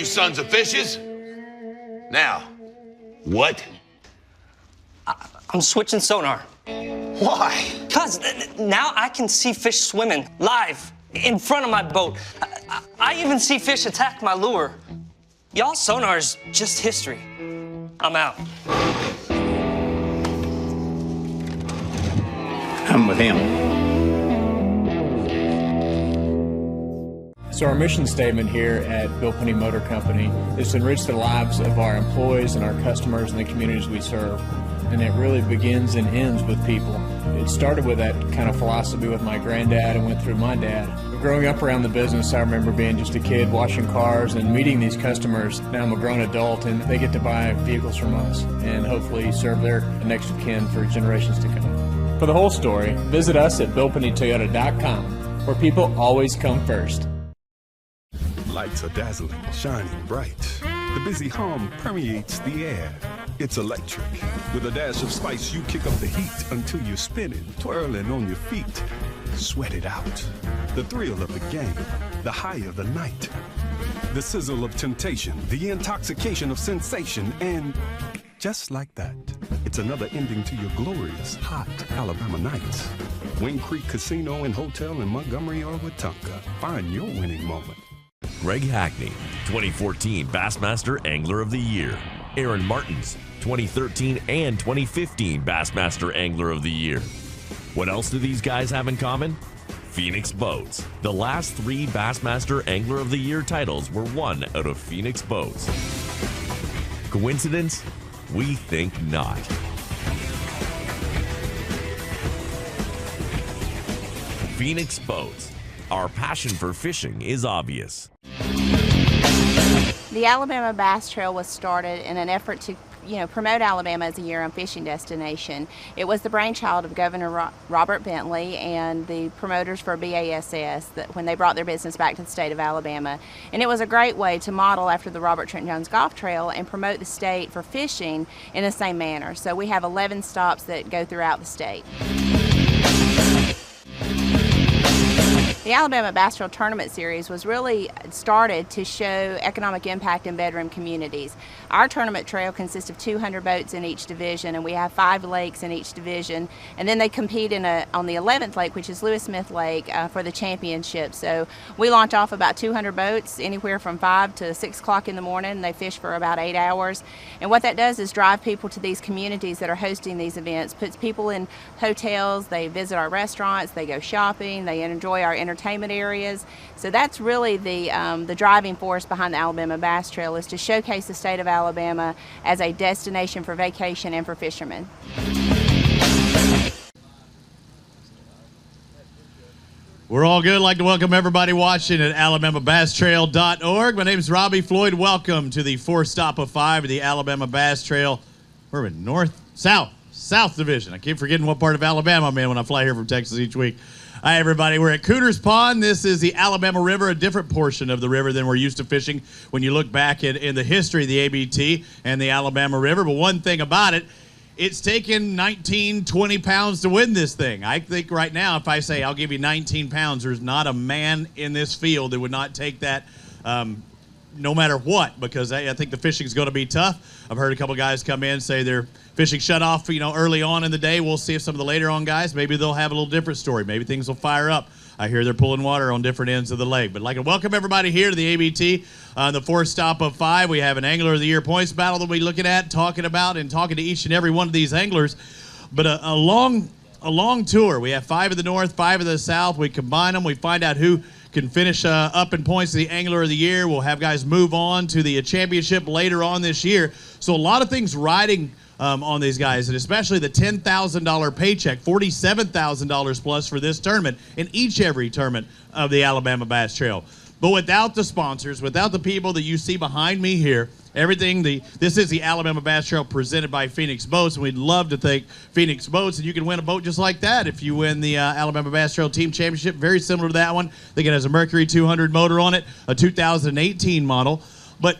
you sons of fishes. Now, what? I'm switching sonar. Why? Because now I can see fish swimming live in front of my boat. I even see fish attack my lure. Y'all sonar is just history. I'm out. I'm with him. So our mission statement here at Bill Penny Motor Company is to enrich the lives of our employees and our customers and the communities we serve. And it really begins and ends with people. It started with that kind of philosophy with my granddad and went through my dad. Growing up around the business, I remember being just a kid washing cars and meeting these customers. Now I'm a grown adult and they get to buy vehicles from us and hopefully serve their next of kin for generations to come. For the whole story, visit us at BillPennyToyota.com, where people always come first. Lights are dazzling, shining bright. The busy hum permeates the air. It's electric. With a dash of spice, you kick up the heat until you're spinning, twirling on your feet. Sweat it out. The thrill of the game, the high of the night. The sizzle of temptation, the intoxication of sensation, and just like that, it's another ending to your glorious, hot Alabama nights. Wing Creek Casino and Hotel in Montgomery or Wetumpka. Find your winning moment. Greg Hackney, 2014 Bassmaster Angler of the Year. Aaron Martins, 2013 and 2015 Bassmaster Angler of the Year. What else do these guys have in common? Phoenix Boats. The last 3 Bassmaster Angler of the Year titles were won out of Phoenix Boats. Coincidence? We think not. Phoenix Boats. Our passion for fishing is obvious. The Alabama Bass Trail was started in an effort to promote Alabama as a year-round fishing destination. It was the brainchild of Governor Robert Bentley and the promoters for BASS when they brought their business back to the state of Alabama. And it was a great way to model after the Robert Trent Jones Golf Trail and promote the state for fishing in the same manner. So we have 11 stops that go throughout the state. The Alabama Bass Trail Tournament Series was really started to show economic impact in bedroom communities. Our tournament trail consists of 200 boats in each division, and we have 5 lakes in each division. And then they compete on the 11th lake, which is Lewis Smith Lake, for the championship. So we launch off about 200 boats, anywhere from 5 to 6 o'clock in the morning, and they fish for about 8 hours. And what that does is drive people to these communities that are hosting these events, puts people in hotels, they visit our restaurants, they go shopping, they enjoy our entertainment areas. So that's really the driving force behind the Alabama Bass Trail, is to showcase the state of Alabama as a destination for vacation and for fishermen. We're all good. I'd like to welcome everybody watching at AlabamaBassTrail.org. My name is Robbie Floyd. Welcome to the 4th stop of 5 of the Alabama Bass Trail. We're in South Division. I keep forgetting what part of Alabama I'm in when I fly here from Texas each week. Hi, everybody. We're at Cooter's Pond. This is the Alabama River, a different portion of the river than we're used to fishing when you look back in the history of the ABT and the Alabama River. But one thing about it, it's taken 19, 20 pounds to win this thing. I think right now, if I say I'll give you 19 pounds, there's not a man in this field that would not take that no matter what, because I think the fishing's going to be tough. I've heard a couple guys come in say they're fishing shut off, early on in the day. We'll see if some of the later on guys, maybe they'll have a little different story. Maybe things will fire up. I hear they're pulling water on different ends of the lake. But I'd like to welcome everybody here to the ABT. The 4th stop of 5, we have an Angler of the Year points battle that we'll be looking at, talking about, and talking to each and every one of these anglers. But a long tour. We have 5 of the north, 5 of the south. We combine them. We find out who can finish up in points to the Angler of the Year. We'll have guys move on to the championship later on this year. So a lot of things riding on these guys, and especially the $10,000 paycheck, $47,000 plus for this tournament in every tournament of the Alabama Bass Trail. But without the sponsors, without the people that you see behind me here, this is the Alabama Bass Trail presented by Phoenix Boats, and we'd love to thank Phoenix Boats, and you can win a boat just like that if you win the Alabama Bass Trail Team Championship, very similar to that one. I think it has a Mercury 200 motor on it, a 2018 model. But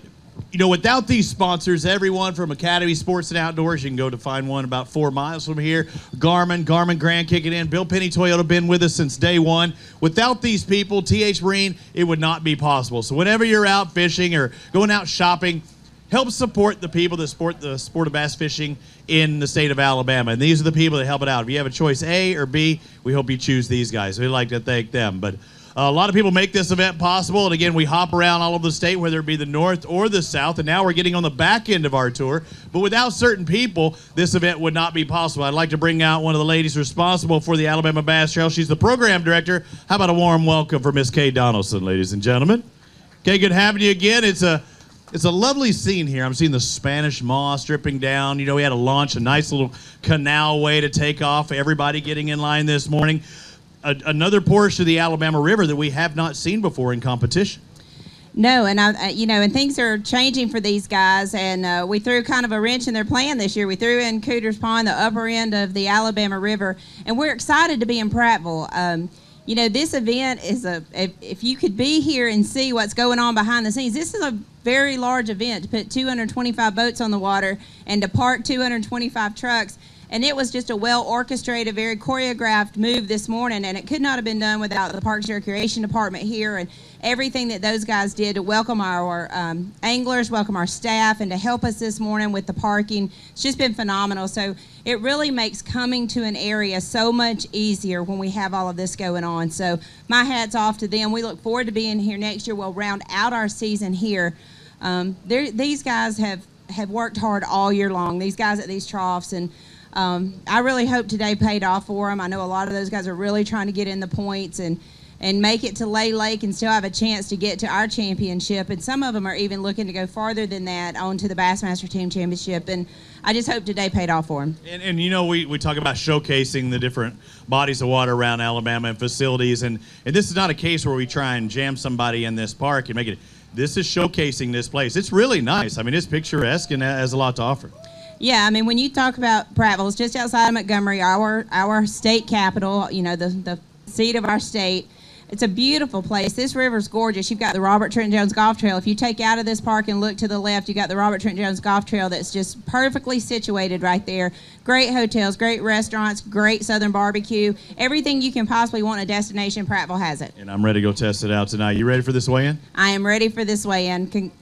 You know, without these sponsors, everyone from Academy Sports and Outdoors, you can go to find one about 4 miles from here. Garmin Grand kicking in. Bill Penny Toyota been with us since day one. Without these people, TH Marine, it would not be possible. So whenever you're out fishing or going out shopping, help support the people that support the sport of bass fishing in the state of Alabama. And these are the people that help it out. If you have a choice A or B, we hope you choose these guys. We'd like to thank them. But a lot of people make this event possible, and again, we hop around all over the state, whether it be the north or the south, and now we're getting on the back end of our tour. But without certain people, this event would not be possible. I'd like to bring out one of the ladies responsible for the Alabama Bass Trail. She's the program director. How about a warm welcome for Miss Kay Donaldson, ladies and gentlemen? Kay, good having you again. It's a lovely scene here. I'm seeing the Spanish moss dripping down. You know, we had to launch a nice little canal way to take off. Everybody getting in line this morning. Another portion of the Alabama River that we have not seen before in competition. No, and and things are changing for these guys, and we threw kind of a wrench in their plan this year. We threw in Cooter's Pond, the upper end of the Alabama River, and we're excited to be in Prattville. This event is if you could be here and see what's going on behind the scenes, this is a very large event to put 225 boats on the water and to park 225 trucks. And it was just a well-orchestrated, very choreographed move this morning, and it could not have been done without the Parks and Recreation Department here and everything that those guys did to welcome our anglers, welcome our staff, and to help us this morning with the parking. It's just been phenomenal. So it really makes coming to an area so much easier when we have all of this going on. So my hat's off to them. We look forward to being here next year. We'll round out our season here. These guys have worked hard all year long, these guys at these troughs, and I really hope today paid off for them. I know a lot of those guys are really trying to get in the points and make it to Lay Lake and still have a chance to get to our championship. And some of them are even looking to go farther than that on to the Bassmaster Team Championship. And I just hope today paid off for them. And we talk about showcasing the different bodies of water around Alabama and facilities. And this is not a case where we try and jam somebody in this park and make it. This is showcasing this place. It's really nice. I mean, it's picturesque and has a lot to offer. Yeah, I mean, when you talk about Prattville, it's just outside of Montgomery, our state capital, the seat of our state. It's a beautiful place. This river's gorgeous. You've got the Robert Trent Jones Golf Trail. If you take out of this park and look to the left, you've got the Robert Trent Jones Golf Trail that's just perfectly situated right there. Great hotels, great restaurants, great southern barbecue. Everything you can possibly want in a destination, Prattville has it. And I'm ready to go test it out tonight. You ready for this weigh-in? I am ready for this weigh-in.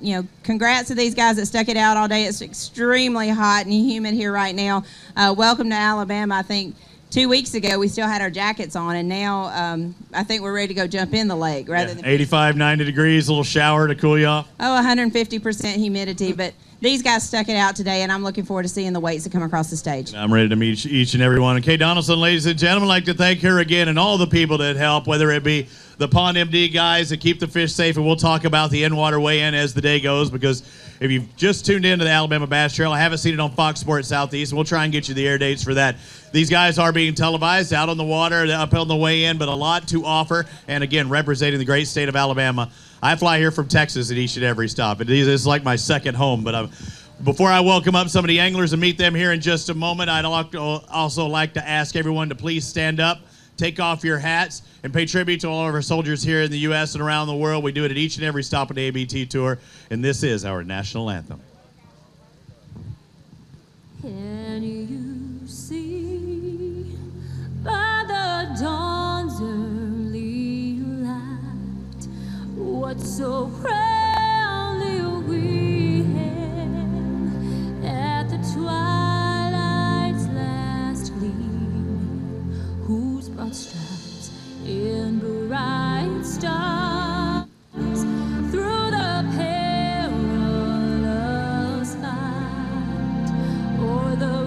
Congrats to these guys that stuck it out all day. It's extremely hot and humid here right now. Welcome to Alabama. I think 2 weeks ago, we still had our jackets on, and now I think we're ready to go jump in the lake rather than 85, 90 degrees, a little shower to cool you off. 150% humidity, but these guys stuck it out today, and I'm looking forward to seeing the weights that come across the stage. I'm ready to meet each and every one. And Kay Donaldson, ladies and gentlemen, I'd like to thank her again and all the people that help, whether it be the Pond MD guys that keep the fish safe, and we'll talk about the in-water weigh-in as the day goes, because if you've just tuned into the Alabama Bass Trail, I haven't seen it on Fox Sports Southeast, and we'll try and get you the air dates for that. These guys are being televised out on the water, up on the way in, but a lot to offer. And again, representing the great state of Alabama. I fly here from Texas at each and every stop. It's like my second home. But before I welcome up some of the anglers and meet them here in just a moment, I'd also like to ask everyone to please stand up, take off your hats, and pay tribute to all of our soldiers here in the U.S. and around the world. We do it at each and every stop on the ABT Tour, and this is our national anthem. Can you see by the dawn's early light what so proudly we hailed at the twilight's last gleam, whose broad stripes in bright stars through the perilous fight o'er the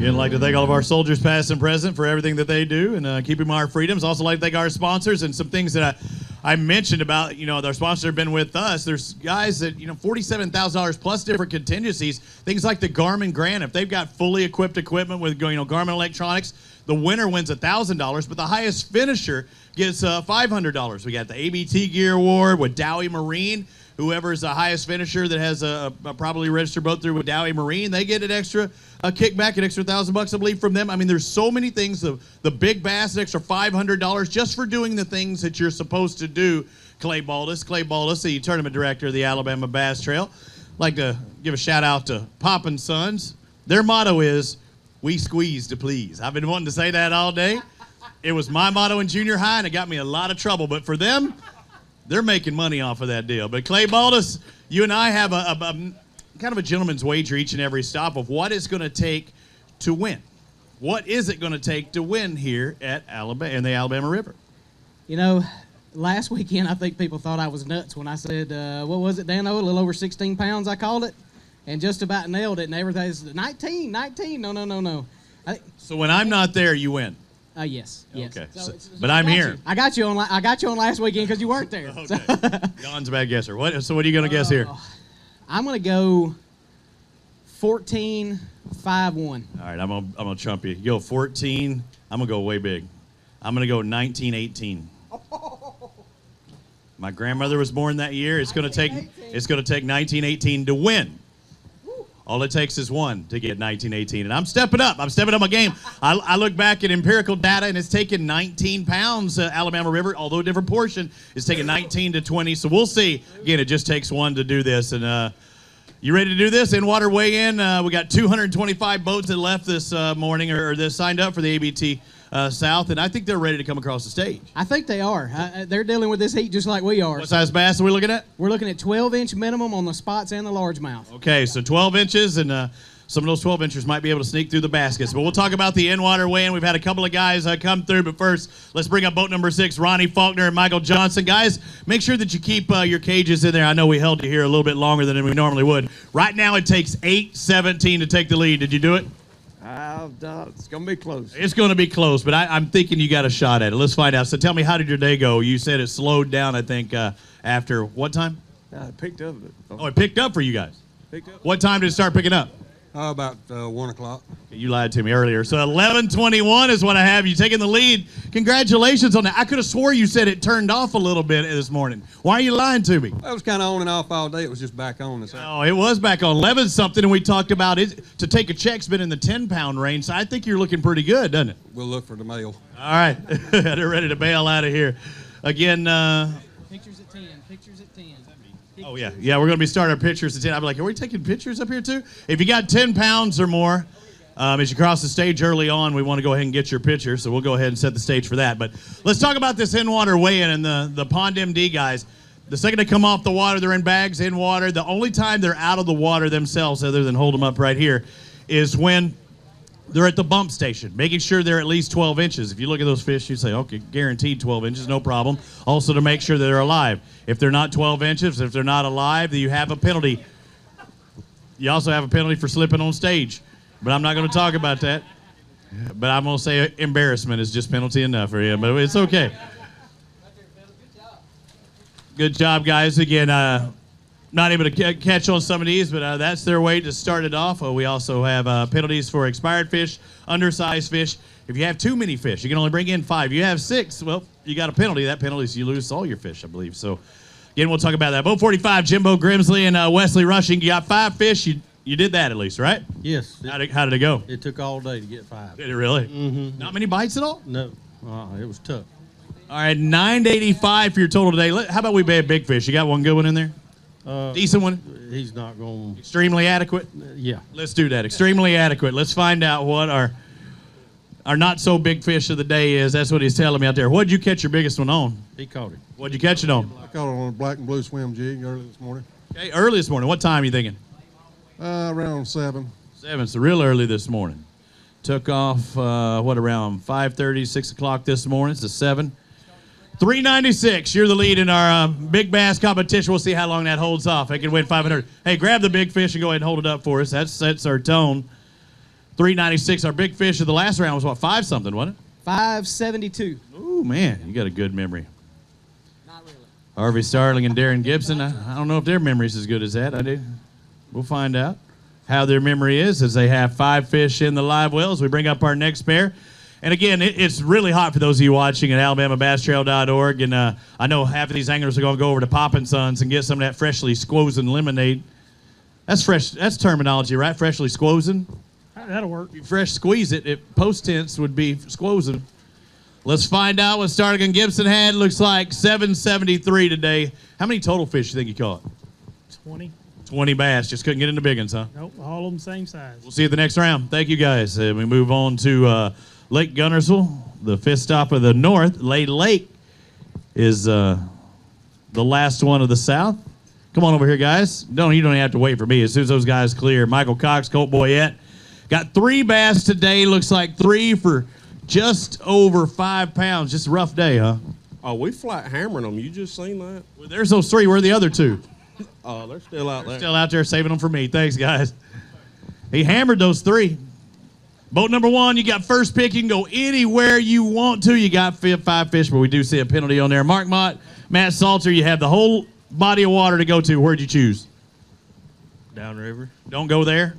Again, like to thank all of our soldiers, past and present, for everything that they do and keeping our freedoms. Also like to thank our sponsors and some things that I mentioned about, our sponsors have been with us. There's guys that, $47,000 plus different contingencies. Things like the Garmin Grant. If they've got fully equipped equipment with, Garmin electronics, the winner wins $1,000, but the highest finisher gets $500. We got the ABT Gear Award with Dowie Marine. Whoever's the highest finisher that has a properly registered boat through with Dowie Marine, they get a kickback, an extra $1,000, I believe, from them. I mean, there's so many things. The big bass, an extra $500 just for doing the things that you're supposed to do. Clay Baldus, the tournament director of the Alabama Bass Trail. Like to give a shout out to Pop and Sons. Their motto is, "We squeeze to please." I've been wanting to say that all day. It was my motto in junior high, and it got me a lot of trouble. But for them, they're making money off of that deal. But Clay Baldus, you and I have a kind of a gentleman's wager each and every stop of what it's going to take to win. What is it going to take to win here at Alabama in the Alabama River? Last weekend I think people thought I was nuts when I said, what was it, Dano? A little over 16 pounds, I called it, and just about nailed it. And everything's 19. No. So when I'm not there, you win. Yes. Okay, but I'm here. I got you on last weekend because you weren't there. Okay. Don's a bad guesser. What are you going to guess here? I'm going to go 14-5-1. All right, I'm gonna trump you. You go 14. I'm gonna go way big. I'm gonna go 19-18. My grandmother was born that year. It's gonna take 19-18 to win. All it takes is one to get 19-18, and I'm stepping up. I'm stepping up my game. I look back at empirical data, and it's taken 19 pounds. Alabama River, although a different portion, is taking 19 to 20. So we'll see. Again, it just takes one to do this. And you ready to do this? In-water weigh-in. We got 225 boats that left this morning or this signed up for the ABT South, and I think they're ready to come across the stage. I think they are. They're dealing with this heat just like we are. What size bass are we looking at? We're looking at 12-inch minimum on the spots and the largemouth. Okay, so 12 inches, and some of those 12-inchers might be able to sneak through the baskets. But we'll talk about the in-water weigh-in. We've had a couple of guys come through, but first, let's bring up boat number 6, Ronnie Faulkner and Michael Johnson. Guys, make sure that you keep your cages in there. I know we held you here a little bit longer than we normally would. Right now, it takes 8:17 to take the lead. Did you do it? It's going to be close. It's going to be close, but I'm thinking you got a shot at it. Let's find out. So tell me, how did your day go? You said it slowed down, I think, after what time? It picked up. Oh, it picked up for you guys. Picked up. What time did it start picking up? About 1 o'clock. You lied to me earlier. So 11:21 is what I have. You taking the lead. Congratulations on that. I could have swore you said it turned off a little bit this morning. Why are you lying to me? I was kind of on and off all day. It was just back on this afternoon. Oh, it was back on 11 something, and we talked about it. To take a check's been in the 10-pound range, so I think you're looking pretty good, doesn't it? We'll look for the mail. All right. They're ready to bail out of here. Again, Pictures at 10. Pictures at 10. oh, yeah. Yeah, we're going to be starting our pictures at 10. I'm like, are we taking pictures up here, too? If you got 10 pounds or more, as you cross the stage early on, we want to go ahead and get your picture, so we'll go ahead and set the stage for that. But let's talk about this in-water weigh-in and the Pond MD guys. The second they come off the water, they're in bags, in water. The only time they're out of the water themselves, other than hold them up right here, is when they're at the bump station, making sure they're at least 12 inches. If you look at those fish, you say, okay, guaranteed 12 inches, no problem. Also to make sure that they're alive. If they're not 12 inches, if they're not alive, then you have a penalty. You also have a penalty for slipping on stage. But I'm not going to talk about that. But I'm going to say embarrassment is just penalty enough for you. But it's okay. Good job, guys. Again, not able to catch on some of these, but that's their way to start it off. We also have penalties for expired fish, undersized fish. If you have too many fish, you can only bring in 5. You have 6, well, you got a penalty. That penalty is you lose all your fish, I believe. So, again, we'll talk about that. Boat 45, Jimbo Grimsley and Wesley Rushing. You got 5 fish. You did that at least, right? Yes. How did it go? It took all day to get 5. Did it really? Mm-hmm. Not many bites at all? No. It was tough. All right, $9.85 for your total today. How about we pay a big fish? You got one good one in there? Decent one? He's not going. Extremely adequate? Yeah. Let's do that. Extremely adequate. Let's find out what our not so big fish of the day is. That's what he's telling me out there. What did you catch your biggest one on? He caught it. What did you catch it on? I caught it on a black and blue swim jig early this morning. Okay, early this morning. What time are you thinking? Around 7. 7, so real early this morning. Took off, around 5:30, 6 o'clock this morning. It's a 7. $3.96. You're the lead in our big bass competition. We'll see how long that holds off. I can win $500. Hey, grab the big fish and go ahead and hold it up for us. That sets our tone. 396. Our big fish of the last round was what, 5 something, wasn't it? 572. Oh man, you got a good memory. Not really. Harvey Starling and Darren Gibson. I don't know if their memory's as good as that. I do. We'll find out how their memory is as they have 5 fish in the live wells. We bring up our next pair. And again, it's really hot for those of you watching at AlabamaBassTrail.org. And I know half of these anglers are going to go over to Poppin' Sons and get some of that freshly squozen lemonade. That's fresh. That's terminology, right? Freshly squozen. That'll work. You fresh squeeze it. Post tense would be squozen. Let's find out what Starling and Gibson had. Looks like 773 today. How many total fish do you think you caught? 20. 20 bass. Just couldn't get in the big ones, huh? Nope, all of them same size. We'll see you at the next round. Thank you, guys. We move on to Lake Gunnersville, the 5th stop of the north. Lay Lake is the last one of the south. Come on over here, guys. You don't even have to wait for me. As soon as those guys clear, Michael Cox, Colt Boyette. Got 3 bass today. Looks like 3 for just over 5 pounds. Just a rough day, huh? Oh, we flat hammering them. You just seen that? Well, there's those 3. Where are the other 2? Oh, they're still out there. Still out there saving them for me. Thanks, guys. He hammered those 3. Boat number 1, you got first pick. You can go anywhere you want to. You got 5 fish, but we do see a penalty on there. Mark Mott, Matt Salter, you have the whole body of water to go to. Where'd you choose? Downriver. Don't go there.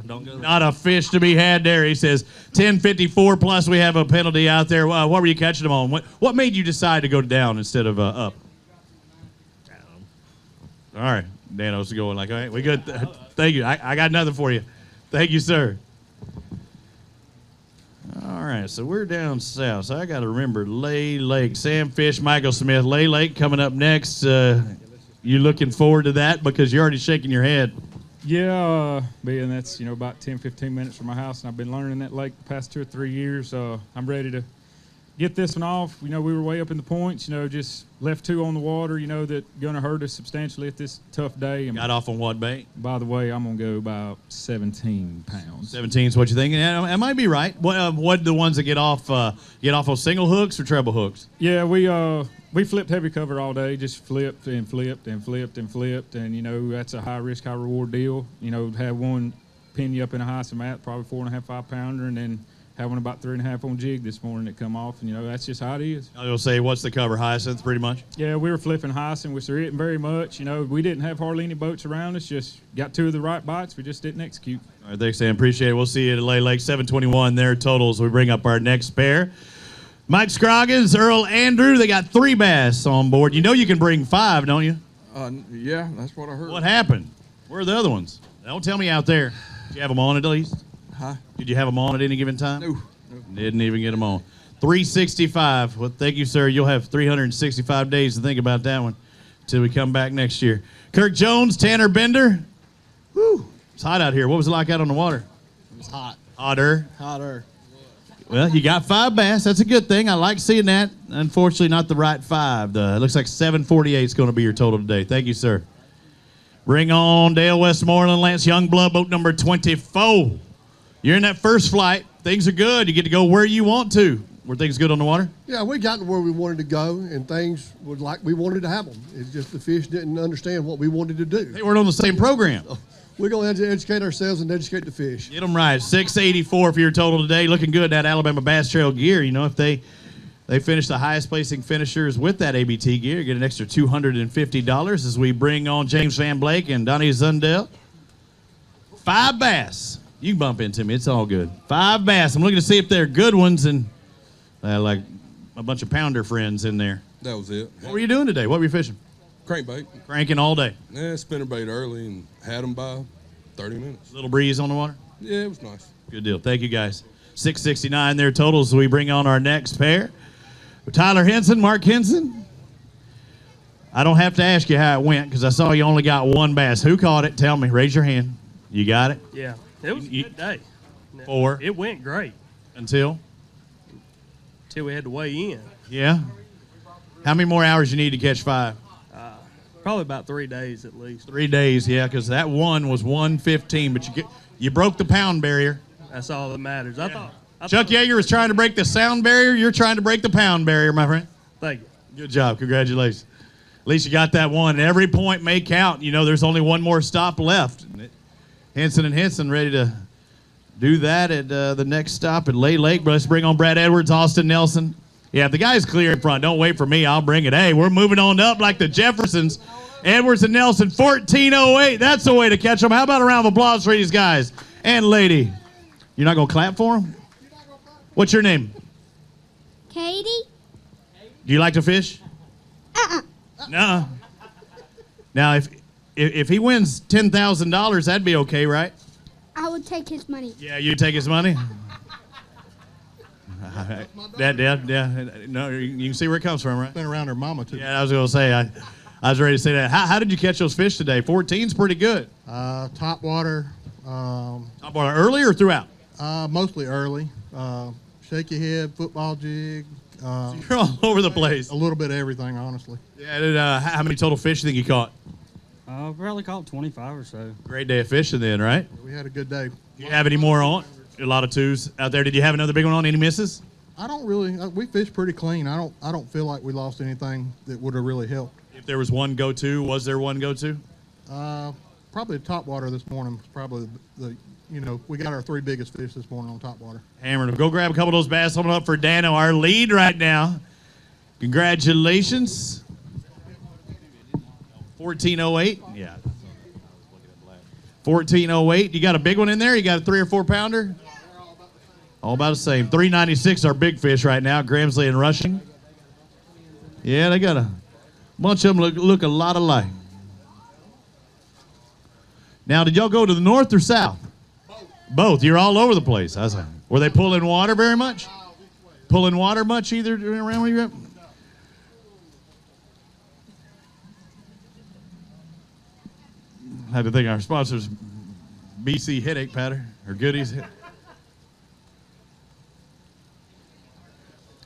Don't go there. Not a fish to be had there. He says 10:54 plus we have a penalty out there. What were you catching them on? What made you decide to go down instead of up? All right. Danos going like, all right, we good. Thank you. I got nothing for you. Thank you, sir. All right, so we're down south. So I got to remember Lay Lake. Sam Fish, Michael Smith. Lay Lake coming up next. You looking forward to that because you're already shaking your head. Yeah, being that's, about 10, 15 minutes from my house, and I've been learning that lake the past 2 or 3 years. I'm ready to get this one off. We were way up in the points, just left 2 on the water, that going to hurt us substantially at this tough day. And got off on what bait? By the way, I'm going to go about 17 pounds. 17 is what you're thinking? Yeah, I might be right. What the ones that get off on single hooks or treble hooks? Yeah, we flipped heavy cover all day, just flipped and flipped and flipped and flipped, and that's a high risk, high reward deal. Have one pin you up in a high mat, probably 4.5, 5 pounder, and then have one about 3.5 on jig this morning that come off, and that's just how it is. I was gonna say, what's the cover? Hyacinth, pretty much. Yeah, we were flipping hyacinth, which there isn't very much. We didn't have hardly any boats around us. Just got 2 of the right bites. We just didn't execute. All right, thanks, Sam. Appreciate it. We'll see you at Lay Lake. 721 their totals. We bring up our next pair. Mike Scroggins, Earl Andrew, they got 3 bass on board. You know you can bring 5, don't you? Yeah, that's what I heard. What happened? Where are the other ones? Don't tell me out there. Did you have them on at least? Huh? Did you have them on at any given time? No. Didn't even get them on. 365. Well, thank you, sir. You'll have 365 days to think about that one until we come back next year. Kirk Jones, Tanner Bender. Whew. It's hot out here. What was it like out on the water? It was hot. Hotter. Hotter. Well, you got 5 bass. That's a good thing. I like seeing that. Unfortunately, not the right 5. It looks like 748 is going to be your total today. Thank you, sir. Bring on Dale Westmoreland, Lance Youngblood, boat number 24. You're in that first flight. Things are good. You get to go where you want to. Were things good on the water? Yeah, we got to where we wanted to go, and things were like we wanted to have them. It's just the fish didn't understand what we wanted to do. They weren't on the same program. We're going to educate ourselves and educate the fish. Get them right. 684 for your total today. Looking good, that Alabama Bass Trail gear. If they finish the highest placing finishers with that ABT gear, get an extra $250 as we bring on James Van Blake and Donnie Zundell. 5 bass. You can bump into me. It's all good. 5 bass. I'm looking to see if they're good ones, and like a bunch of pounder friends in there. That was it. What were you doing today? What were you fishing? Crankbait. Cranking all day. Yeah, spinnerbait early and had them by 30 minutes. Little breeze on the water? Yeah, it was nice. Good deal. Thank you, guys. 669 their totals. We bring on our next pair. Tyler Henson, Mark Henson. I don't have to ask you how it went because I saw you only got 1 bass. Who caught it? Tell me. Raise your hand. You got it? Yeah, it was a good day. 4. It went great. Until we had to weigh in. Yeah. How many more hours you need to catch 5? Probably about 3 days at least. 3 days, yeah, because that one was 115, but you broke the pound barrier. That's all that matters. I thought Chuck Yeager was trying to break the sound barrier. You're trying to break the pound barrier, my friend. Thank you. Good job. Congratulations. At least you got that one. Every point may count. There's only one more stop left. Henson and Henson ready to do that at the next stop at Lay Lake. But let's bring on Brad Edwards, Austin Nelson. Yeah, if the guy's clear in front, don't wait for me. I'll bring it. Hey, we're moving on up like the Jeffersons. Edwards and Nelson, 14:08. That's the way to catch them. How about a round of applause for these guys and lady? You're not going to clap for them? What's your name? Katie? Do you like to fish? No. Now, if he wins $10,000, that'd be okay, right? I would take his money. Yeah, you take his money? Yeah. No, you can see where it comes from, right? Been around her mama, too. Yeah, I was going to say, I was ready to say that. How did you catch those fish today? 14's pretty good. Top water. Top water early or throughout? Mostly early. Shaky head, football jig. You're all over the place. A little bit of everything, honestly. Yeah. How many total fish do you think you caught? Probably caught 25 or so. Great day of fishing then, right? We had a good day. Do you have any more on? A lot of twos out there. Did you have another big one on? Any misses? I don't really. We fished pretty clean. I don't feel like we lost anything that would have really helped. If there was one go-to, was there one go-to? Probably the top water this morning was probably we got our 3 biggest fish this morning on top water. Hammered them. Go grab a couple of those bass. Hold them up for Dano, our lead right now. Congratulations. 14:08. Yeah. 14:08. You got a big one in there? You got a 3 or 4 pounder? All about the same. 396 our big fish right now. Gramsley and Rushing. Yeah, they got a bunch of them look a lot alike. Now, did y'all go to the north or south? Both. You're all over the place. Were they pulling water very much? Pulling water much either around where you're at? I had to think our sponsors, BC Headache Powder, or Goodies.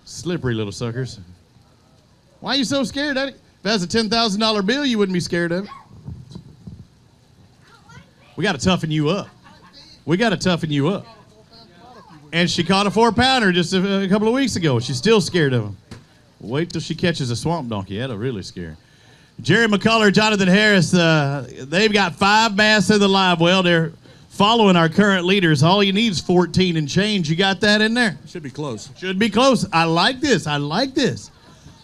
Slippery little suckers. Why are you so scared, Daddy? If that's a $10,000 bill, you wouldn't be scared of it. We got to toughen you up. And she caught a 4-pounder just a couple of weeks ago. She's still scared of him. Wait till she catches a swamp donkey. That'll really scare her. Jerry McCullough, Jonathan Harris, they've got 5 bass in the live well. They're following our current leaders. All you need is 14 and change. You got that in there? Should be close. Should be close. I like this.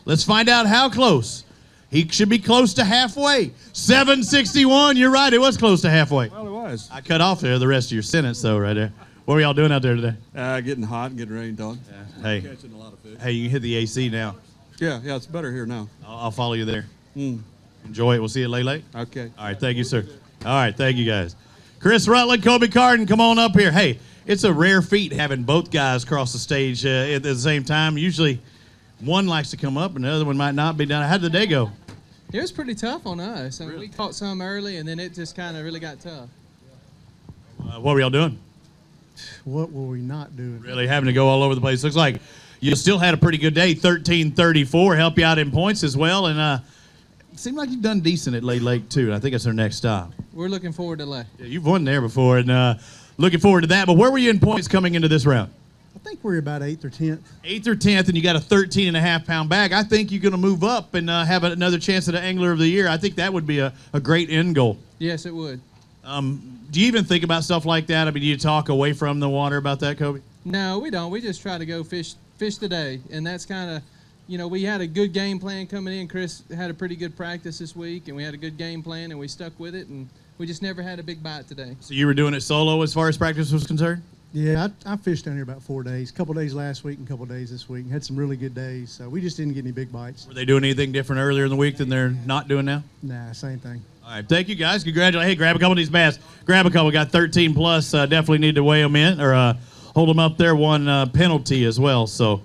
Let's find out how close. He should be close to halfway. 761. You're right. It was close to halfway. Well, it was. I cut off there the rest of your sentence, though, right there. What were y'all doing out there today? Getting hot and getting rained on. Hey. Catching a lot of fish. Hey, you can hit the AC now. Yeah, it's better here now. I'll follow you there. Enjoy it. We'll see you late. Okay. All right. Thank you, sir. All right. Thank you, guys. Chris Rutland, Kobe Carden, come on up here. Hey, it's a rare feat having both guys cross the stage at the same time. Usually one likes to come up and the other one might not be done. How did the day go? It was pretty tough on us. I mean, we caught some early, and then it just kind of really got tough. What were y'all doing? What were we not doing? Really having to go all over the place. Looks like you still had a pretty good day. 13:34, help you out in points as well. And it seemed like you've done decent at Lay Lake, too. And I think it's our next stop. We're looking forward to Lay. Yeah, you've won there before, and looking forward to that. But where were you in points coming into this round? I think we're about 8th or 10th. 8th or 10th, and you got a 13.5-pound bag. I think you're going to move up and have another chance at an Angler of the Year. I think that would be a great end goal. Yes, it would. Do you even think about stuff like that? I mean, do you talk away from the water about that, Kobe? No, we don't. We just try to go fish today, and that's kind of, we had a good game plan coming in. Chris had a pretty good practice this week, and we had a good game plan, and we stuck with it, and we just never had a big bite today. So you were doing it solo as far as practice was concerned? Yeah, I fished down here about 4 days. A couple days last week and a couple days this week. Had some really good days. So we just didn't get any big bites. Were they doing anything different earlier in the week than they're not doing now? Nah, same thing. All right, thank you, guys. Congratulations. Hey, grab a couple of these bass. Grab a couple. Got 13 plus. Definitely need to weigh them in or hold them up there. One penalty as well. So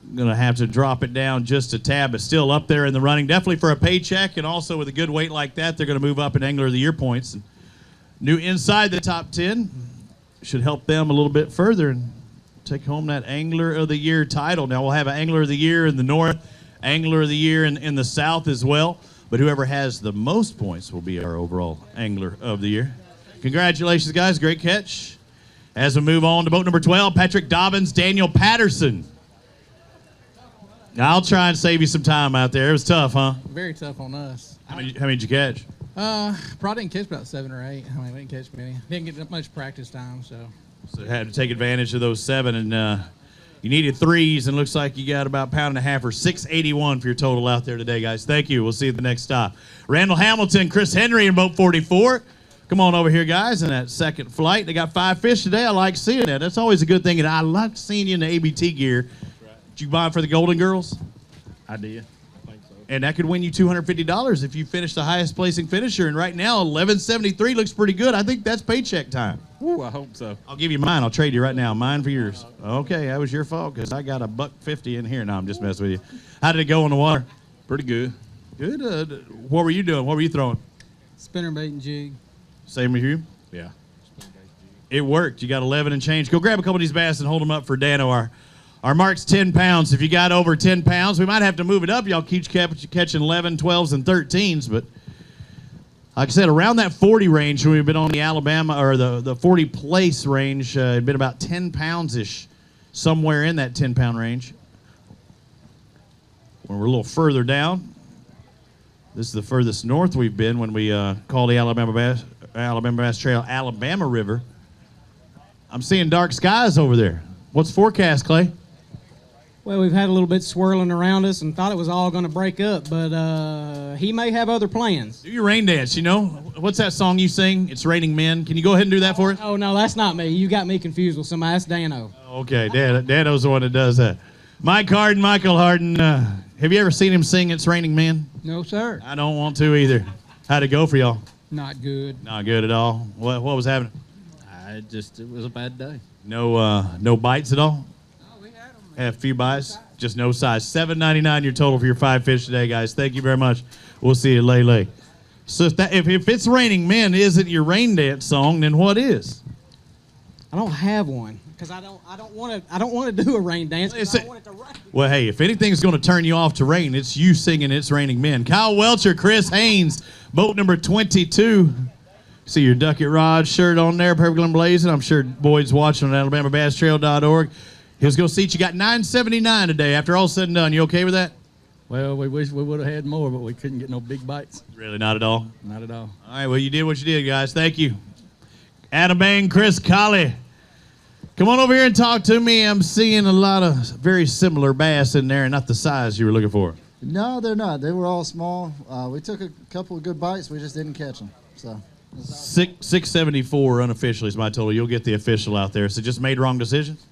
I'm going to have to drop it down just a tad, but still up there in the running. Definitely for a paycheck, and also with a good weight like that, they're going to move up in Angler of the Year points. And new inside the top 10 should help them a little bit further and take home that Angler of the Year title. Now we'll have an Angler of the Year in the north, Angler of the Year in the south as well. But whoever has the most points will be our overall Angler of the Year. Congratulations, guys. Great catch. As we move on to boat number 12, Patrick Dobbins, Daniel Patterson. I'll try and save you some time out there. It was tough, huh? Very tough on us. How many did you catch? Probably didn't catch about 7 or 8. I mean, we didn't catch many. Didn't get much practice time, so. So had to take advantage of those 7, and you needed 3s, and looks like you got about a pound and a half or 681 for your total out there today, guys. Thank you. We'll see you at the next stop. Randall Hamilton, Chris Henry in boat 44. Come on over here, guys, in that second flight. They got 5 fish today. I like seeing that. That's always a good thing, and I like seeing you in the ABT gear. Did you buy it for the Golden Girls? I did. And that could win you $250 if you finish the highest placing finisher. And right now, 1173 looks pretty good. I think that's paycheck time. Ooh, I hope so. I'll give you mine. I'll trade you right now. Mine for yours. Okay, that was your fault because I got $1.50 in here. No, I'm just messing with you. How did it go in the water? Pretty good. Good. What were you doing? What were you throwing? Spinnerbait and jig. Same with you? Yeah. It worked. You got 11 and change. Go grab a couple of these bass and hold them up for Dano. Our mark's 10 pounds. If you got over 10 pounds, we might have to move it up. Y'all keep catching 11, 12s, and 13s. But like I said, around that 40 range, we've been on the Alabama, or the 40 place range, it'd been about 10 pounds-ish, somewhere in that 10-pound range. When we're a little further down, this is the furthest north we've been when we call the Alabama Bass Trail Alabama River. I'm seeing dark skies over there. What's the forecast, Clay? Well, we've had a little bit swirling around us and thought it was all going to break up, but he may have other plans. Do your rain dance, you know? What's that song you sing? It's Raining Men. Can you go ahead and do that for us? Oh, no, that's not me. You got me confused with somebody. That's Dano. Okay, Dano's the one that does that. Mike Harden, Michael Harden, have you ever seen him sing It's Raining Men? No, sir. I don't want to either. How'd it go for y'all? Not good. Not good at all. What was happening? It was a bad day. No bites at all? Have a few bites, just no size. $7.99 your total for your 5 fish today, guys. Thank you very much. We'll see you lay. So if it's Raining Men isn't your rain dance song, then what is? I don't have one because I don't want to do a rain dance. I want it to rain. Well, hey, if anything's going to turn you off to rain, it's you singing It's Raining Men. Kyle Welcher, Chris Haynes, boat number 22. See your Duck It Rod shirt on there, perfectly blazing. I'm sure Boyd's watching on AlabamaBassTrail.org. He'll go see you got $9.79 today. After all said and done, you okay with that? Well, we wish we would have had more, but we couldn't get no big bites. Really, not at all? Not at all. All right, well, you did what you did, guys. Thank you. Adam Bang, Chris Colley. Come on over here and talk to me. I'm seeing a lot of very similar bass in there, and not the size you were looking for. No, they're not. They were all small. We took a couple of good bites. We just didn't catch them. So 674 unofficially is my total. You'll get the official out there. So just made wrong decisions?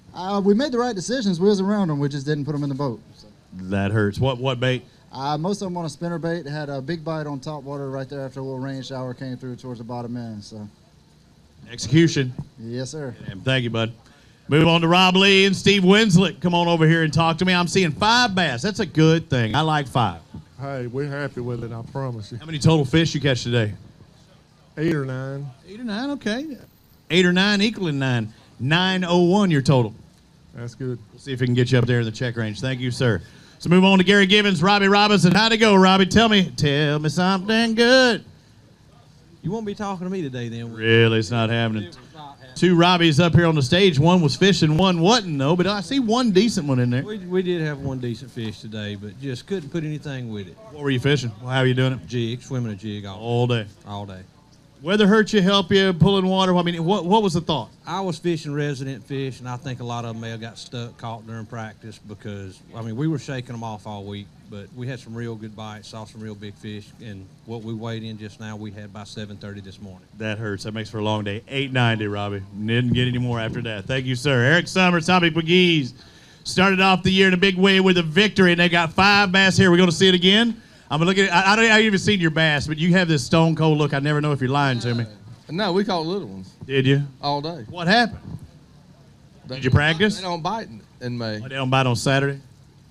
We made the right decisions. We was around them. We just didn't put them in the boat. So. That hurts. What bait? Most of them on a spinnerbait. Had a big bite on top water right there after a little rain shower came through towards the bottom end. So execution. Yes, sir. Thank you, bud. Move on to Rob Lee and Steve Winslet. Come on over here and talk to me. I'm seeing 5 bass. That's a good thing. I like 5. Hey, we're happy with it, I promise you. How many total fish you catch today? 8 or 9. 8 or 9, okay. 8 or 9 equaling 9. 901 your total. That's good. We'll see if we can get you up there in the check range. Thank you, sir. So move on to Gary Givens, Robbie Robinson. How'd it go, Robbie? Tell me something good. You won't be talking to me today, then? Really, it's not happening. 2 Robbies up here on the stage. One was fishing, one wasn't, though. But I see one decent one in there. We did have one decent fish today, but just couldn't put anything with it. What were you fishing? How are you doing it? Jig, swimming a jig all day. All day. Weather hurt you, help you, pulling water? I mean, what was the thought? I was fishing resident fish, and I think a lot of them may have got stuck, caught during practice because, I mean, we were shaking them off all week, but we had some real good bites, saw some real big fish, and what we weighed in just now, we had by 7:30 this morning. That hurts. That makes for a long day. 890, Robbie. Didn't get any more after that. Thank you, sir. Eric Summers, Tommy McGee's started off the year in a big way with a victory, and they got 5 bass here. We're going to see it again. I'm looking at. I don't even seen your bass, but you have this stone cold look. I never know if you're lying to me. No, we caught little ones. Did you? All day. What happened? Did you practice? They don't bite in May. Oh, they don't bite on Saturday?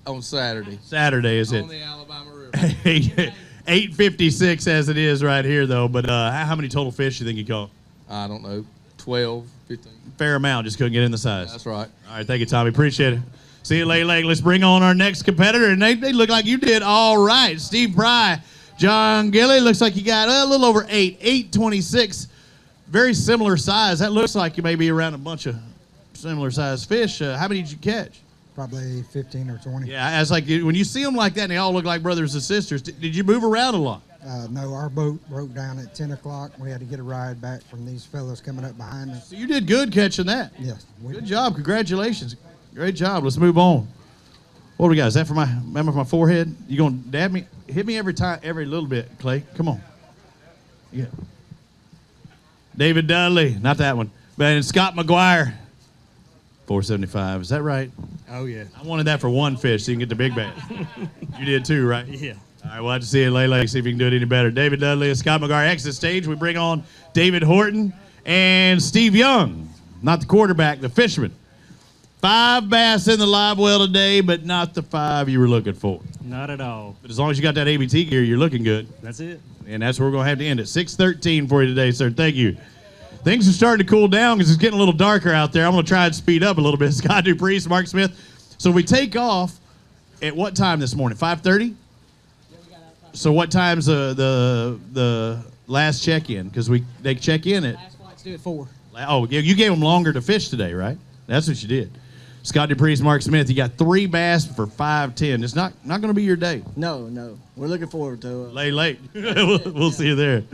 On Saturday. Saturday, is it? On the Alabama River. 8:56 as it is right here, though. But how many total fish do you think you caught? I don't know. 12, 15. Fair amount. Just couldn't get in the size. That's right. All right. Thank you, Tommy. Appreciate it. See you later. Let's bring on our next competitor. And they look like you did all right. Steve Pry, John Gilly. Looks like you got a little over 8. 826. Very similar size. That looks like you may be around a bunch of similar sized fish. How many did you catch? Probably 15 or 20. Yeah, as like when you see them like that, and they all look like brothers and sisters. Did you move around a lot? No, our boat broke down at 10 o'clock. We had to get a ride back from these fellows coming up behind us. So you did good catching that. Yes. Good job. Congratulations. Great job. Let's move on. What do we got? Is that for my forehead? You going to dab me? Hit me every little bit, Clay. Come on. Yeah. David Dudley. Not that one. And Scott McGuire. 475. Is that right? Oh, yeah. I wanted that for one fish so you can get the big bass. You did too, right? Yeah. All right, we'll have to see it later, see if you can do it any better. David Dudley and Scott McGuire exit the stage. We bring on David Horton and Steve Young, not the quarterback, the fisherman. 5 bass in the live well today, but not the 5 you were looking for. Not at all. But as long as you got that ABT gear, you're looking good. That's it. And that's where we're going to have to end it. 6:13 for you today, sir. Thank you. Things are starting to cool down because it's getting a little darker out there. I'm going to try and speed up a little bit. Scott Dupreece, Mark Smith. So we take off at what time this morning? 5:30? So what time's the last check-in? Because they check in at... Last flight's due at 4. Oh, you gave them longer to fish today, right? That's what you did. Scott Dupreece, Mark Smith, you got 3 bass for $5.10. It's not going to be your day. No. We're looking forward to it. Late. we'll see you there.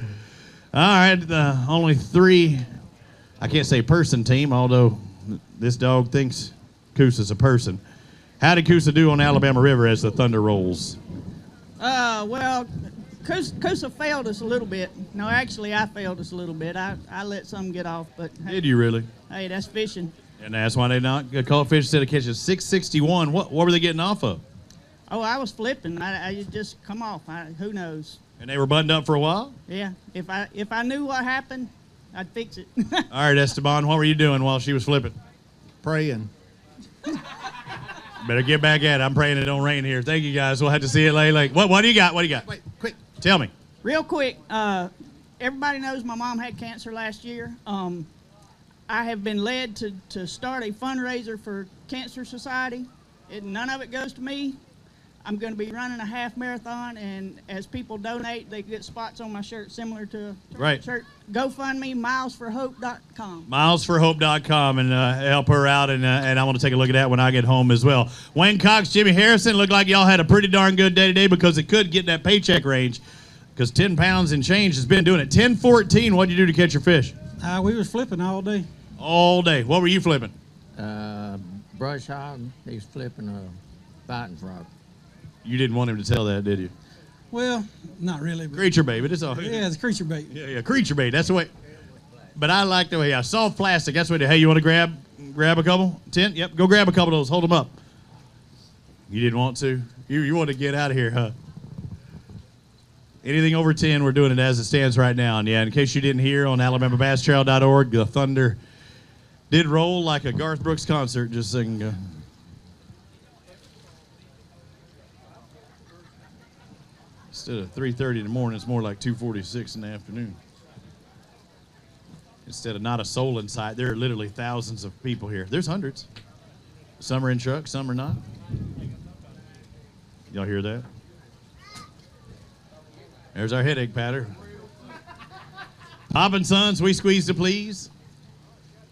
All right, only 3, I can't say person team, although this dog thinks Coosa's a person. How did Coosa do on Alabama River as the thunder rolls? Well, Coosa failed us a little bit. No, actually, I failed us a little bit. I let some get off, but... Did you really? Hey, that's fishing. And that's why they not caught fish instead of catching 661. What were they getting off of? Oh, I was flipping. I just come off. Who knows? And they were buttoned up for a while? Yeah. If I knew what happened, I'd fix it. All right, Esteban, what were you doing while she was flipping? Praying. Better get back at it. I'm praying it don't rain here. Thank you, guys. We'll have to see it later. What do you got? What do you got? Wait, quick. Tell me. Real quick, everybody knows my mom had cancer last year. I have been led to start a fundraiser for Cancer Society. None of it goes to me. I'm going to be running a half marathon, and as people donate, they get spots on my shirt similar to Right. shirt. GoFundMe, milesforhope.com. Milesforhope.com and help her out, and I want to take a look at that when I get home as well. Wayne Cox, Jimmy Harrison, looked like y'all had a pretty darn good day today because it could get in that paycheck range because 10 pounds and change has been doing it. 10-14, what'd you do to catch your fish? We was flipping all day. All day. What were you flipping? Brush hog. He's flipping a biting frog. You didn't want him to tell that, did you? Well, not really. But Creature bait, but it's all. yeah, it's creature bait. Yeah, creature bait. That's the way. But I like the way soft plastic. That's what. Hey, you want to grab a couple? 10? Yep. Go grab a couple of those. Hold them up. You didn't want to. You want to get out of here, huh? Anything over 10, we're doing it as it stands right now. And yeah, in case you didn't hear on AlabamaBassTrail.org, the thunder did roll like a Garth Brooks concert. Just singing. Instead of 3:30 in the morning, it's more like 2:46 in the afternoon. Instead of not a soul in sight, there are literally thousands of people here. There's hundreds. Some are in trucks, some are not. Y'all hear that? There's our headache patter. Pop and Sons, we squeeze to please.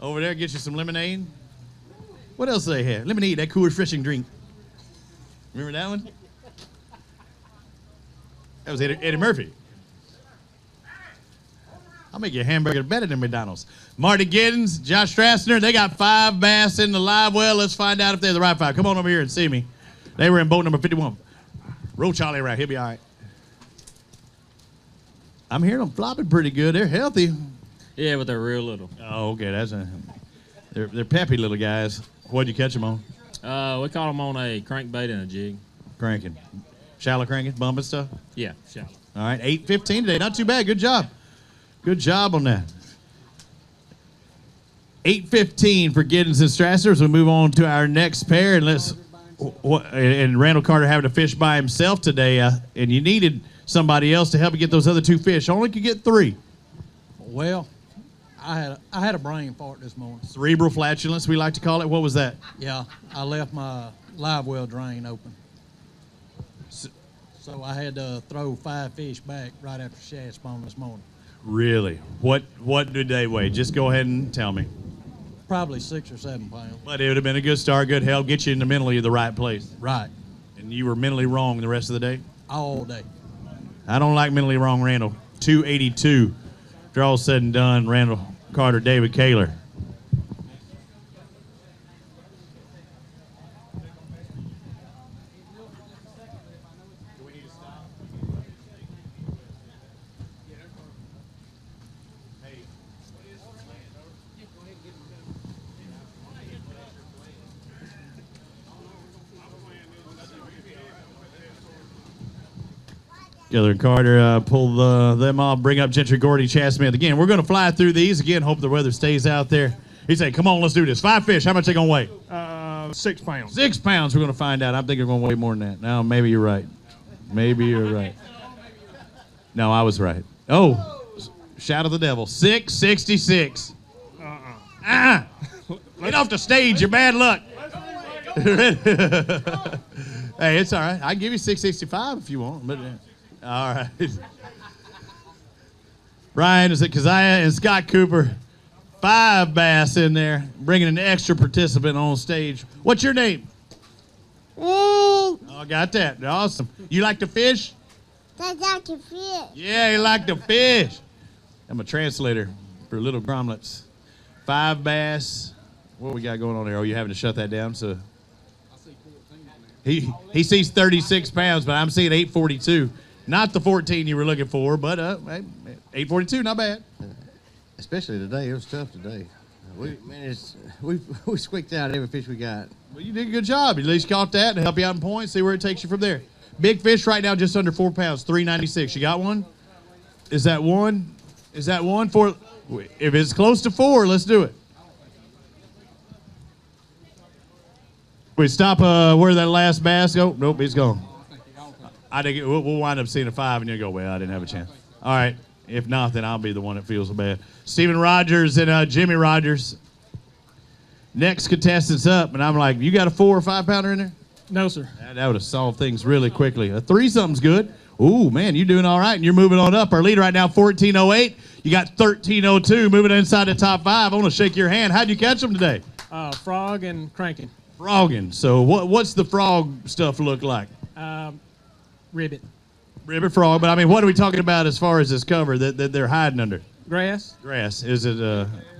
Over there, get you some lemonade. What else do they have? Lemonade, that Cooter fishing drink. Remember that one? That was Eddie Murphy. I'll make you a hamburger better than McDonald's. Marty Giddens, Josh Strassner, they got 5 bass in the live well. Let's find out if they're the right 5. Come on over here and see me. They were in boat number 51. Roll Charlie around. He'll be all right. I'm hearing them flopping pretty good. They're healthy. Yeah, but they're real little. Oh, okay. They're peppy little guys. What'd you catch them on? We caught them on a crankbait and a jig. Cranking. Shallow cranking, bumping stuff? Yeah, shallow. All right, 8:15 today. Not too bad. Good job. Good job on that. 8:15 for Giddens and Strasser as we move on to our next pair. And Randall Carter having to fish by himself today, and you needed somebody else to help you get those other 2 fish. Only could get 3. Well, I had a brain fart this morning. Cerebral flatulence, we like to call it. What was that? Yeah, I left my live well drain open. So I had to throw 5 fish back right after shad spawn this morning. Really? What did they weigh? Just go ahead and tell me. Probably 6 or 7 pounds. But it would have been a good start, good help, get you in the mentally the right place. Right. And you were mentally wrong the rest of the day? All day. I don't like mentally wrong Randall. 282. After all said and done, Randall Carter, David Kaler. Taylor Carter pull them off, bring up Gentry, Gordy, Chad Smith. Again, we're going to fly through these. Again, hope the weather stays out there. He said, come on, let's do this. 5 fish. How much they going to weigh? 6 pounds. 6 pounds we're going to find out. I think they're going to weigh more than that. No, maybe you're right. Maybe you're right. No, I was right. Oh, shout of the devil. 666. Get off the stage. You're bad luck. Hey, it's all right. I can give you 665 if you want. But all right. Ryan is it Keziah and Scott Cooper. 5 bass in there, bringing an extra participant on stage. What's your name? Oh, got that. Awesome. You like to fish? I like to fish. Yeah, you like to fish. I'm a translator for little grommlets. 5 bass. What we got going on there? Oh, you having to shut that down? So he sees 36 pounds, but I'm seeing 842. Not the 14 you were looking for, but 842, not bad. Especially today, it was tough today. We squeaked out every fish we got. Well, you did a good job. At least caught that and help you out in points. See where it takes you from there. Big fish right now, just under 4 pounds, 396. You got one? Is that one? Is that one? For if it's close to 4, let's do it. We stop where that last bass go? Nope, he's gone. I think we'll wind up seeing a 5, and you'll go, well, I didn't have a chance. All right. If not, then I'll be the one that feels so bad. Steven Rogers and Jimmy Rogers. Next contestants up, and I'm like, you got a 4 or 5 pounder in there? No, sir. That would have solved things really quickly. A 3 something's good. Ooh, man, you're doing all right, and you're moving on up. Our lead right now, 1408. You got 1302 moving inside the top 5. I want to shake your hand. How'd you catch them today? Frog and cranking. Frogging. So what's the frog stuff look like? Ribbit. Ribbit frog, but I mean, what are we talking about as far as this cover that they're hiding under? Grass. Grass. Is it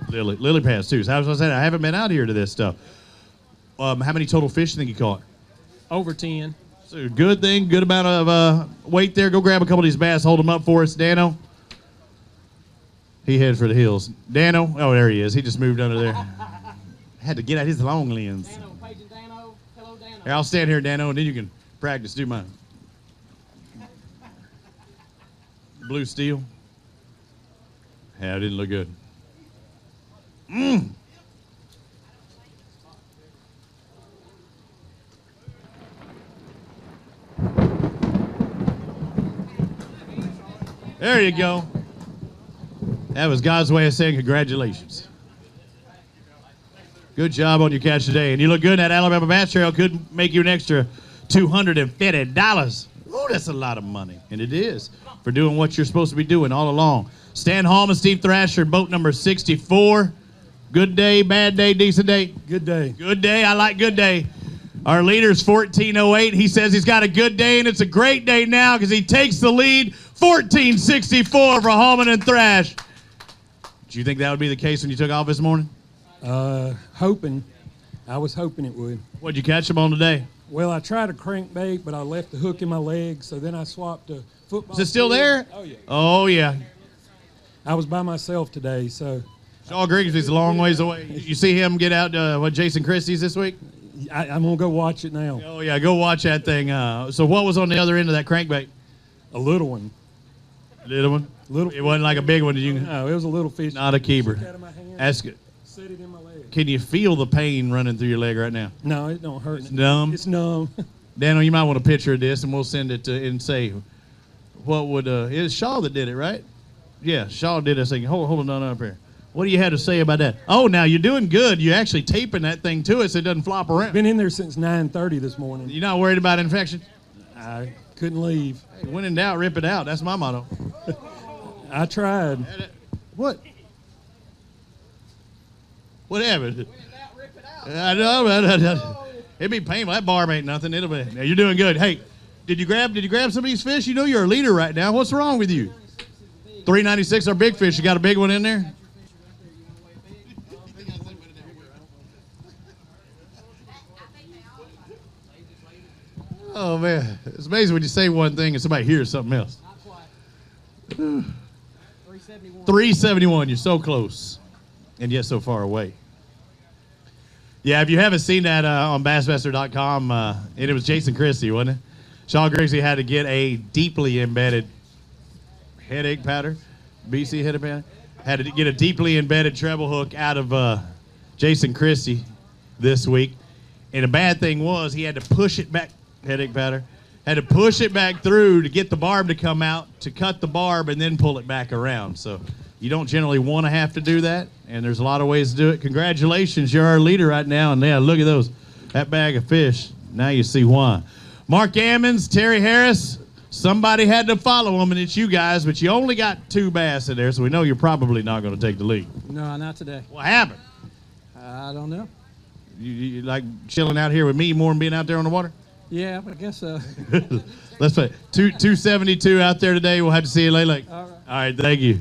lily pads too? So I was going to say, I haven't been out here to this stuff. How many total fish do you think you caught? Over 10. So good thing, good amount of weight there. Go grab a couple of these bass, hold them up for us. Dano. He headed for the hills. Dano. Oh, there he is. He just moved under there. Had to get out his long lens. Here, I'll stand here, Dano, and then you can practice. Do mine. Blue steel. Yeah, it didn't look good. There you go. That was God's way of saying congratulations. Good job on your catch today. And you look good. That Alabama Bass Trail could make you an extra $250. Oh, that's a lot of money. And it is for doing what you're supposed to be doing all along. Stan Hallman, Steve Thrasher, boat number 64. Good day, bad day, decent day? Good day. Good day. I like good day. Our leader's 1408. He says he's got a good day, and it's a great day now because he takes the lead. 1464 for Hallman and Thrash. Do you think that would be the case when you took off this morning? Hoping. I was hoping it would. What'd you catch him on today? Well, I tried a crankbait, but I left the hook in my leg, so then I swapped a football. Is it still there? Oh, yeah. Oh, yeah. I was by myself today, so. Shaw Grigsby's a long ways away. You see him get out to Jason Christie's this week? I'm going to go watch it now. Oh, yeah, go watch that thing. So what was on the other end of that crankbait? A little one. Little one? Little. It wasn't like a big one. No, it was a little fish. Not a keeper. Took out of my hand, Ask it. set it in my leg. Can you feel the pain running through your leg right now? No, it don't hurt. It's numb? It's numb. Daniel, you might want a picture of this, and we'll send it to and say, what would, it's Shaw that did it, right? Yeah, Shaw did this thing. Hold on up here. What do you have to say about that? Oh, now you're doing good. You're actually taping that thing to it so it doesn't flop around. Been in there since 9:30 this morning. You're not worried about infection? I couldn't leave. Hey, when in doubt, rip it out. That's my motto. I tried. What? What happened? I know, but it'd be painful. That barb ain't nothing. It'll be. Now you're doing good. Hey, Did you grab some of these fish? You know you're a leader right now. What's wrong with you? 396 are big fish. You got a big one in there? Oh, man. It's amazing when you say one thing and somebody hears something else. 371. You're so close. And yet so far away. Yeah, if you haven't seen that on bassmaster.com, and it was Jason Christie, wasn't it? Sean Grigsby had to get a deeply embedded headache powder, BC headache powder. Had to get a deeply embedded treble hook out of Jason Christie this week. And the bad thing was he had to push it back, headache powder, had to push it back through to get the barb to come out, to cut the barb, and then pull it back around. So you don't generally want to have to do that, and there's a lot of ways to do it. Congratulations, you're our leader right now. And yeah, look at those, that bag of fish. Now you see why. Mark Ammons, Terry Harris, somebody had to follow them, and it's you guys, but you only got 2 bass in there, so we know you're probably not going to take the lead. No, not today. What happened? I don't know. You like chilling out here with me more than being out there on the water? Yeah, I guess so. Let's play. 272 out there today. We'll have to see you later. All right, thank you.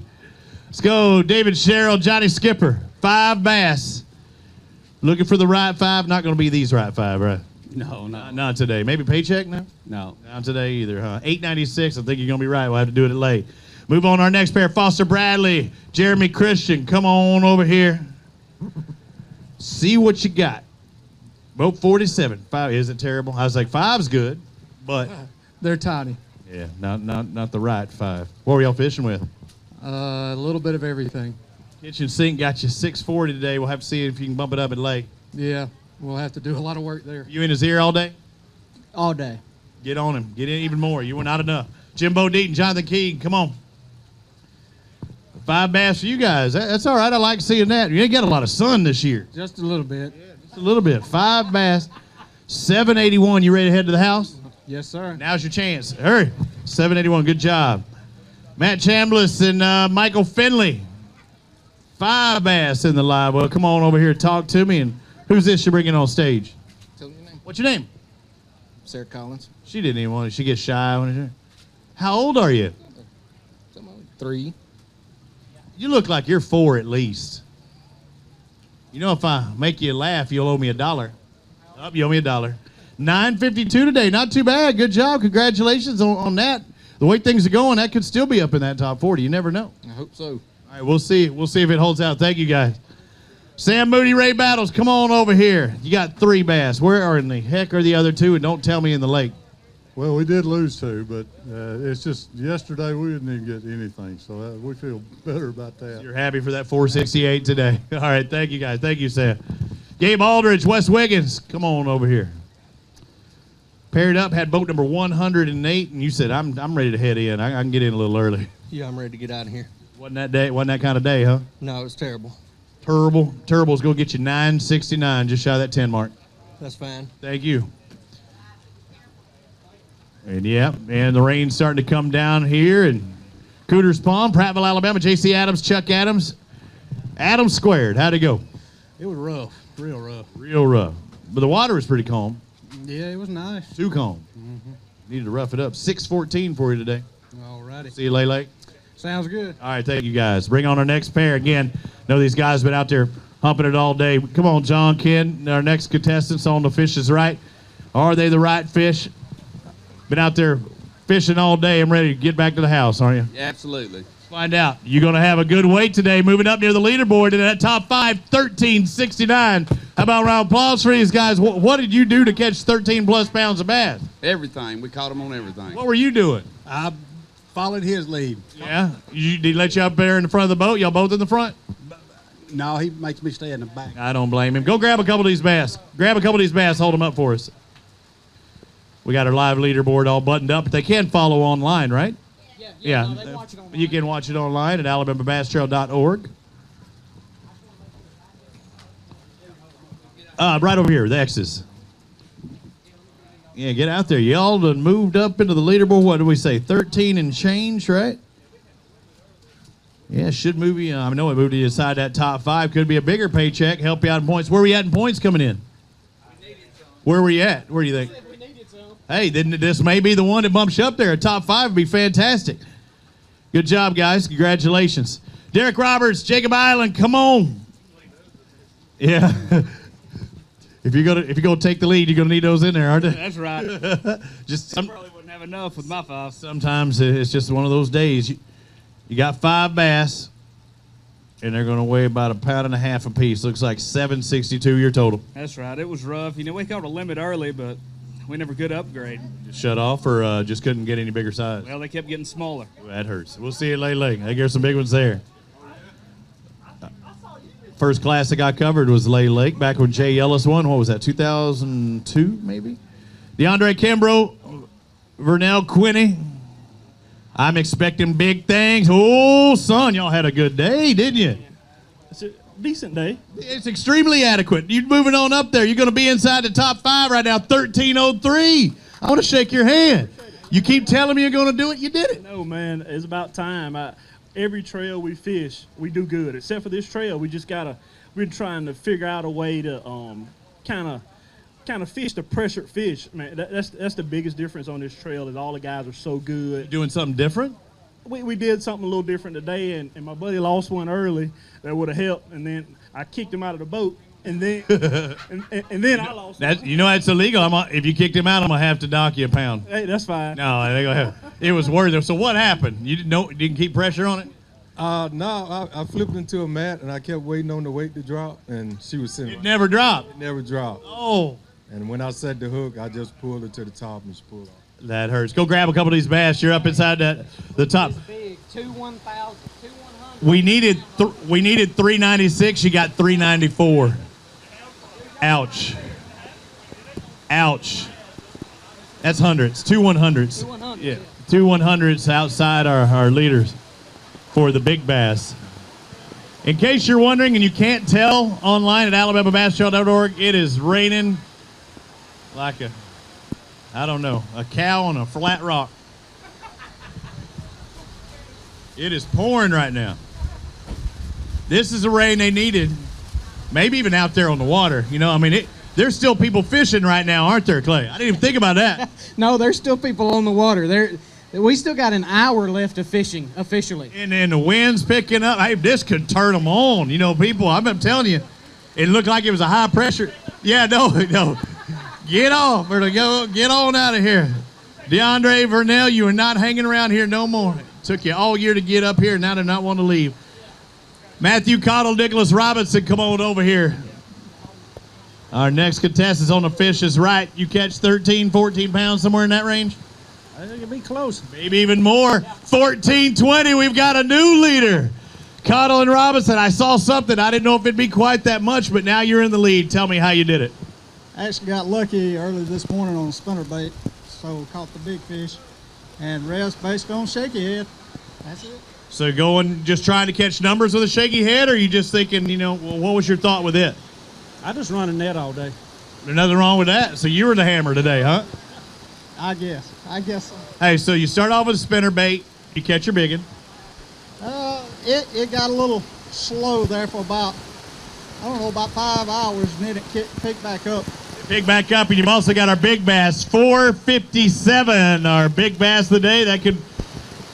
Let's go. David Sherrill, Johnny Skipper, 5 bass. Looking for the right 5. Not going to be these right 5, right? No, Not today. Maybe paycheck now? No. Not today either, huh? 896. I think you're going to be right. We'll have to do it late. Move on to our next pair. Foster Bradley, Jeremy Christian. Come on over here. See what you got. Boat 47. 5. Is it terrible? I was like, 5's good, but They're tiny. yeah, not the right 5. What were y'all fishing with? A little bit of everything. Kitchen sink got you 640 today. We'll have to see if you can bump it up and lay. Yeah, we'll have to do a lot of work there. You in his ear all day? All day. Get on him. Get in even more. You were not enough. Jimbo Deaton, Jonathan Keene, come on. 5 bass for you guys. That's all right. I like seeing that. You ain't got a lot of sun this year. Just a little bit. Just a little bit. 5 bass. 781. You ready to head to the house? Yes, sir. Now's your chance. Hurry. 781. Good job. Matt Chambliss and Michael Finley. 5 bass in the live well. Come on over here. Talk to me. And who's this you're bringing on stage? Tell me your name. What's your name? Sarah Collins. She didn't even want it. She gets shy. How old are you? 3. You look like you're 4 at least. You know, if I make you laugh, you'll owe me $1. You owe me $1. 952 today. Not too bad. Good job. Congratulations on that. The way things are going, that could still be up in that top 40. You never know. I hope so. All right, we'll see. We'll see if it holds out. Thank you, guys. Sam Moody, Ray Battles, come on over here. You got 3 bass. Where in the heck are the other 2? And don't tell me in the lake. Well, we did lose 2, but it's just yesterday we didn't even get anything, so we feel better about that. You're happy for that 468 today. All right, thank you, guys. Thank you, Sam. Gabe Aldridge, Wes Wiggins, come on over here. Paired up, had boat number 108, and you said, I'm ready to head in. I can get in a little early. Yeah, I'm ready to get out of here. Wasn't that kind of day, huh? No, it's terrible. Turbo's going to get you 969, just shy of that 10 mark. That's fine. Thank you. And yeah, and the rain's starting to come down here in Cooter's Pond, Prattville, Alabama. J.C. Adams, Chuck Adams. Adams squared. How'd it go? It was rough, real rough. Real rough. But the water was pretty calm. Yeah, it was nice. Too calm. Needed to rough it up. 614 for you today. All righty. See you, Lake. Sounds good. All right, thank you, guys. Bring on our next pair. Again, know these guys have been out there humping it all day. Come on, John, Ken, our next contestants on The Fish is Right. Are they the right fish? Been out there fishing all day. I'm ready to get back to the house, aren't you? Yeah, absolutely. Find out. You're going to have a good weight today. Moving up near the leaderboard in that top 5, 1369. How about a round of applause for these guys? What did you do to catch 13 plus pounds of bass? Everything. We caught them on everything. What were you doing? I followed his lead. Yeah? Did he let you up there in the front of the boat? Y'all both in the front? No, he makes me stay in the back. I don't blame him. Go grab a couple of these bass. Grab a couple of these bass. Hold them up for us. We got our live leaderboard all buttoned up, but they can follow online, right? Yeah. No, they watch it online. You can watch it online at alabamabasstrail.org. Right over here, the X's. Yeah, get out there. Y'all done moved up into the leaderboard. What did we say? 13 and change, right? Yeah, should move you. I know it moved you inside that top 5. Could be a bigger paycheck. Help you out in points. Where are we at in points coming in? Where were you at? Where do you think? Hey, then this may be the one that bumps you up there. A top 5 would be fantastic. Good job, guys. Congratulations. Derek Roberts, Jacob Island, come on. Yeah. If you're gonna take the lead, you're gonna need those in there, aren't you? That's right. Just probably wouldn't have enough with my 5. sometimes it's just one of those days. You got 5 bass, and they're gonna weigh about 1.5 pounds a piece. Looks like 762 your total. That's right. It was rough. You know, we caught a limit early, but we never could upgrade. Shut off, or just couldn't get any bigger size. Well, they kept getting smaller. That hurts. We'll see you Lay Lake. I think there's some big ones there. First classic I covered was Lay Lake back when Jay Ellis won. What was that, 2002 maybe? DeAndre Kimbrough, Vernell Quinney. I'm expecting big things. Oh, son, y'all had a good day, didn't you? It's a decent day. It's extremely adequate. You're moving on up there. You're going to be inside the top 5 right now, 1303. I want to shake your hand. You keep telling me you're going to do it, you did it. No, man, it's about time. Every trail we fish, we do good. Except for this trail, we're trying to figure out a way to kind of fish the pressured fish. Man, that's the biggest difference on this trail is all the guys are so good. Doing something different? We did something a little different today, and my buddy lost one early that would have helped, and then I kicked him out of the boat, and then and then I lost. You know that's illegal. If you kicked him out, I'm gonna have to dock you a pound. Hey, that's fine. No, they go ahead. It was worth it. So what happened? You didn't keep pressure on it? No, I flipped into a mat and I kept waiting on the weight to drop, and she was sitting. It never dropped. It never dropped. Oh. And when I set the hook, I just pulled it to the top and she pulled off. That hurts. Go grab a couple of these bass. You're up inside the top. Big 2-1,000, 2-100. We needed 396. You got 394. Ouch. Ouch. That's hundreds. 2 100s. 2-100. Yeah. 2 100s outside our leaders for the big bass. In case you're wondering and you can't tell online at alabamabastrel.org, it is raining like a cow on a flat rock. It is pouring right now. This is the rain they needed. Maybe even out there on the water. You know, I mean, there's still people fishing right now, aren't there, Clay? I didn't even think about that. No, there's still people on the water. We still got an hour left of fishing officially. And then the wind's picking up. Hey, this could turn them on. You know, people, I'm telling you, it looked like it was a high pressure. Yeah, no. Get off. Get on out of here. DeAndre Vernell, you are not hanging around here no more. It took you all year to get up here. Now they're not wanting to leave. Matthew Cottle, Nicholas Robinson, come on over here. Our next contestant is on the fish is right. You catch 13, 14 pounds, somewhere in that range? I think it'd be close. Maybe even more. 14-20, we've got a new leader. Cottle and Robinson, I saw something. I didn't know if it'd be quite that much, but now you're in the lead. Tell me how you did it. I actually got lucky early this morning on a spinnerbait, so caught the big fish, and rest basically on shaky head. That's it. So just trying to catch numbers with a shaky head, or are you just thinking, what was your thought with it? I just run a net all day. There's nothing wrong with that. So you were the hammer today, huh? I guess so. Hey, so you start off with a spinnerbait, you catch your biggin. It got a little slow there for about 5 hours, and then it picked back up. Pick back up, and you've also got our big bass, 457. Our big bass of the day, that could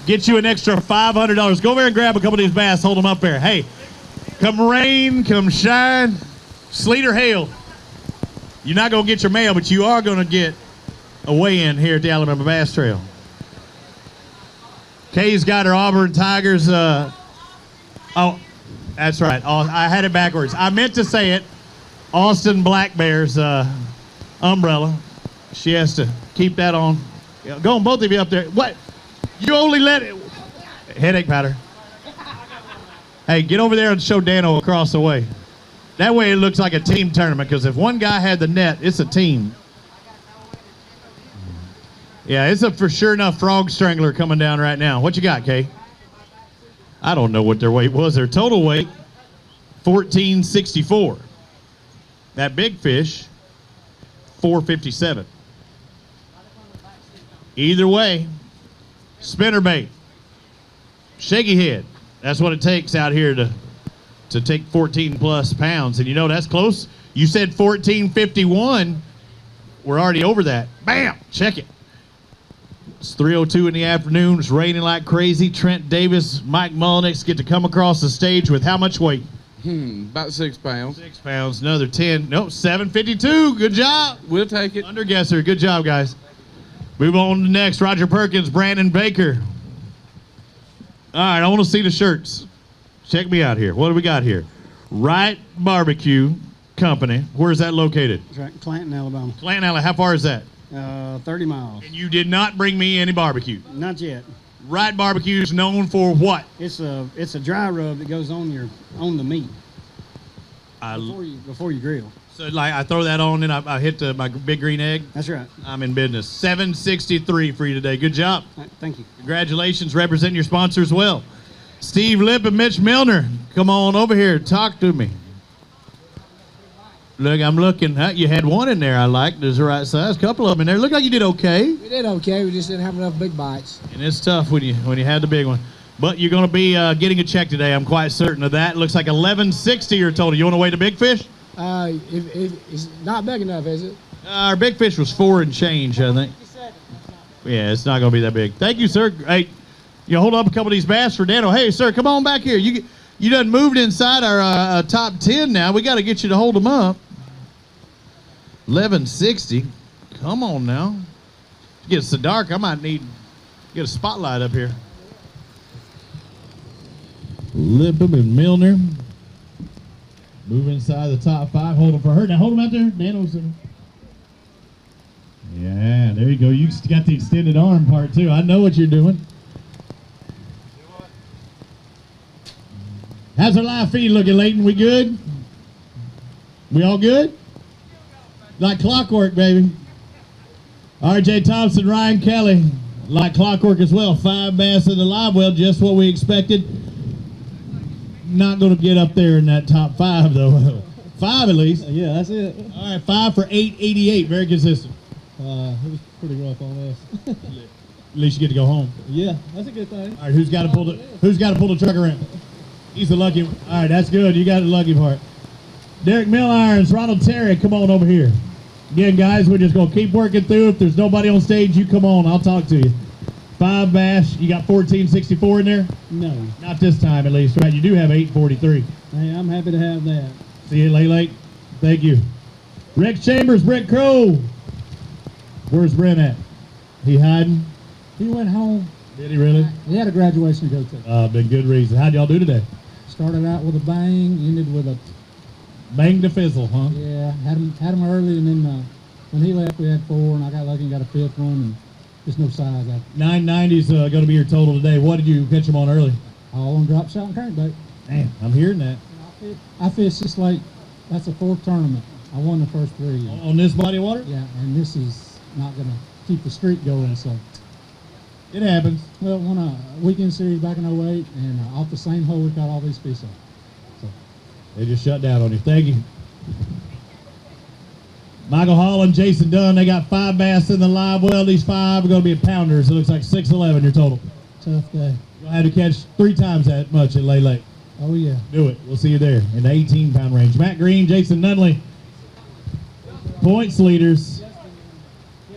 get you an extra $500. Go over and grab a couple of these bass, hold them up there. Hey, come rain, come shine, sleet or hail, you're not going to get your mail, but you are going to get a weigh-in here at the Alabama Bass Trail. Kay's got her Auburn Tigers. Oh, that's right. I had it backwards. I meant to say it. Austin Black Bears umbrella. She has to keep that on. Go on, both of you up there. What? You only let it. Headache powder. Hey, get over there and show Dano across the way. That way it looks like a team tournament, because if one guy had the net, it's a team. Yeah, it's a for sure enough frog strangler coming down right now. What you got, Kay? I don't know what their weight was. Their total weight, 1464. That big fish, 457. Either way, spinnerbait, shaky head. That's what it takes out here to take 14 plus pounds. And that's close. You said 1451. we're already over that. Bam! Check it. It's 3:02 in the afternoon. It's raining like crazy. Trent Davis, Mike Mullenix get to come across the stage with how much weight? About 6 pounds. 6 pounds. Another 10. Nope, 752. Good job. We'll take it. Underguesser. Good job, guys. Move on to next. Roger Perkins, Brandon Baker. All right, I want to see the shirts. Check me out here. What do we got here? Wright Barbecue Company. Where's that located? That's right, Clanton, Alabama. Clanton, Alabama. How far is that? 30 miles. And you did not bring me any barbecue. Not yet. Wright Barbecue is known for what? It's a dry rub that goes on the meat before you grill. So like I throw that on and I hit my big green egg. That's right. I'm in business. 763 for you today. Good job. Thank you. Congratulations, representing your sponsor as well. Steve Lipp and Mitch Milner, come on over here. Talk to me. Look, I'm looking. You had one in there I liked. There's the right size. A couple of them in there. Look like you did okay. We did okay. We just didn't have enough big bites. And it's tough when you had the big one. But you're going to be getting a check today. I'm quite certain of that. It looks like $11.60 your total. You want to weigh the big fish? It's not big enough, is it? Our big fish was 4 and change, I think. Yeah, it's not going to be that big. Thank you, sir. Hey, you hold up a couple of these bass for Dano. Hey, sir, come on back here. You done moved inside our top 10 now. We got to get you to hold them up. $11.60. Come on now. If it gets so dark, I might need get a spotlight up here. Lippum and Milner. Move inside the top 5. Hold them for her. Now hold them out there. Dano's in. Yeah, there you go. You got the extended arm part too. I know what you're doing. How's our live feed looking, Leighton? We good? We all good? Like clockwork, baby. R.J. Thompson, Ryan Kelly, like clockwork as well. 5 bass in the live well, just what we expected. Not going to get up there in that top 5, though. 5 at least. Yeah, that's it. All right, 5 for 888. Very consistent. It was pretty rough on us. At least you get to go home. Yeah, that's a good thing. All right, who's got to pull the truck around? He's the lucky one. All right, that's good. You got the lucky part. Derek Millirons, Ronald Terry, come on over here. Again, guys, we're just going to keep working through. If there's nobody on stage, you come on. I'll talk to you. 5 bass. You got 1464 in there? No. Not this time, at least, right? You do have 843. Hey, I'm happy to have that. See you late. Thank you. Rick Chambers, Brent Crow. Where's Brent at? He hiding? He went home. Did he really? He had a graduation to go to. Been good reason. How'd y'all do today? Started out with a bang, ended with a bang to fizzle, huh? Yeah, had him early, and then when he left, we had 4, and I got lucky and got a 5th one, and just no size. 990's going to be your total today. What did you catch them on early? All on drop shot and crankbait. Damn, I'm hearing that. I fished this late. That's the 4th tournament. I won the first 3. On this body of water? Yeah, and this is not going to keep the streak going, so. It happens. Well, won a weekend series back in 08, and off the same hole we caught all these fish on. So. They just shut down on you. Thank you. Michael Holland, Jason Dunn, they got 5 bass in the live well. These 5 are going to be a pounder, so it looks like 611 your total. Tough day. You'll have to catch 3 times that much at Lay Lake. Oh, yeah. Do it. We'll see you there in the 18-pound range. Matt Green, Jason Nunley, points leaders.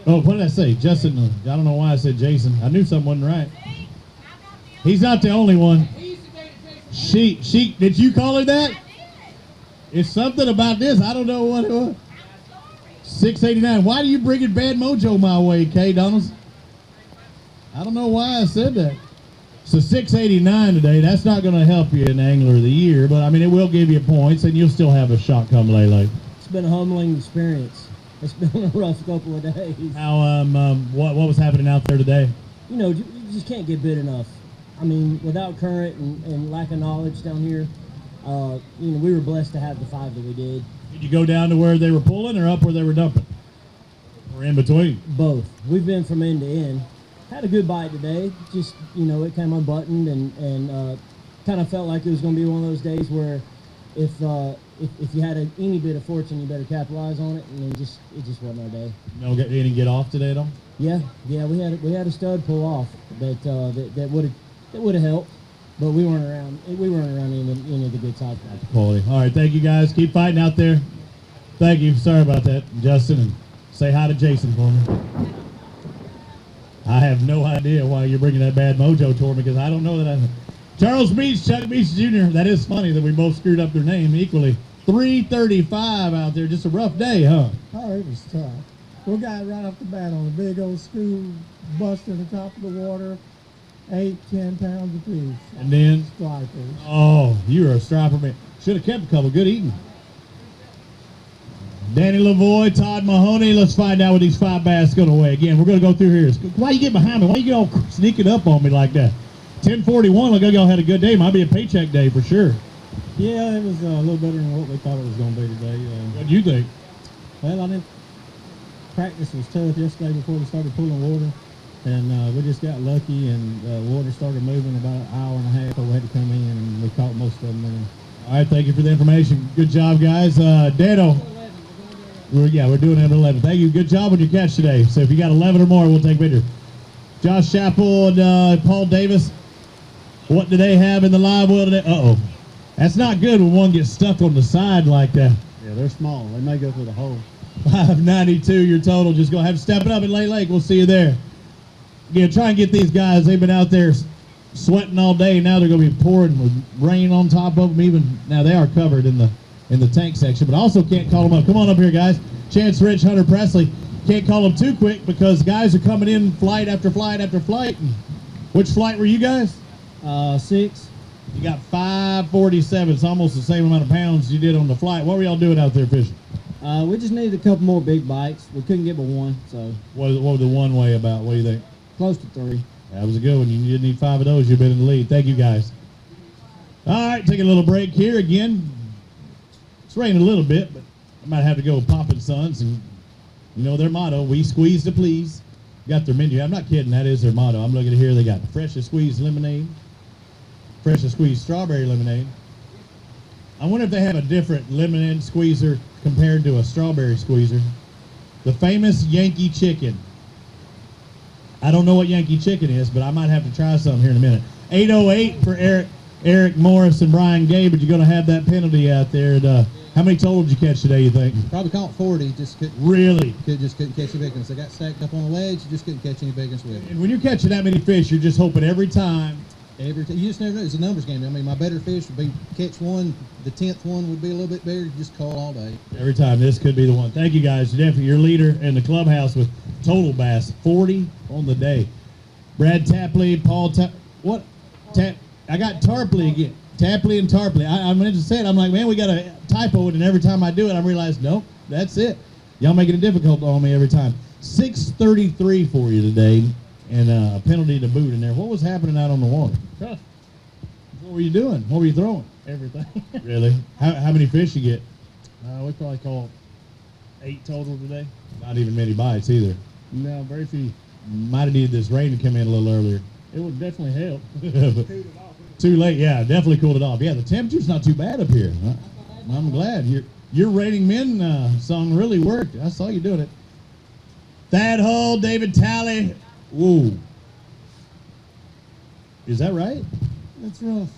Oh, what did I say? Justin. I don't know why I said Jason. I knew something wasn't right. He's not the only one. She, did you call her that? It's something about this. I don't know what it was. 689. Why do you bring it bad mojo my way, Kay Donalds? I don't know why I said that. So 689 today. That's not going to help you in Angler of the Year, but I mean, it will give you points, and you'll still have a shot come Lay Lake. It's been a humbling experience. It's been a rough couple of days. How what was happening out there today? You know, you just can't get bit enough. I mean, without current and lack of knowledge down here, you know, we were blessed to have the 5 that we did. Did you go down to where they were pulling or up where they were dumping? Or in between? Both. We've been from end to end. Had a good bite today. Just, you know, it came unbuttoned and kind of felt like it was going to be one of those days where if you had any bit of fortune, you better capitalize on it, and it just wasn't our day. No, didn't get off today at all? Yeah, we had a stud pull off that would have helped, but we weren't around any of the good top guys. Quality. All right, thank you guys. Keep fighting out there. Thank you. Sorry about that, Justin and Say hi to Jason for me. I have no idea why you're bringing that bad mojo toward me because I don't know that I. Charles Beach, Chuck Beach Jr. That is funny that we both screwed up their name equally. 335 out there. Just a rough day, huh? Oh, it was tough. We got right off the bat on a big old screw, busting the top of the water, 8-10 pounds apiece. And then? Stripers. Oh, you were a striper man. Should have kept a couple. Good eating. Danny Lavoie, Todd Mahoney. Let's find out what these 5 bass going to weigh. Again, we're going to go through here. Why you get behind me? Why you get all sneaking up on me like that? 10:41. Look like y'all had a good day. Might be a paycheck day for sure. Yeah, it was a little better than what we thought it was going to be today. What do you think? Well, I think practice was tough yesterday before we started pulling water, and we just got lucky, and water started moving about an hour and a half, so we had to come in, and we caught most of them in. All right, thank you for the information. Good job, guys. Dano. We're doing it at 11. Thank you. Good job on your catch today. So if you got 11 or more, we'll take pictures. Josh Chappell and Paul Davis. What do they have in the live well today? Uh-oh. That's not good when one gets stuck on the side like that. Yeah, they're small. They may go through the hole. 592 your total. Just go have to step it up in Lake Lake. We'll see you there. Again, try and get these guys. They've been out there sweating all day. Now they're going to be pouring with rain on top of them. Even now they are covered in the tank section, but also can't call them up. Come on up here, guys. Chance Rich, Hunter Presley. Can't call them too quick because guys are coming in flight after flight after flight. Which flight were you guys? 6. You got 547. It's almost the same amount of pounds you did on the flight. What were y'all doing out there fishing? We just needed a couple more big bites. We couldn't get but one, so. What was the one weigh about? What do you think? Close to 3. That was a good one. You didn't need 5 of those. You've been in the lead. Thank you, guys. All right, taking a little break here again. It's raining a little bit, but I might have to go with Papa and Sons, and you know their motto: we squeeze to please. Got their menu. I'm not kidding. That is their motto. I'm looking at here. They got freshly squeezed lemonade, freshly squeezed strawberry lemonade. I wonder if they have a different lemonade squeezer compared to a strawberry squeezer. The famous Yankee Chicken. I don't know what Yankee Chicken is, but I might have to try some here in a minute. 808 for Eric Morris and Brian Gay, but you're going to have that penalty out there. And, how many total did you catch today, you think? Probably caught 40, just couldn't. Really? Just couldn't catch any big ones. They got stacked up on the ledge, just couldn't catch any big ones with it. And when you're catching that many fish, you're just hoping every time. You just never know. It's a numbers game. I mean, my better fish would be catch one, the 10th one would be a little bit bigger, just call all day. Every time, this could be the one. Thank you, guys. Definitely your leader in the clubhouse with total bass, 40 on the day. Brad Tapley, Paul I got Tarpley again. Tapley and Tarpley. I meant to say it. I'm like, man, we got a typo, and every time I do it, I realize, nope, that's it. Y'all making it difficult on me every time. 633 for you today, and a penalty to boot in there. What was happening out on the water? Tough. What were you doing? What were you throwing? Everything. Really? How many fish you get? We probably caught 8 total today. Not even many bites either. No, very few. Might have needed this rain to come in a little earlier. It would definitely help. Too late, yeah, definitely cooled it off. Yeah, the temperature's not too bad up here. I'm glad. Your Raining Men song really worked. I saw you doing it. Thad Hull, David Talley. Ooh. Is that right? That's rough.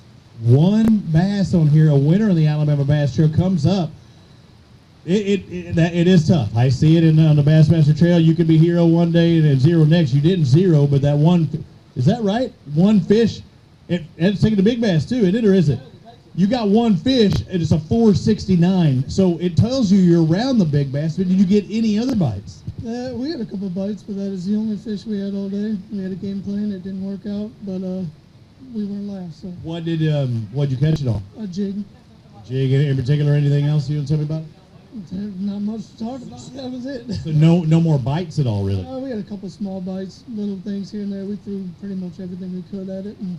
One bass on here, a winner in the Alabama Bass Trail comes up. It is tough. I see it on the Bassmaster Trail. You could be hero one day and then zero next. You didn't zero, but that one, is that right? One fish. And it's taking the big bass too, isn't it, or is it? You got one fish, and it's a 469. So it tells you you're around the big bass, but did you get any other bites? We had a couple bites, but that is the only fish we had all day. We had a game plan. It didn't work out, but we weren't last. So. What'd you catch it on? A jig. Jig in particular? Anything else you want to tell me about it? Not much to talk about. That was it. So no more bites at all, really? We had a couple small bites, little things here and there. We threw pretty much everything we could at it, and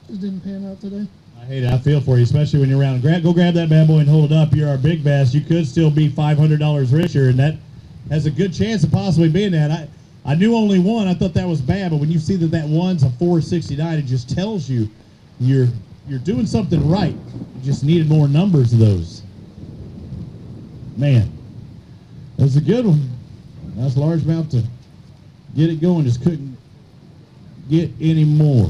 just didn't pan out today. I hate it. I feel for you, especially when you're around. Go grab that bad boy and hold it up. You're our big bass. You could still be $500 richer, and that has a good chance of possibly being that. I knew only one. I thought that was bad, but when you see that one's a 469, it just tells you you're doing something right. You just needed more numbers of those. Man, that was a good one. That's largemouth to get it going. Just couldn't get any more.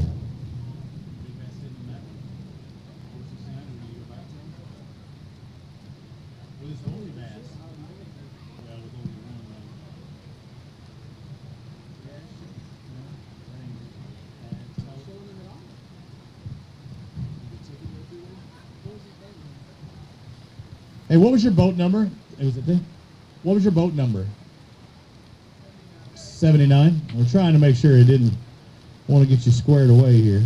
Hey, what was your boat number? What was your boat number? 79. We're trying to make sure it didn't want to get you squared away here.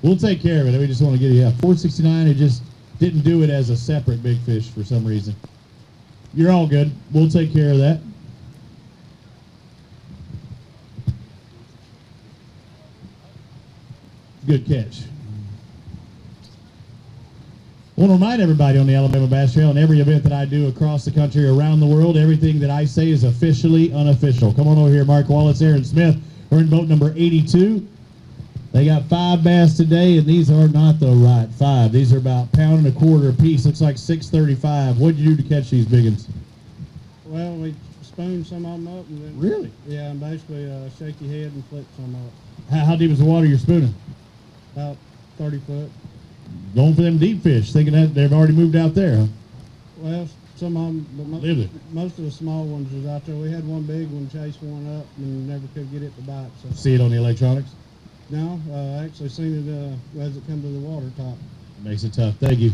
We'll take care of it. We just want to get you, 469. It just didn't do it as a separate big fish for some reason. You're all good. We'll take care of that. Good catch. I want to remind everybody on the Alabama Bass Trail and every event that I do across the country, around the world, everything that I say is officially unofficial. Come on over here, Mark Wallace, Aaron Smith. We're in boat number 82. They got 5 bass today, and these are not the right 5. These are about £1.25 a piece. Looks like 6.35. What'd you do to catch these big ones? Well, we spooned some of them up. And then, Really? Yeah, and basically shake your head and flip some up. How deep is the water you're spooning? About 30 foot. Going for them deep fish, thinking that they've already moved out there, huh? Well, some of them, but most of the small ones was out there. We had one big one chase one up and never could get it to bite. So. See it on the electronics? No, I actually seen it as it come to the water top. Makes it tough. Thank you.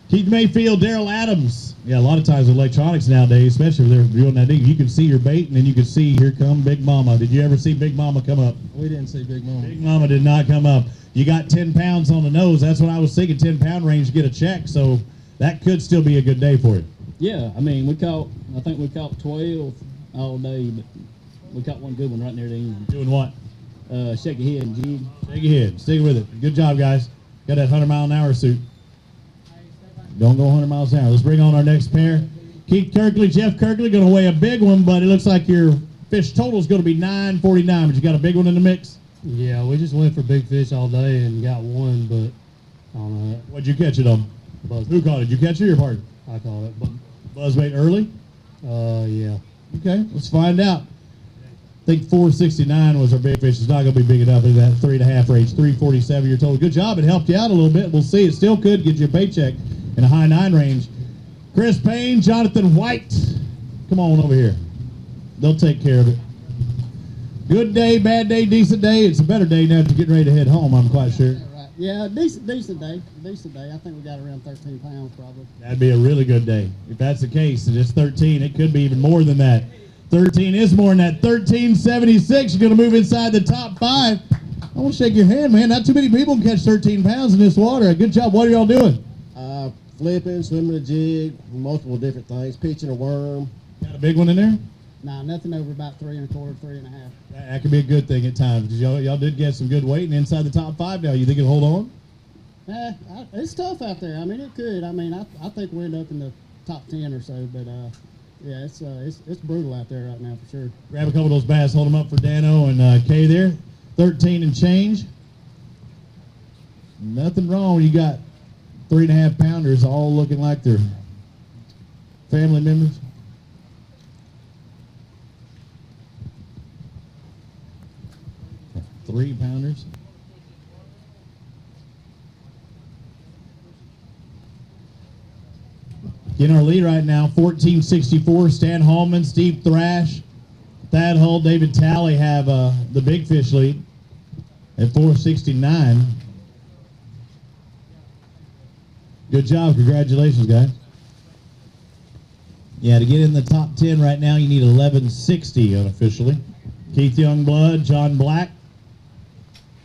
Keith Mayfield, Daryl Adams. Yeah, a lot of times with electronics nowadays, especially if they're doing that deep, you can see your bait, and then you can see, here come Big Mama. Did you ever see Big Mama come up? We didn't see Big Mama. Big Mama did not come up. You got 10 pounds on the nose. That's what I was thinking, 10-pound range to get a check, so that could still be a good day for you. Yeah, I mean, I think we caught 12 all day, but we caught one good one right near the end. Doing what? Shake your head and jig. Shake your head. Stick with it. Good job, guys. Got that 100-mile-an-hour suit. Don't go 100 miles an hour. Let's bring on our next pair. Keith Kirkley, Jeff Kirkley, going to weigh a big one, but it looks like your fish total is going to be 949. But you got a big one in the mix? Yeah, we just went for big fish all day and got one, but I don't know. What'd you catch it on? Buzz. Who caught it? Did you catch it or your partner? I call it. Buzzbait early? Yeah. Okay, let's find out. I think 469 was our big fish. It's not going to be big enough in that 3.5 range. 347 your total. Good job. It helped you out a little bit. We'll see. It still could get you a paycheck in a high 9 range. Chris Payne, Jonathan White. Come on over here. They'll take care of it. Good day, bad day, decent day. It's a better day now if you're getting ready to head home, I'm quite sure. Right. Yeah, decent day. Decent day. I think we got around 13 pounds probably. That'd be a really good day. If that's the case, and it's 13, it could be even more than that. 13 is more than that. 1376. You're going to move inside the top 5. I want to shake your hand, man. Not too many people can catch 13 pounds in this water. Good job. What are y'all doing? Flipping, swimming a jig, multiple different things, pitching a worm. Got a big one in there? Nah, nothing over about 3.25, 3.5. That could be a good thing at times because y'all did get some good weight and inside the top 5 now. You think it'll hold on? It's tough out there. I mean, it could. I mean, I think we'll end up in the top 10 or so, but yeah, it's brutal out there right now for sure. Grab a couple of those bass, hold them up for Dano and Kay there. 13 and change. Nothing wrong when you got 3.5 pounders all looking like they're family members. Three pounders. In our lead right now, 1464, Stan Hallman, Steve Thrash, Thad Hull, David Talley have the big fish lead at 469. Good job. Congratulations, guys. Yeah, to get in the top 10 right now, you need 1160 unofficially. Keith Youngblood, John Black.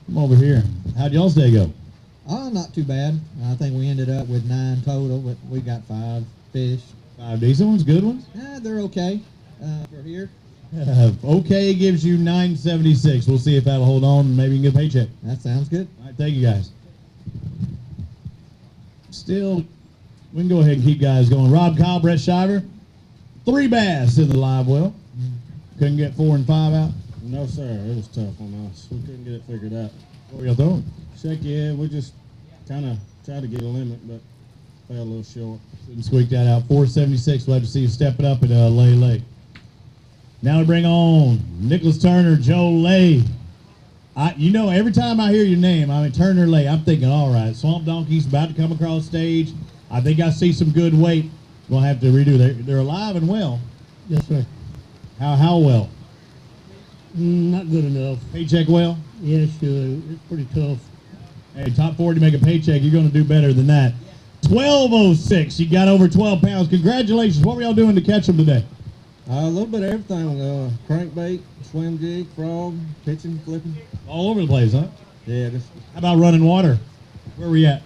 Come over here. How'd y'all's day go? Not too bad. I think we ended up with 9 total, but we got 5 fish. 5 decent ones, good ones? They're okay for here. Okay gives you 976. We'll see if that'll hold on and maybe you can get a paycheck. That sounds good. All right, thank you guys. Still, we can go ahead and keep guys going. Rob Kyle, Brett Shiver, 3 bass in the live well. Couldn't get 4 and 5 out. No, sir. It was tough on us. We couldn't get it figured out. What were y'all doing? Shake your head. We just kind of tried to get a limit, but fell a little short. Couldn't squeak that out. 476. We'll have to see you step it up at Lay Lake. Now to bring on Nicholas Turner, Joe Lay. You know, every time I hear your name, I mean Turner Lay, I'm thinking, all right, Swamp Donkey's about to come across stage. I think I see some good weight. We'll have to redo. They're alive and well. Yes, sir. How well? Not good enough. Paycheck well? Yeah, sure. It's pretty tough. Hey, top 40 to make a paycheck, you're going to do better than that. 12:06. You got over 12 pounds. Congratulations. What were y'all doing to catch them today? A little bit of everything. Crankbait, swim jig, frog, pitching, flipping. All over the place, huh? Yeah, just How about running water? Where were you at?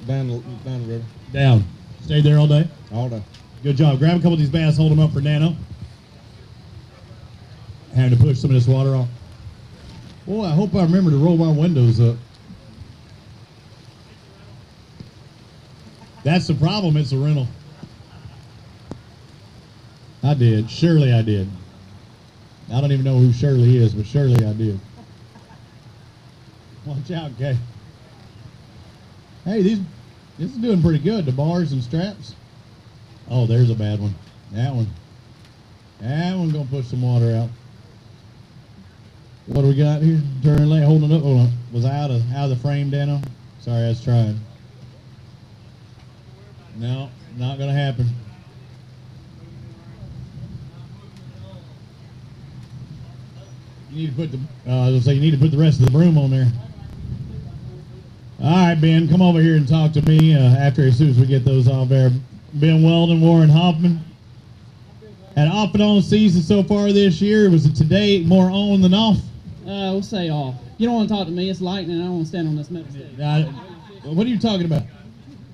down the river. Down. Stayed there all day? All day. Good job. Grab a couple of these bass, hold them up for Nano. Having to push some of this water off. Boy, I hope I remember to roll my windows up. That's the problem. It's a rental. I did. Surely I did. I don't even know who Shirley is, but surely I did. Watch out, Kay. Hey, this is doing pretty good. The bars and straps. Oh, there's a bad one. That one's gonna push some water out. What do we got here? Turn lane, holding it up. Hold on. Was I out of the frame, Dano? Sorry, I was trying. No, not gonna happen. You need to put I was gonna say you need to put the rest of the broom on there. All right, Ben, come over here and talk to me as soon as we get those off there. Ben Weldon, Warren Hoffman. Had off and on season so far this year. Was it today more on than off? We'll say off. You don't want to talk to me. It's lightning. I don't want to stand on this metal stick. What are you talking about?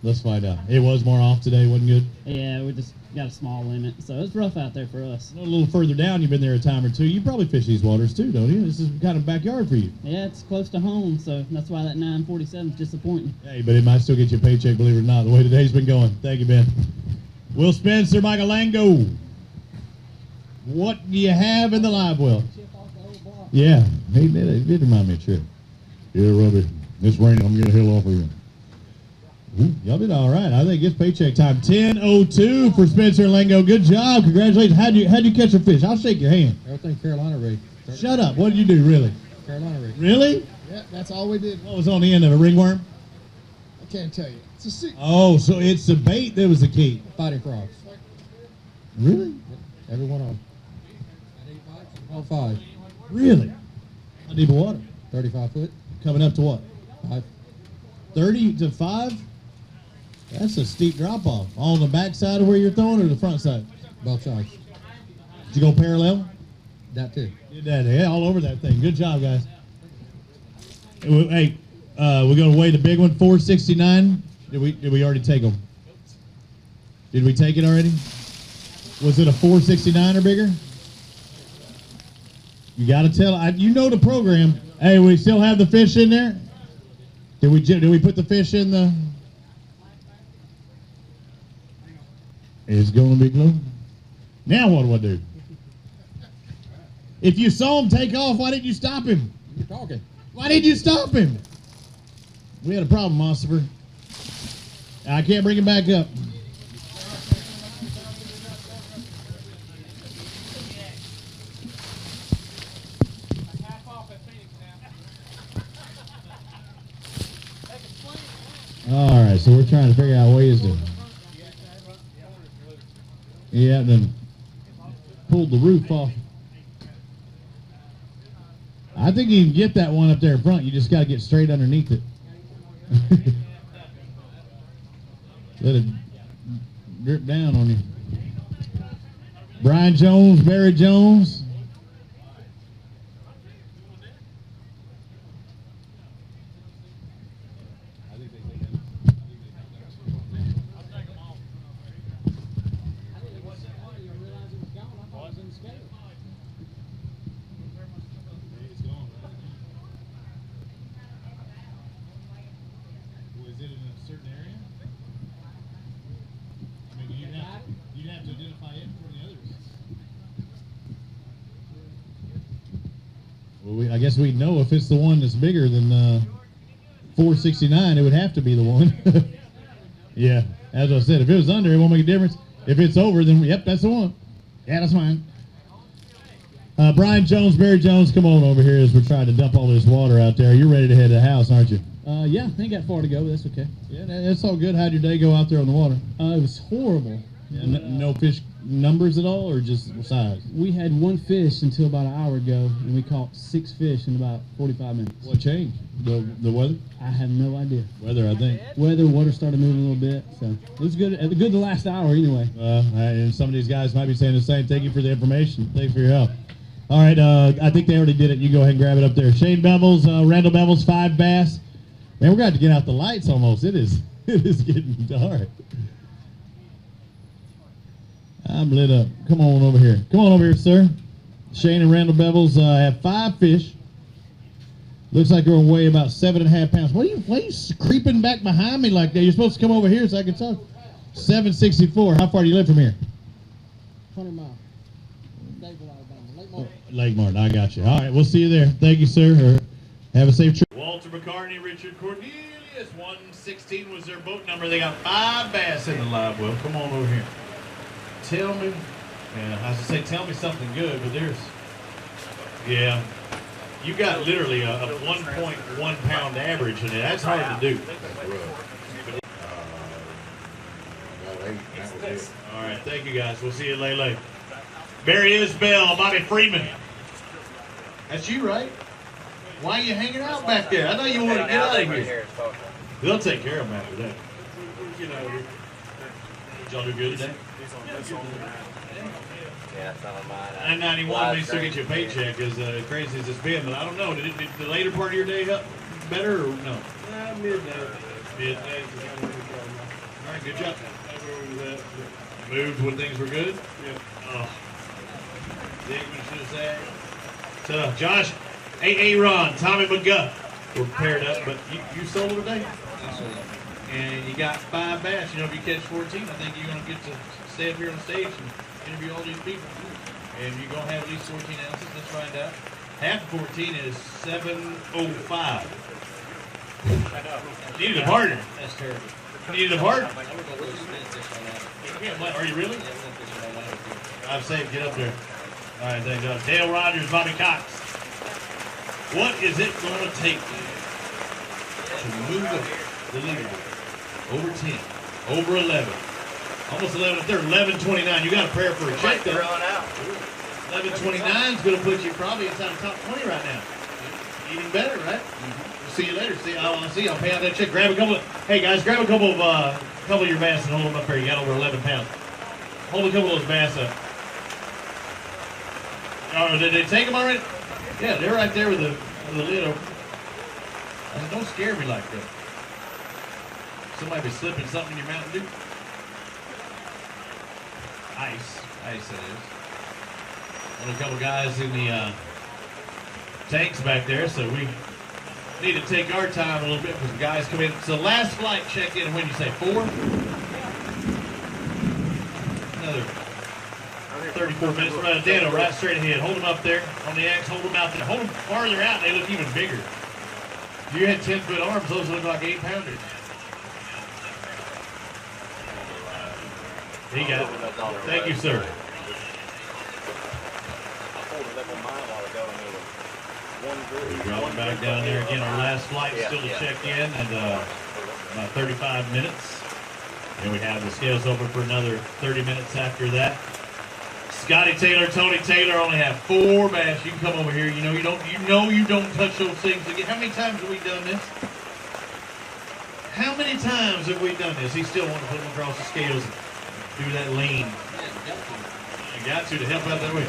Let's find out. It was more off today. Wasn't good. Yeah, we just got a small limit, so it's rough out there for us. A little further down, you've been there a time or two. You probably fish these waters too, don't you? This is kind of backyard for you. Yeah, it's close to home, so that's why that 947 is disappointing. Hey, but it might still get you a paycheck, believe it or not, the way today's been going. Thank you, Ben. Will Spencer, Michael Lango. What do you have in the live well? Yeah, he did remind me of Trip. Yeah, Robbie, it's raining. I'm getting the hell off of here. Ooh, y'all did all right. I think it's paycheck time. 10:02 for Spencer and Lango. Good job. Congratulations. How'd you catch a fish? I'll shake your hand. Everything Carolina rig. Shut up. What did you do, really? Carolina rig. Really? Yeah, that's all we did. What was on the end of a ringworm? I can't tell you. It's a secret. Oh, so it's the bait that was the key. Fighting frogs. Really? Every one of them. All 5. Really? How deep of water? 35 foot. Coming up to what? 5. 30 to 5? That's a steep drop off. On the back side of where you're throwing or the front side? Both sides. Did you go parallel? That too. Did that. Yeah, all over that thing. Good job, guys. Hey, we're going to weigh the big one, 469. Did we already take them? Did we take it already? Was it a 469 or bigger? You got to tell. You know the program. Hey, we still have the fish in there? Did we put the fish in the? It's going to be glue. Now what do I do? If you saw him take off, why didn't you stop him? You're talking. Why didn't you stop him? We had a problem, Ossifer. I can't bring him back up. All right, so we're trying to figure out ways to. Yeah, then pulled the roof off. I think you can get that one up there in front. You just got to get straight underneath it. Let it drip down on you. Brian Jones, Barry Jones. I guess we'd know if it's the one that's bigger than 469. It would have to be the one. Yeah, as I said, if it was under, it won't make a difference. If it's over, then yep, that's the one. Yeah, that's fine. Brian Jones, Barry Jones, come on over here as we're trying to dump all this water out there. You're ready to head to the house, aren't you? Yeah, I ain't got far to go, but that's okay. Yeah, that's all good. How'd your day go out there on the water? It was horrible. No fish numbers at all, or just size? We had one fish until about an hour ago, and we caught 6 fish in about 45 minutes. What changed? The weather? I have no idea. Weather, I think. Water started moving a little bit, so it was good. Good the last hour anyway. And some of these guys might be saying the same. Thank you for the information. Thank you for your help. All right, I think they already did it. You go ahead and grab it up there. Shane Bevels, Randall Bevels, 5 bass. Man, we're going to have to get out the lights almost. It is getting dark. I'm lit up. Come on over here. Come on over here, sir. Shane and Randall Bevels have 5 fish. Looks like they're going to weigh about 7.5 pounds. Why are you creeping back behind me like that? You're supposed to come over here so I can talk. 764. How far do you live from here? 100 miles. Lake Martin. I got you. All right, we'll see you there. Thank you, sir. Have a safe trip. Walter McCartney, Richard Cornelius, 116 was their boat number. They got 5 bass in the live well. Come on over here. Tell me, I was to say, tell me something good, but you got literally a 1.1 pound average in it. That's hard to do. All right, thank you guys. We'll see you later. Barry Isbell, Bobby Freeman. That's you, right? Why are you hanging out back there? I know you want to get out of here. They'll take care of them after that. Did y'all do good today? Yeah, it's not on mine. And 91 may still get you a paycheck, as crazy as it's been, but I don't know. Did the later part of your day help better or no? Midday. Midday. All right, good job. Moved when things were good? Yeah. Oh. Digman should have said. So, Josh, Ron, Tommy McGuff were paired up, but you solo today? And you got 5 bass. You know, if you catch 14, I think you're going to get to stay up here on the stage and interview all these people. And you're going to have at least 14 ounces. Let's find out. Half of 14 is 705. Needed a partner. That's terrible. Needed a partner. Are you really? I'm safe. Get up there. All right, thank God. Dale Rogers, Bobby Cox. What is it going to take to move up the leaderboard? Over 10, over 11, almost 11 and 3rd, 11:29. You got to prepare for a check though. 11:29 is going to put you probably inside the top 20 right now. Even better, right? We'll see you later. I'll pay out that check. Grab a couple of, hey guys, grab a couple of your bass and hold them up there. You got over 11 pounds. Hold a couple of those bass up. Oh, did they take them already? Yeah, they're right there with the lid open. I said, don't scare me like that. Somebody be slipping something in your Mountain Dew. Ice it is. Only a couple guys in the tanks back there, so we need to take our time a little bit because the guys come in. So last flight check in, when you say 4? Another 34 minutes. Right, Dano, right straight ahead. Hold them up there on the axe. Hold them out there. Hold them farther out. They look even bigger. If you had 10-foot arms, those look like 8-pounders. He got it. Thank you, sir. We're dropping back down there again. Our last flight still to check in, and about 35 minutes. And we have the scales open for another 30 minutes after that. Scotty Taylor, Tony Taylor only have 4 bass. You can come over here. You know you don't touch those things again. How many times have we done this? How many times have we done this? He still wants to put them across the scales and do that lean. You got to help out that way.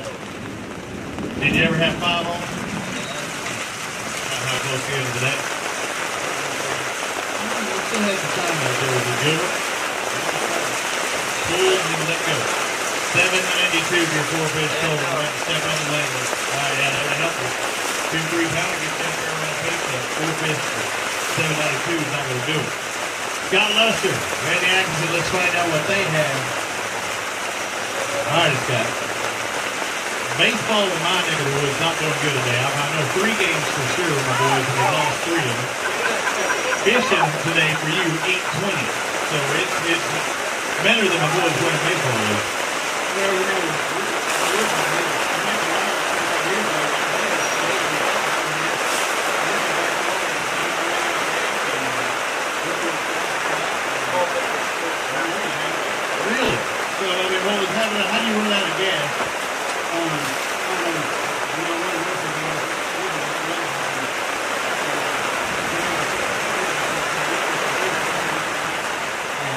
Did you ever have 5 on? How close you to that? Still had some time out there. Was it good? Pull and let go. 792 for your 4 fish total. Right, step on the lane. All right, yeah, that would help you. 2-3 pounds, get down there around pace. 4 fish for 792 is not going to do it. Scott Luster, Randy Atkinson, let's find out what they have. All right, Scott. Baseball in my neck of the woods not doing good today. I know 3 games for sure, my boys, and we lost 3 of them. Fishing today for you, 820. So it's better than my boys playing baseball is. Really? So how do you run out of gas?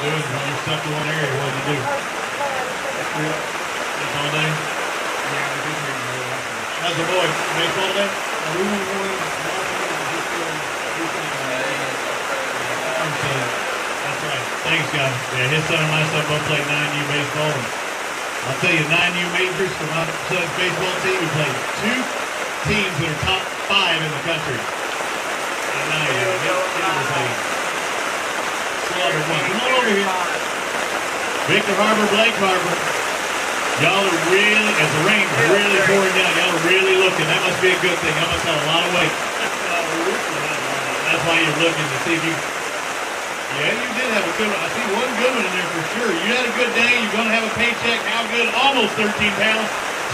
You're stuck in one area. What do you do? That's all day? How's the boy? Baseball day? That's right. Thanks, guys. Yeah, his son and my son both played 9U baseball. And I'll tell you, 9U majors for my son's baseball team. We played 2 teams that are top 5 in the country. And 9U. Come on over here. Victor Harbor, Blake Harbor. Y'all are really, as the rain's really pouring down, y'all are really looking. That must be a good thing. That must have a lot of weight. That's why you're looking to see if you... Yeah, you did have a good one. I see one good one in there for sure. You had a good day. You're going to have a paycheck. How good? Almost 13 pounds.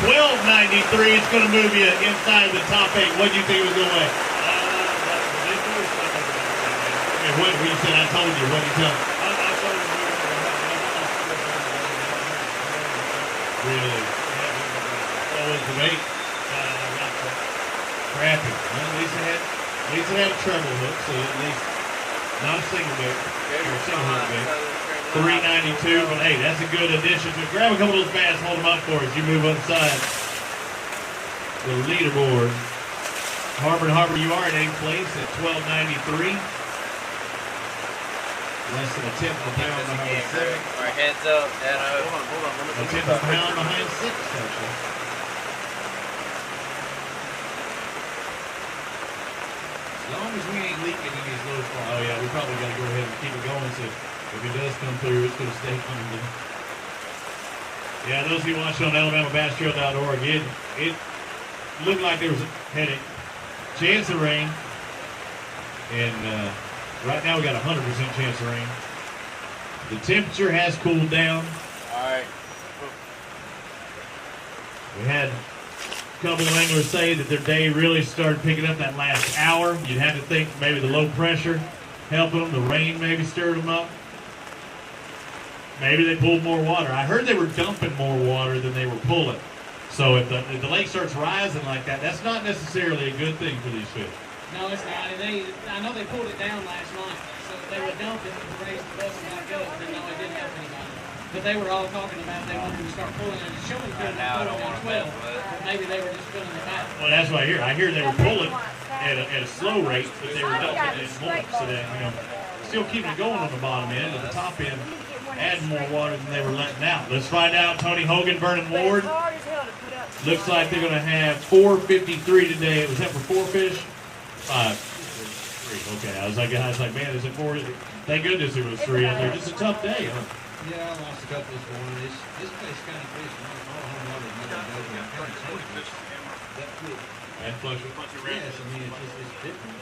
$12.93. It's going to move you inside the top 8. What do you think it was going to weigh? What you said? I told you. What did you tell me? Really? What was the weight? Crappy. Well, at least it had a treble hook, so at least not a single bit. Or a single hook bit. $3.92, but hey, that's a good addition. So grab a couple of those bass, hold them up for us. You move inside the leaderboard. Harbor to Harbor, you are in 8th place at $12.93. Less than a tenth of a pound behind 7. All right, heads up, Dano. Hold on. A tenth of a pound behind 6, actually. As long as we ain't leaking in these low spots. Oh yeah, we probably got to go ahead and keep it going. So if it does come through, it's going to stay coming through. Yeah, those of you watching on AlabamaBassTrail.org, it looked like there was had a chance of rain, and right now we got a 100% chance of rain. The temperature has cooled down. All right. We had a couple of anglers say that their day really started picking up that last hour. You'd have to think maybe the low pressure helping them. The rain maybe stirred them up. Maybe they pulled more water. I heard they were dumping more water than they were pulling. So if the lake starts rising like that, that's not necessarily a good thing for these fish. No, it's not. I know they pulled it down last night, so they were dumping to raise the vessel back up, and no, it didn't help anybody. But they were all talking about they wanted to start pulling, and showing good at 12, but maybe they were just filling it back. Well, that's what I hear. I hear they were pulling at a slow rate, but they were dumping it more, so that, still keeping it going on the bottom end, but the top end adding more water than they were letting out. Let's find out. Man, Vernon Ward. Looks like they're going to have 453 today. Was that for 4 fish? 5. 3. Okay, I was like, man, is it 4? Thank goodness it was 3 out there. Just a tough day, huh? Yeah, I lost a couple this morning. This place kind of fish, all home water, And flush it. Yes, I mean, it's different.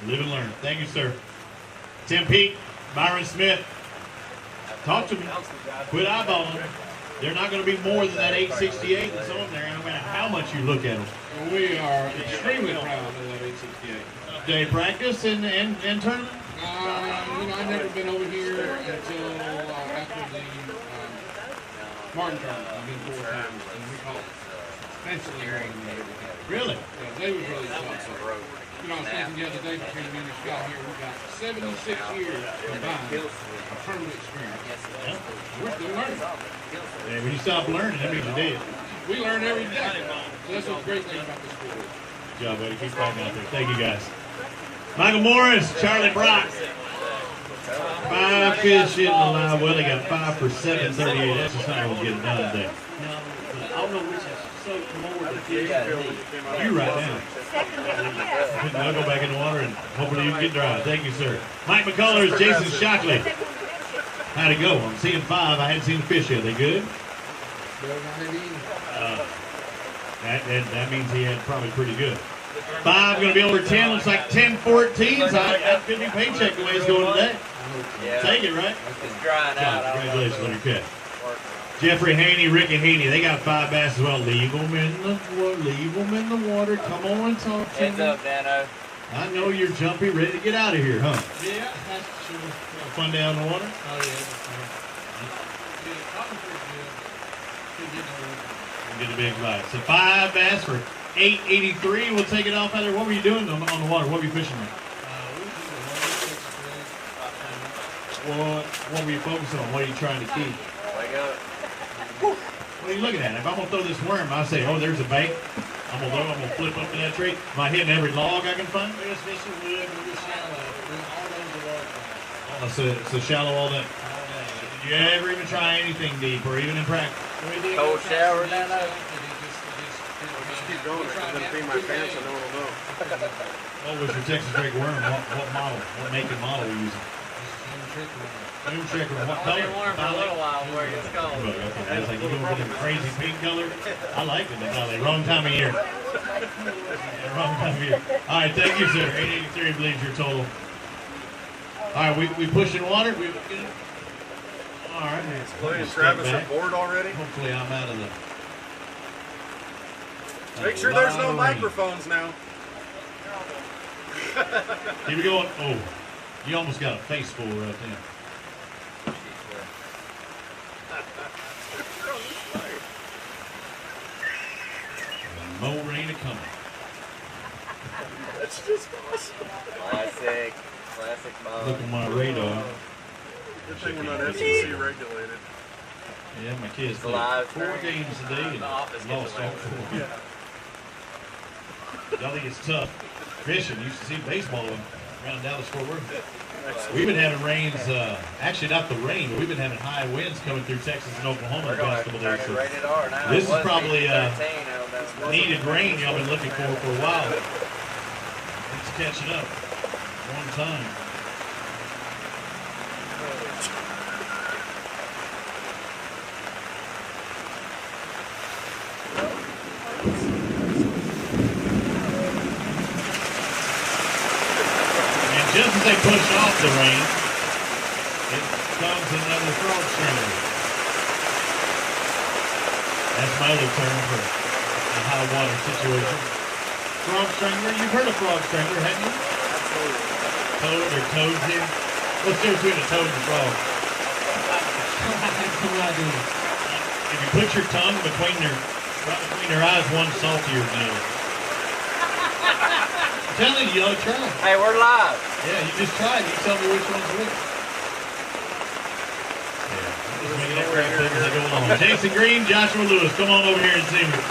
Live and learn. Thank you, sir. Tim Peake, Byron Smith. Talk to me. Quit eyeballing them. They're not going to be more than that 868 that's on there, no matter how much you look at them. We are extremely proud of that 868. Day practice and tournament? I've never been over here until after the Martin tournament. I've been 4 times, and we call it essentially Really? Yeah, they was really tough. So, I was thinking the other day between me and this guy here, we got 76 years combined of tournament experience. Yeah. We're still learning. Yeah, when you stop learning, that means you're dead. We learn every day. So that's what's great thing about this sport. Good job, buddy. Keep fighting out there. Thank you, guys. Michael Morris, Charlie Brock. 5 fish in the live well. They got 5 for 738. That's just not going to get it done today. I don't know which is so more than You right now. I'll go back in the water and hopefully you can get dry. Thank you, sir. Mike McCullers, Jason Shockley. How'd it go? I'm seeing 5. I hadn't seen the fish yet. They good? That means he had probably pretty good. 5 going to be over 10. Looks like 10-14. So that's a good new paycheck the way it's going today. Yeah. Take it, right? It's drying out. Congratulations on your catch. Jeffrey Haney, Ricky Haney, they got 5 bass as well. Leave them in the water. Come on, talk to me. Heads up, Dano. I know you're jumpy, ready to get out of here, huh? Yeah, that's true. Fun down in the water? Oh, yeah. Get a big bite. So 5 bass for $8.83. We'll take it off out there. What were you doing on the water? What were you fishing with? What were you focusing on? What are you trying to keep? What are you looking at? If I'm going to throw this worm, I say, oh, there's a bait. I'm going to flip up to that tree. Am I hitting every log I can find? We're just fishing wood, we're just shallow. All those are large. So shallow all day. Did you ever even try anything deep or even in practice? Cold shower down there. Just keep going. If I'm going to be my pants, I know what I'll know. What was your Texas Drake worm? What model? What make and model were you using? Boom tricker. What color? Warm for a little while where it's cold. I was like, you going for the crazy pink color? I like it. Wrong time of year. Wrong time of year. All right, thank you, sir. 883, I believe your total. All right, we pushing water. All right. Clay and Travis are bored already. Hopefully, I'm out of the. Make sure there's no microphones now. Here we go. Oh, you almost got a face full right there. More rain a coming. That's just awesome. Classic ball. Look at my radar. Good thing we're not FCC regulated. Yeah, my kids play 4 games a day and lost all 4. Y'all think it's tough. Fishing, used to see baseball around Dallas-Fort Worth. We've been having rains, actually not the rain, but we've been having high winds coming through Texas and Oklahoma the past couple days. So this is probably needed rain y'all been looking for a while. It's catching up. One time. Just as they push off the rain, it comes another frog stringer. That's my other term for a high water situation. Frog strangler, you've heard of frog strangler, haven't you? Absolutely. Toad or toads in? What's the difference between a toad and a frog? If you put your tongue between their eyes, one's saltier than the other. I'm telling you, you ought to try. Hey, we're live. Yeah, you just try it. You tell me which one's which. Yeah, just making up crap things as I go along. Jason Green, Joshua Lewis, come on over here and see me.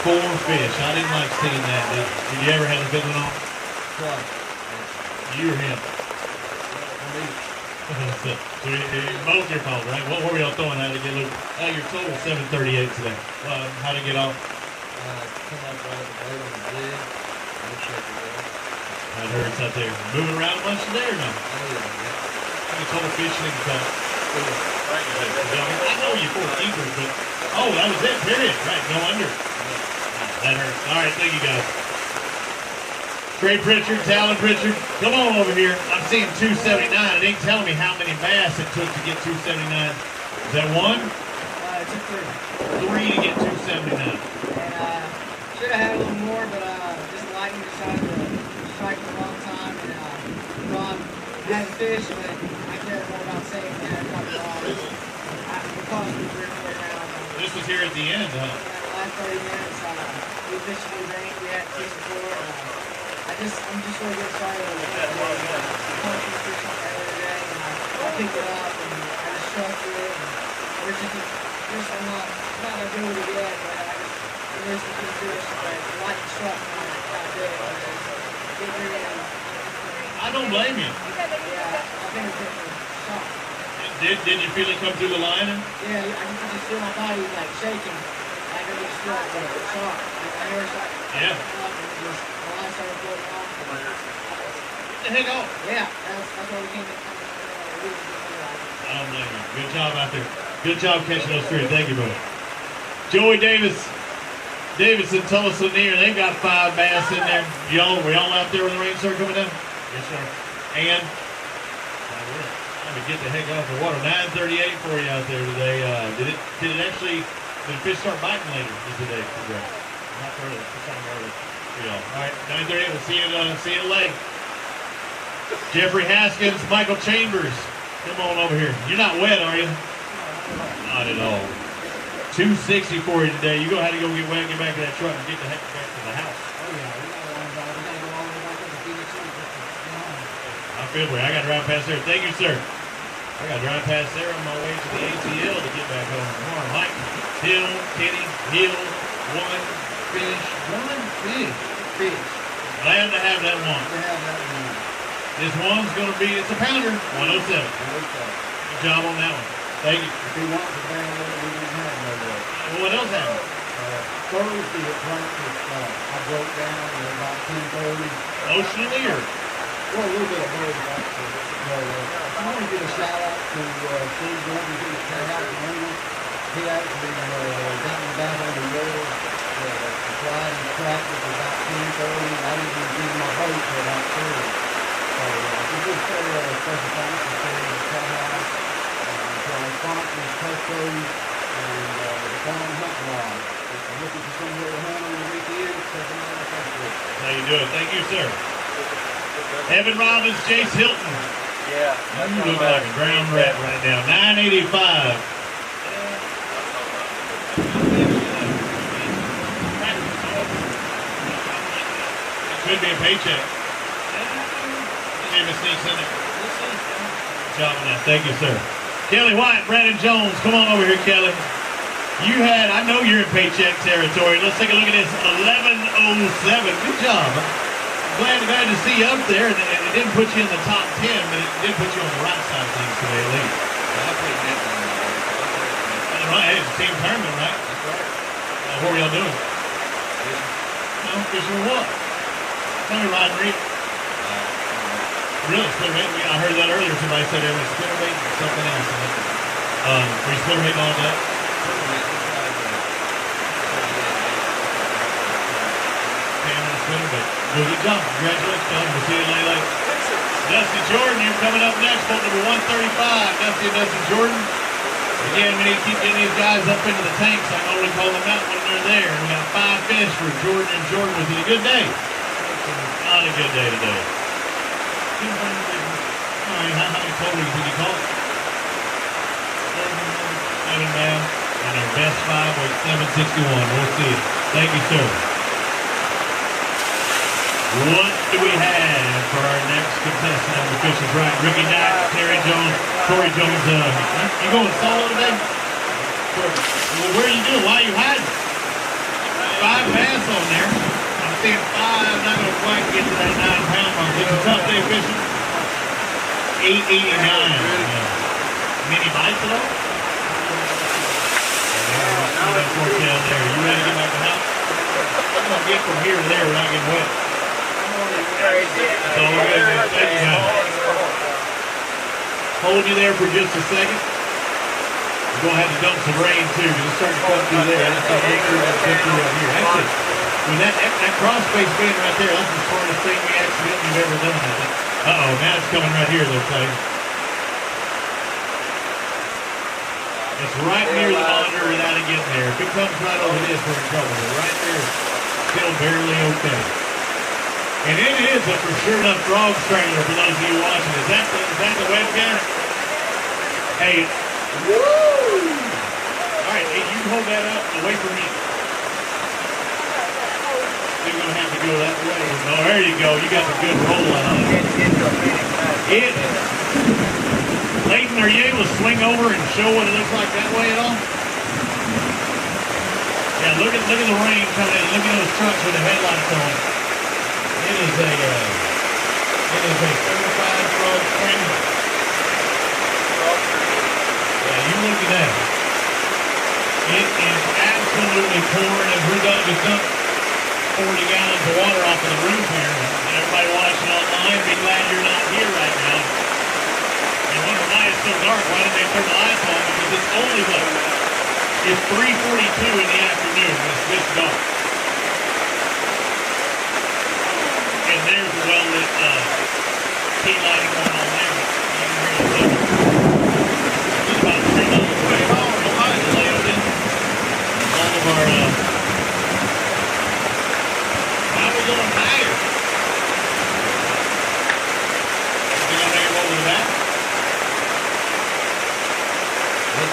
4 fish. I didn't like seeing that. Did you ever have the good one on? Twice. You or him? So both your fault, right? What were y'all throwing out to get loose? Your total 738 today. How'd it get off? Come up right at the bottom of the jig. I heard it's out there. Moving around a bunch today or no? Oh, yeah. How many total fish you caught? I know you 4 keepers, but that was it, period. Right, no under. That hurt. All right, thank you guys. Trey Pritchard, Talon Pritchard, come on over here. I'm seeing 279. It ain't telling me how many bass it took to get 279. Is that 1? It took 3. 3 to get 279. And should have had a little more, but just lightning decided to strike at the wrong time. And Ron had the fish, but I cared more about saving that. It cost me 3 or 4 rounds. This was here at the end, huh? Yeah, the last 30 minutes, we fished the rain. We had fish before. I'm just really getting started with it. I caught some fish on the other day, and I picked it up, and I just structured it. And I'm not a good yet, but there's some good fish, but lightning struck me not good. I don't blame you. Yeah, I've been a bit shocked. Did you feel it come through the line? Yeah, I can just feel my body like shaking. Like I get struck, but shocked. I never shot. Yeah. The line started floating off. Get the heck off. Yeah, that's why we came in. I don't blame you. Good job out there. Good job catching those 3. Thank you, brother. Joey Davidson, Tullis Lanier, they've got 5 bass in there. Were y'all out there when the rain started coming down? Yes, sir. And let me get the heck off the water. 9:38 for you out there today. Did the fish start biting later today? Not early. Sometime early for y'all. All right, 9:38. We'll see you at leg. Jeffrey Haskins, Michael Chambers, Come on over here. You're not wet, are you? Not at all. 260 for you today. You're going to have to go get wet and get back to that truck and get the heck back to the house. I feel for you. I got to drive past there. Thank you, sir. I got to drive past there on my way to the ATL to get back home. Come on, Mike. Hill, Kenny, Hill, one fish. One fish. Fish. Glad to have that one. This one's going to be, it's a pounder, 107. Good job on that one. Thank you. If he wants a band, we didn't have no way. Well, what else happened? Thursday at practice, I broke down at about 10:30. Emotionally or? Well, a little bit of both, actually. I want to give a shout out to Steve Gordon, who was carried out in England. He actually got me back on the road. Friday practice at about 10:30. I didn't even get in my boat till about 3. So we just say special thanks to the clubhouse, to our sponsors, Tesco's, and the Farm Hunt Lodge. If you're looking for somewhere to hunt on the weekend, check them out on Facebook. How you doing? Thank you, sir. Evan Robbins, Jace Hilton. Yeah. You look like a ground rat right now. 985. Could be a paycheck. Maybe it sneaks in there. Good job on that. Thank you, sir. Kelly White, Brandon Jones. Come on over here, Kelly. You had, I know you're in paycheck territory. Let's take a look at this. 1107. Good job. Glad to see you up there. It didn't put you in the top 10, but it did put you on the right side of things today, at least. That's right. Hey, it's a team tournament, right? That's right. What were y'all doing? No, fishing for what? Tell me, Rod Reed. Really, spinnerbait? I heard that earlier. Somebody said it was spinnerbait and something else. Were you spinnerbaiting all day? Well, good job. Congratulations, John. We'll see you later. Dusty Jordan, you're coming up next. Boat number 135. Dusty and Dusty Jordan. Again, we need to keep getting these guys up into the tanks. I can only call them out when they're there. We got 5 fish for Jordan and Jordan. Was it a good day? Not a good day today. How many total did you call it? 7 man. And our best 5 was 761. We'll see you. Thank you, sir. What do we have for our next contestant on the Fish's Right? Ricky Knack, Terry Jones, Corey Jones. You going solo today? Well, where are you doing? Why are you hiding? 5 bass on there. I'm seeing 5. Not going to quite get to that 9-pound mark. It's a tough day fishing. 889. Many bites at all? Down there. You ready to get back to the house? I'm going to get from here to there without getting wet. So we're going to take you out. Hold you there for just a second. We're going to have to dump some rain too, because it's starting to come through there. It's going to make sure it's come through up here. Actually, with that cross space being right there, that's the smartest thing we accidentally have ever done, I think. Uh-oh, now it's coming right here, though, Clay. It's right near the monitor without it getting there. If it comes right over this, we're in trouble. But right there, still barely okay. And it is a for sure enough frog strangler for those of you watching. Is that the webcam? Hey, woo! All right, hey, you hold that up away from me. You're going to have to go that way. Oh, there you go. You got the good roll on it. Leighton, are you able to swing over and show what it looks like that way at all? Yeah, look at the rain coming in. Look at those trucks with the headlights on. It is a certified frog strangler. Yeah, you look at that. It is absolutely pouring, and we're going to just dump 40 gallons of water off of the roof here. And everybody watching online, be glad you're not here right now. And wonder why it's so dark. Why didn't they turn the lights on? Because it's only it's 3:42 in the afternoon when it's this dark. And there's a well-lit key lighting going on there. You can hear it. Just about 3 miles away. Oh, nobody's layout in all of our how are we going higher? You gonna make it over the back?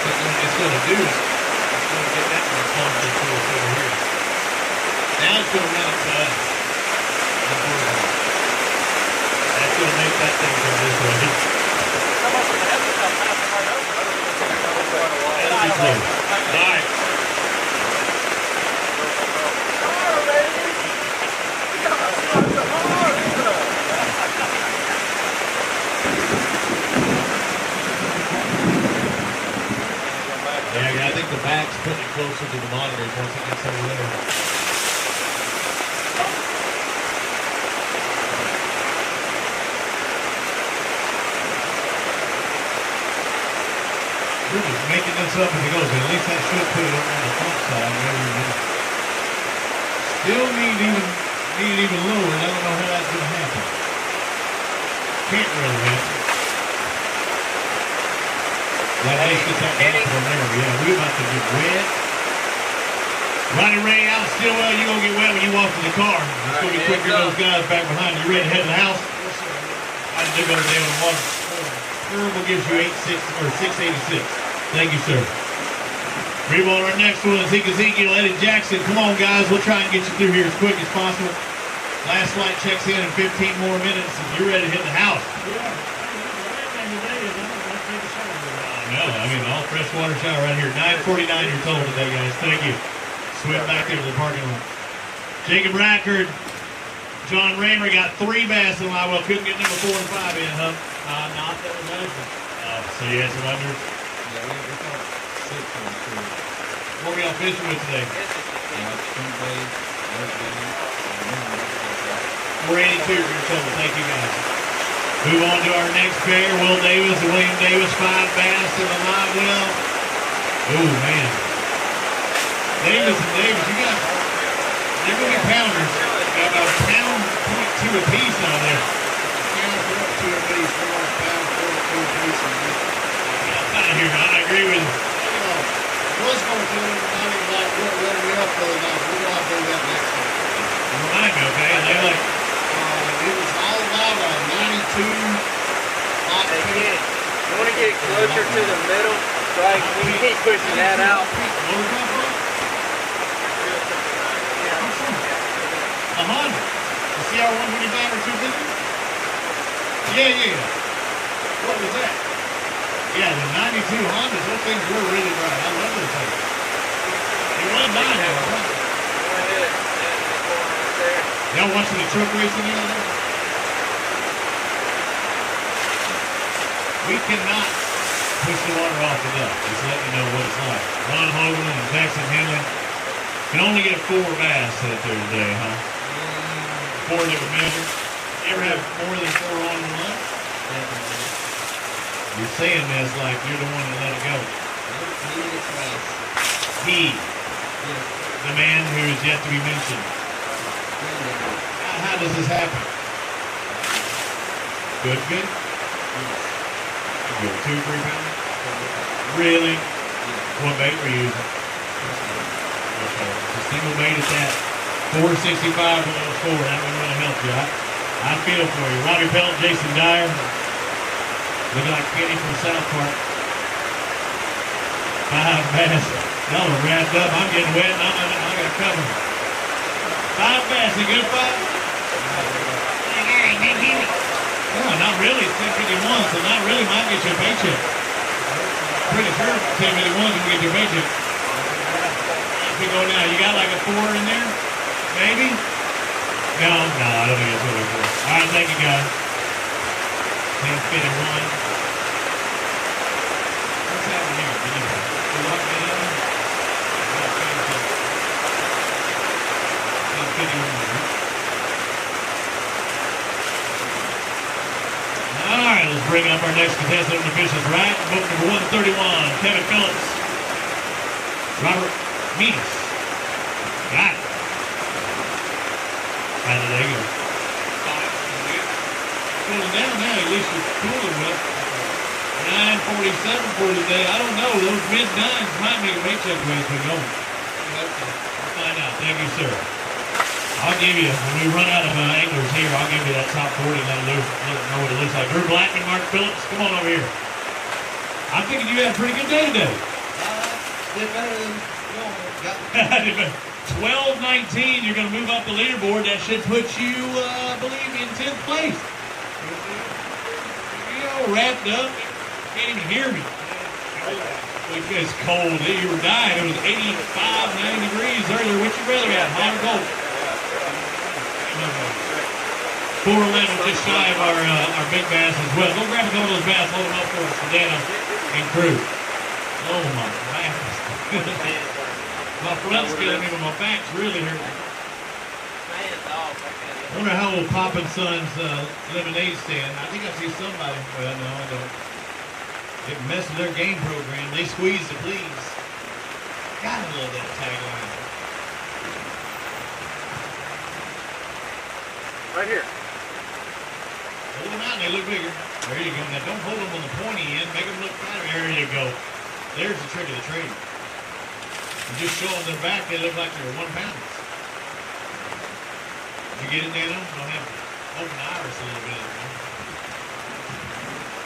it's going to do is it's going to get that one clumped into us over here. Now it's going to run it to us. That's going to make that thing go this way. That'll be close. All right. Yeah, I think the back's putting it closer to the monitors once it gets over there. We're just making this up as it goes, but at least that should put it over on the front side. Still need it even lower, and I don't know how that's going to happen. Can't really happen. That ice gets that down from there. Yeah, we're about to get wet. Ronnie Ray, out of Stillwell, you're going to get wet when you walk to the car. It's going to be quicker than those guys back behind you. You ready to head to the house? I did go today on the water. Terrible gives you 686. Thank you, sir. Move on our next one is Ezekiel, Eddie Jackson. Come on, guys. We'll try and get you through here as quick as possible. Last flight checks in 15 more minutes. If you're ready to hit the house. No, I mean, all freshwater shower right here. 9:49 you're told today, guys. Thank you. Swim back there to the parking lot. Jacob Rackard, John Raymer got 3 bass in the live well. Couldn't get number 4 and 5 in, huh? Not that was over. So you had some unders? Yeah, we caught 6 on the crew. What were y'all fishing with today? 482 you're told. Thank you, guys. Move on to our next pair, Will Davis and William Davis, 5 bass in the live well. Oh, man. Davis and Davis, you got, they're going to be pounders. Got about a pound, 0.2 apiece on there. Pound, 0.2 apiece, pound, 0.2 apiece. I hear, I agree with you. Was going to not even like what let me up the other night. We're going to do that next time. Remind me, okay? And they're like, it was all about a 92 hot you want to get closer to the middle so I can keep pushing that out. A Honda. The CR125 or 250? Yeah. What was that? Yeah, the 92 Hondas. Those things were really bright. I love those things. They run by now, huh? Y'all watching the truck racing the other day? We cannot push the water off enough. Just let you know what it's like. Ron Hogan and Jackson Henley can only get 4 bass out there today, huh? 4 that were measured. You ever have more than 4 on in one? You're saying this like you're the one that let it go. He, the man who is yet to be mentioned. How does this happen? Good. You go 2, 3 pounds? Really? What bait were you using? Okay. The single bait at that 465 when it was 4. That would really help you. I feel for you. Robbie Pelt, Jason Dyer. Looking like Kenny from South Park. 5 bass. Y'all are wrapped up. I'm getting wet. I got cover. 5 bass. A good fight? No, not really. It's 1051, so not really. Might get you a paycheck. Pretty sure 1051 can get you a paycheck. If we go now, you got like a 4 in there? Maybe? No, I don't think it's really 4. All right, thank you, guys. 1051. What's happening here? Did you lock me in? 1051. All right, let's bring up our next contestant on the fish's right. Book number 131, Kevin Phillips. Robert Meeks. Got it. How did they go? Cooling down now, at least you're cooling with. 9:47 for today. I don't know. Those mid-9s might make a paycheck as we go. We'll find out. Thank you, sir. I'll give you, when we run out of anglers here, I'll give you that top 40 and let it know what it looks like. Drew Blackman, Mark Phillips, come on over here. I'm thinking you had a pretty good day today. Did better than y'all. 12-19, you're going to move up the leaderboard. That should put you, I believe, in 10th place. You're all wrapped up. Can't even hear me. It's cold. You were dying. It was 85, 90 degrees earlier. What you rather have, hot or cold? 411, just shy of our big bass as well. Go grab a couple of those bass, hold them up for us, Dana and crew. Oh my goodness. My front's killing me, but my back's really hurting. I wonder how old Pop and Son's lemonade stand. I think I see somebody. Well, no, I don't. It messed with their game program. They squeeze to please. Gotta love that tagline. Right here. Hold them out and they look bigger. There you go. Now don't hold them on the pointy end. Make them look fatter. There you go. There's the trick of the trade. You just show them their back, they look like they're 1 pound. Did you get it, Dano? Don't have to open the iris a little bit.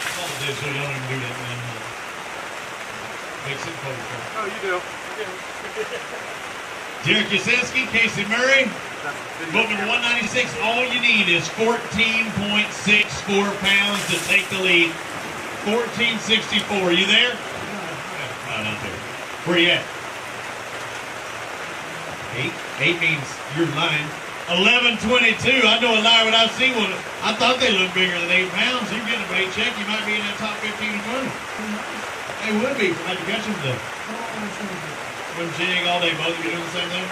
All it is, so you don't even do that, man. Makes it colder. Oh, you do. Derek Yasinski, Casey Murray. Book number 196. All you need is 14.64 pounds to take the lead. 14.64. You there? No, not there. Where you at? 8. 8 means you're lying. 11.22. I know a liar when I see one. I thought they looked bigger than 8 pounds. You're getting a paycheck. You might be in that top 15 or 20. They would be. How'd you catch them today? One jig all day. Both of you doing the same thing?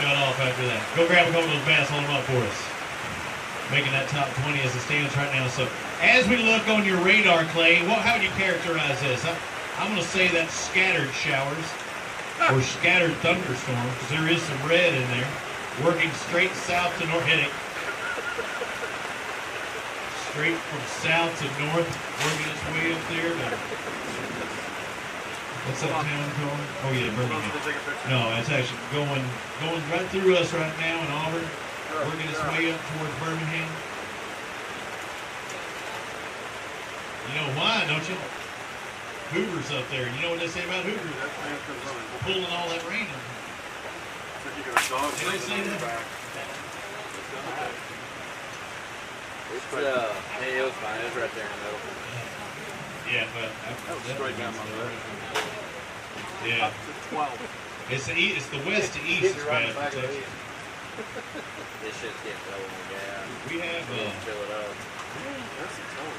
Shut off after that. Go grab a couple of those bass. Hold them up for us. Making that top 20 as it stands right now. So as we look on your radar, Clay, how would you characterize this? I'm going to say that's scattered showers or scattered thunderstorms because there is some red in there. Working straight south to north. Hit it. Straight from south to north. Working its way up there. What's that town called? Oh yeah, Birmingham. No, it's actually going right through us right now in Auburn. Working its way up towards Birmingham. You know why, don't you? Hoover's up there. You know what they say about Hoover? Pulling all that rain in. They don't say that. It was fine. It was right there in the middle. Yeah, but that was straight down my road. Yeah. Up to 12. It's the west to east. It's bad. This shit's getting low on the gas. We have fill it up.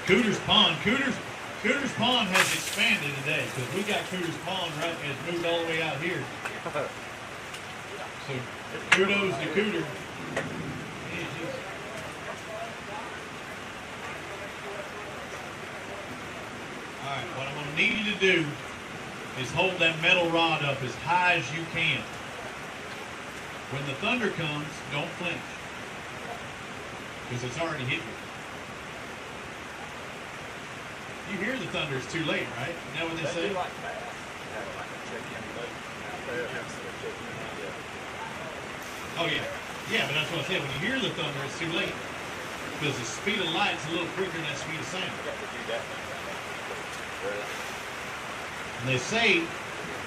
Cooter's Pond. Cooter's Pond has expanded today because we got Cooter's Pond right and it's moved all the way out here. So kudos to Cooter. All right, what I'm going to need you to do is hold that metal rod up as high as you can. When the thunder comes, don't flinch because it's already hit you. You hear the thunder, it's too late, right? Isn't that what they say? Oh, yeah. Yeah, but that's what I said. When you hear the thunder, it's too late. Because the speed of light is a little quicker than that speed of sound. And they say,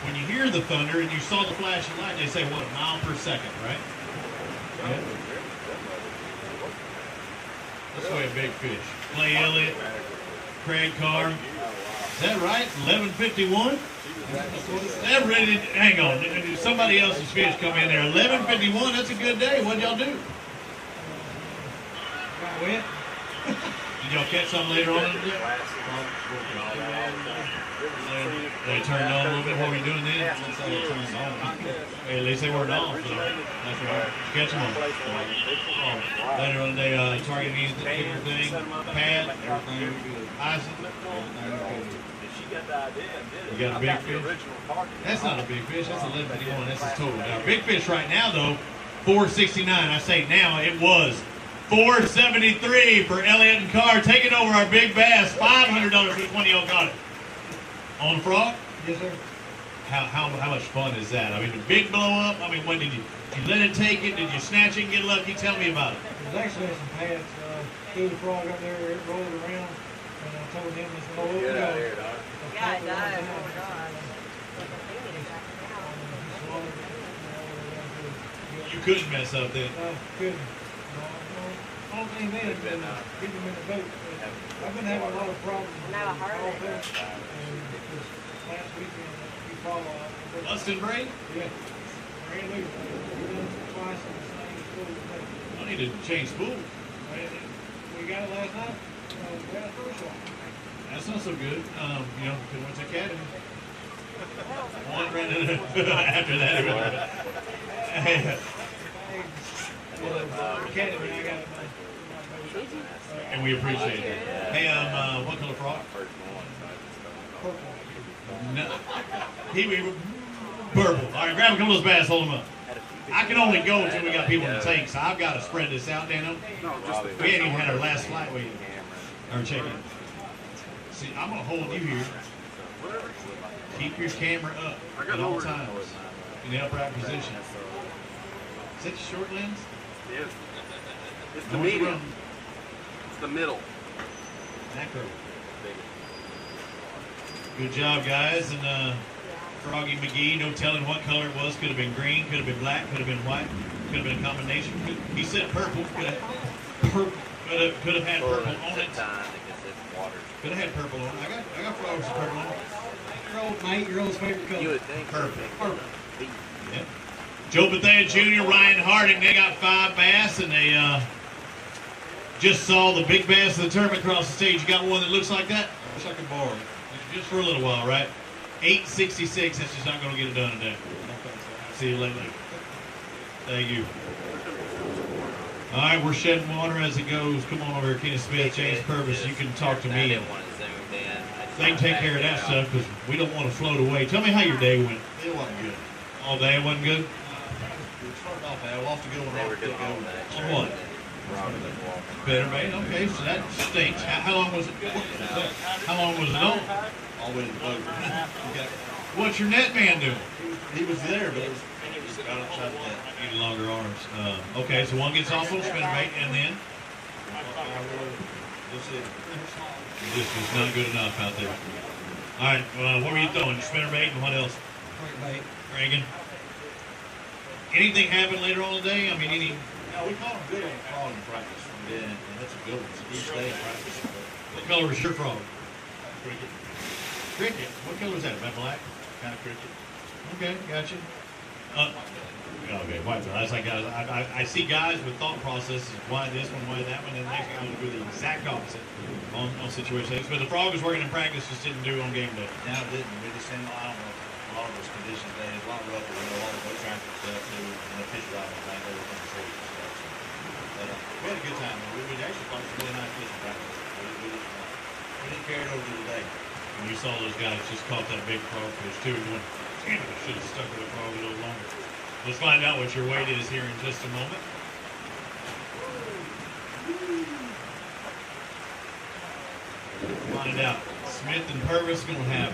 when you hear the thunder and you saw the flash of light, they say, what, a mile per second, right? Yeah. That's the way a big fish. Clay Elliott, Craig Carr. Is that right? 11:51? They're ready to, hang on. Somebody else's fish come in there. 11:51, that's a good day. What'd y'all do? Wet? Did y'all catch something later on in the day? They turned on a little bit. What were you doing then? Hey, at least they weren't off. So that's right. Catch them on. Later on the day, target needs the bigger thing. Pad, Isaac. You got a big fish? That's not a big fish. That's 11:51. That's his total. Now, big fish right now, though, 469. I say now, it was 473 for Elliott and Carr. Taking over our big bass. $500 for the 20-year-old got it. On the frog? Yes, sir. How much fun is that? I mean, the big blow up. I mean, when did you let it take it? Did you snatch it and get lucky? Tell me about it. There's actually some pads. Threw the frog up there, it rolled around. And I told him, this whole Get out of here, dog. Yeah, it does. Oh, You couldn't mess up then. Couldn't. Whole thing then is keep him in the boat. I've been having a lot of problems. Never heard all of it. this. And this last weekend, you follow up. Busted brain? Yeah. Brand new. We've done it twice in the same school. I need to change spool. We got it last night. We got a first one. That's not so good. You know, because once academy. One ran it after that. It was, Academy, I got it. and we appreciate it. Hey, what color frog? No. He purple. All right, grab a couple of those bass, hold them up. I can only go until we got people in the tank, so I've got to spread this out, Dano. We ain't even had our last flight waiting. Or check-in. See, I'm going to hold you here. Keep your camera up at all times in the upright position. Is that your short lens? Yes. It's the medium. It's the middle. Macro. Good job, guys. And Froggy McGee, no telling what color it was. Could have been green, could have been black, could have been white, could have been a combination. He said purple. Could have had purple on it. Could have had purple on it. I got frogs with purple on it. 8-year-old, my 8-year-old's favorite color. You would think. Perfect. Purple. Yep. Joe Bethea Jr., Ryan Harding, they got 5 bass, and they just saw the big bass of the tournament across the stage. You got one that looks like that? I wish I could borrow it. Just for a little while, right? 866, that's just not going to get it done today. See you later. Thank you. All right, we're shedding water as it goes. Come on over here, Kenneth Smith, James Purvis. You can talk to me. They can take care of that stuff because we don't want to float away. Tell me how your day went. It wasn't good. All day it wasn't good? We started off bad. We lost a good one off the go. On what? Better bait? Okay, so that stinks. How long was it? How long was it on? All the way to the boat. What's your net man doing? He was there, but it was got upside the net. Need longer arms. Okay, so one gets off on spinnerbait, and then? This was not good enough out there. All right, what were you throwing? Spinnerbait and what else? Crankbait. Reagan. Anything happen later on today? I mean, any? No, we caught him good on frog in practice. Yeah, and that's a good one. It's each day in practice. What color was your frog? Cricket. Cricket? What color is that? About black? Kind of cricket. Okay, gotcha. Okay, white. That's like guys. I see guys with thought processes. Why this one? Why that one? And the next guy would do the exact opposite on situations. But the frog was working in practice, just didn't do it on game day. No, it didn't. We just seen I don't know a lot of those conditions. They had a lot of rougher, a lot of boat traffic stuff too, and the fish ride thing, everything was safe and stuff. So, but we had a good time. We actually thought it was really nice fishing practice. We didn't carry it over to the day. When you saw those guys just caught that big frogfish too, and went, damn it, I should have stuck with the frog a little longer. Let's find out what your weight is here in just a moment. Find out. Smith and Purvis going to have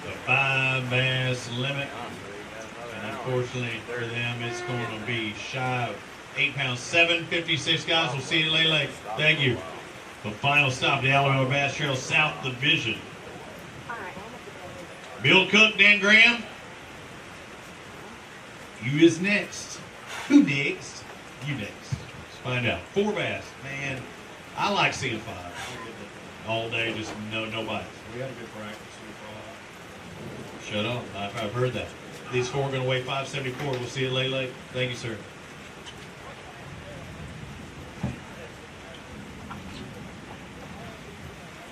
the 5 bass limit. And unfortunately for them, it's going to be shy of 8 pounds. 756 guys. We'll see you later. Thank you. The final stop, the Alabama Bass Trail South Division. Bill Cook, Dan Graham. You is next. Who next? You next. Let's find out. 4 bass. Man, I like seeing 5. All day, just no bites. We had a good practice. Shut up. I've heard that. These 4 are going to weigh 574. We'll see you later. Thank you, sir.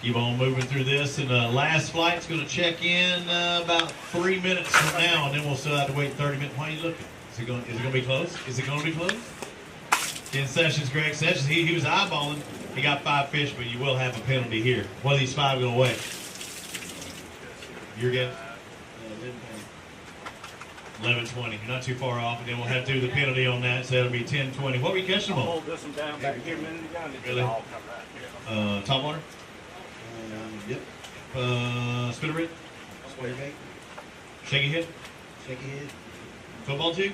Keep on moving through this, and last flight's going to check in about 3 minutes from now, and then we'll still have to wait 30 minutes. Why are you looking? Is it going to be close? Is it going to be close? Ken Sessions, Greg Sessions, he was eyeballing. He got 5 fish, but you will have a penalty here. What are these 5 going to weigh? Your guess? 1120. You're not too far off, and then we'll have to do the penalty on that, so that'll be 1020. What were you catching them on? Hold this one down back here a minute ago. Really? Top water? Yep. Spinner rig? Square bait. Shaky head? Shaky head. Football jig?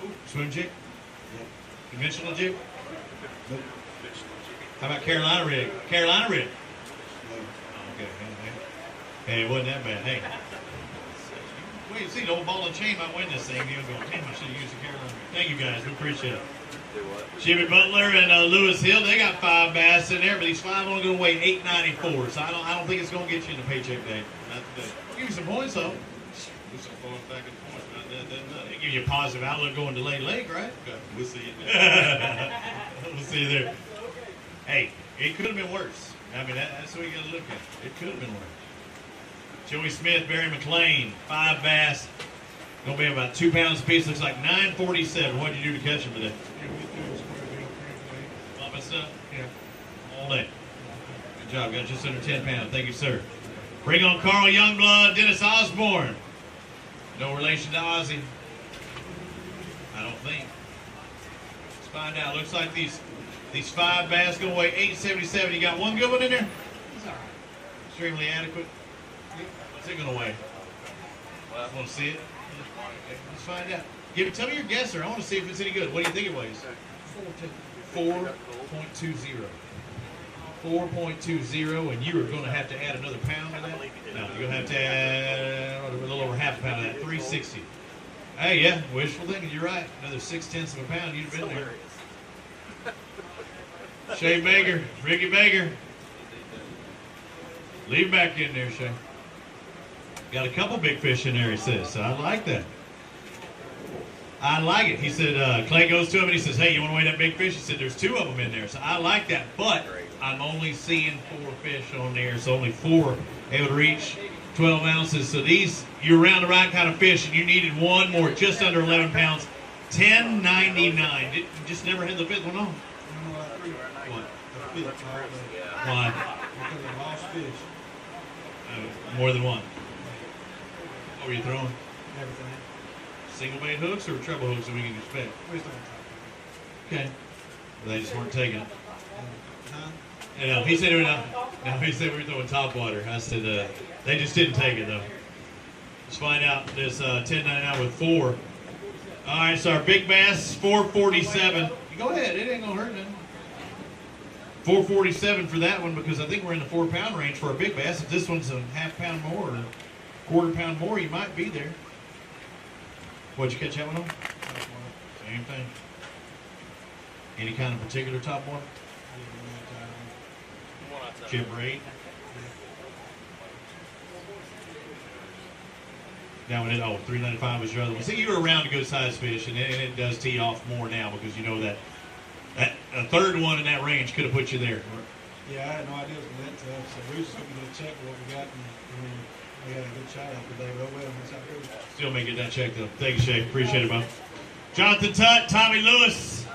Nope. Swim jig? Yep. Conventional jig? Nope. How about Carolina rig? Carolina rig? Okay. Hey, it wasn't that bad. Hey. Wait, see, the old ball and chain might win this thing. You'll go, damn, I should have used the Carolina. Thank you, guys. We appreciate it. Jimmy Butler and Lewis Hill, they got 5 bass in there, but these 5 only going to weigh $8.94. So I don't think it's going to get you in the paycheck day. Not today. I'll give you some points, though. Do some points back and forth. They give you a positive outlook going to Lake Lake, right? Okay. We'll see you. We'll see you there. Hey, it could have been worse. I mean, that's what you got to look at. It could have been worse. Joey Smith, Barry McLean, 5 bass. Gonna be about 2 pounds a piece. Looks like $9.47. What did you do to catch them today? All my stuff? Yeah. All day. Good job. Got just under 10 pounds. Thank you, sir. Bring on Carl Youngblood, Dennis Osborne. No relation to Ozzy. I don't think. Let's find out. Looks like these 5 bass gonna weigh $8.77. You got one good one in there? It's all right. Extremely adequate. What's it gonna weigh? Well, want to see it? Okay, let's find out. Tell me your guesser. I want to see if it's any good. What do you think it weighs? 4.20. 4.20, and you are going to have to add another pound to that? No, you're going to have to add a little over half a pound of that. 360. Hey, yeah, wishful thinking. You're right. Another 0.6 of a pound. You'd have been there. Shay Baker, Ricky Baker. Leave back in there, Shay. Got a couple big fish in there, he says. So I like that. I like it. He said, Clay goes to him and he says, hey, you want to weigh that big fish? He said, there's 2 of them in there. So I like that. But I'm only seeing 4 fish on there. So only 4 able to reach 12 ounces. So these, you're around the right kind of fish, and you needed 1 more, just under 11 pounds. $10.99. You just never had the 5th one on. What? The 5th. Why? Because I lost fish. More than 1. What were you throwing? Everything. Single bait hooks or treble hooks that we can expect? Okay. They just weren't taking it. You know, he said we were throwing top water. I said they just didn't take it though. Let's find out this $10.99 with 4. All right, so our big bass $4.47. Go ahead, it ain't gonna hurt nothing. $4.47 for that one, because I think we're in the 4 pound range for our big bass. If this one's a half pound more or quarter pound more, you might be there. What'd you catch that one on? Same thing. Any kind of particular top water? Chip braid. That one, $3.95 was your other one. See, you were around a good sized fish, and it does tee off more now, because you know that a third one in that range could have put you there. Yeah, I had no idea it was that tough, so we were just hoping to check what we got, and we had a good shot out today. Well, that's how it goes. Still may get that checked though. Thank you, Shay. Appreciate it, bud. Jonathan Tutt, Tommy Lewis.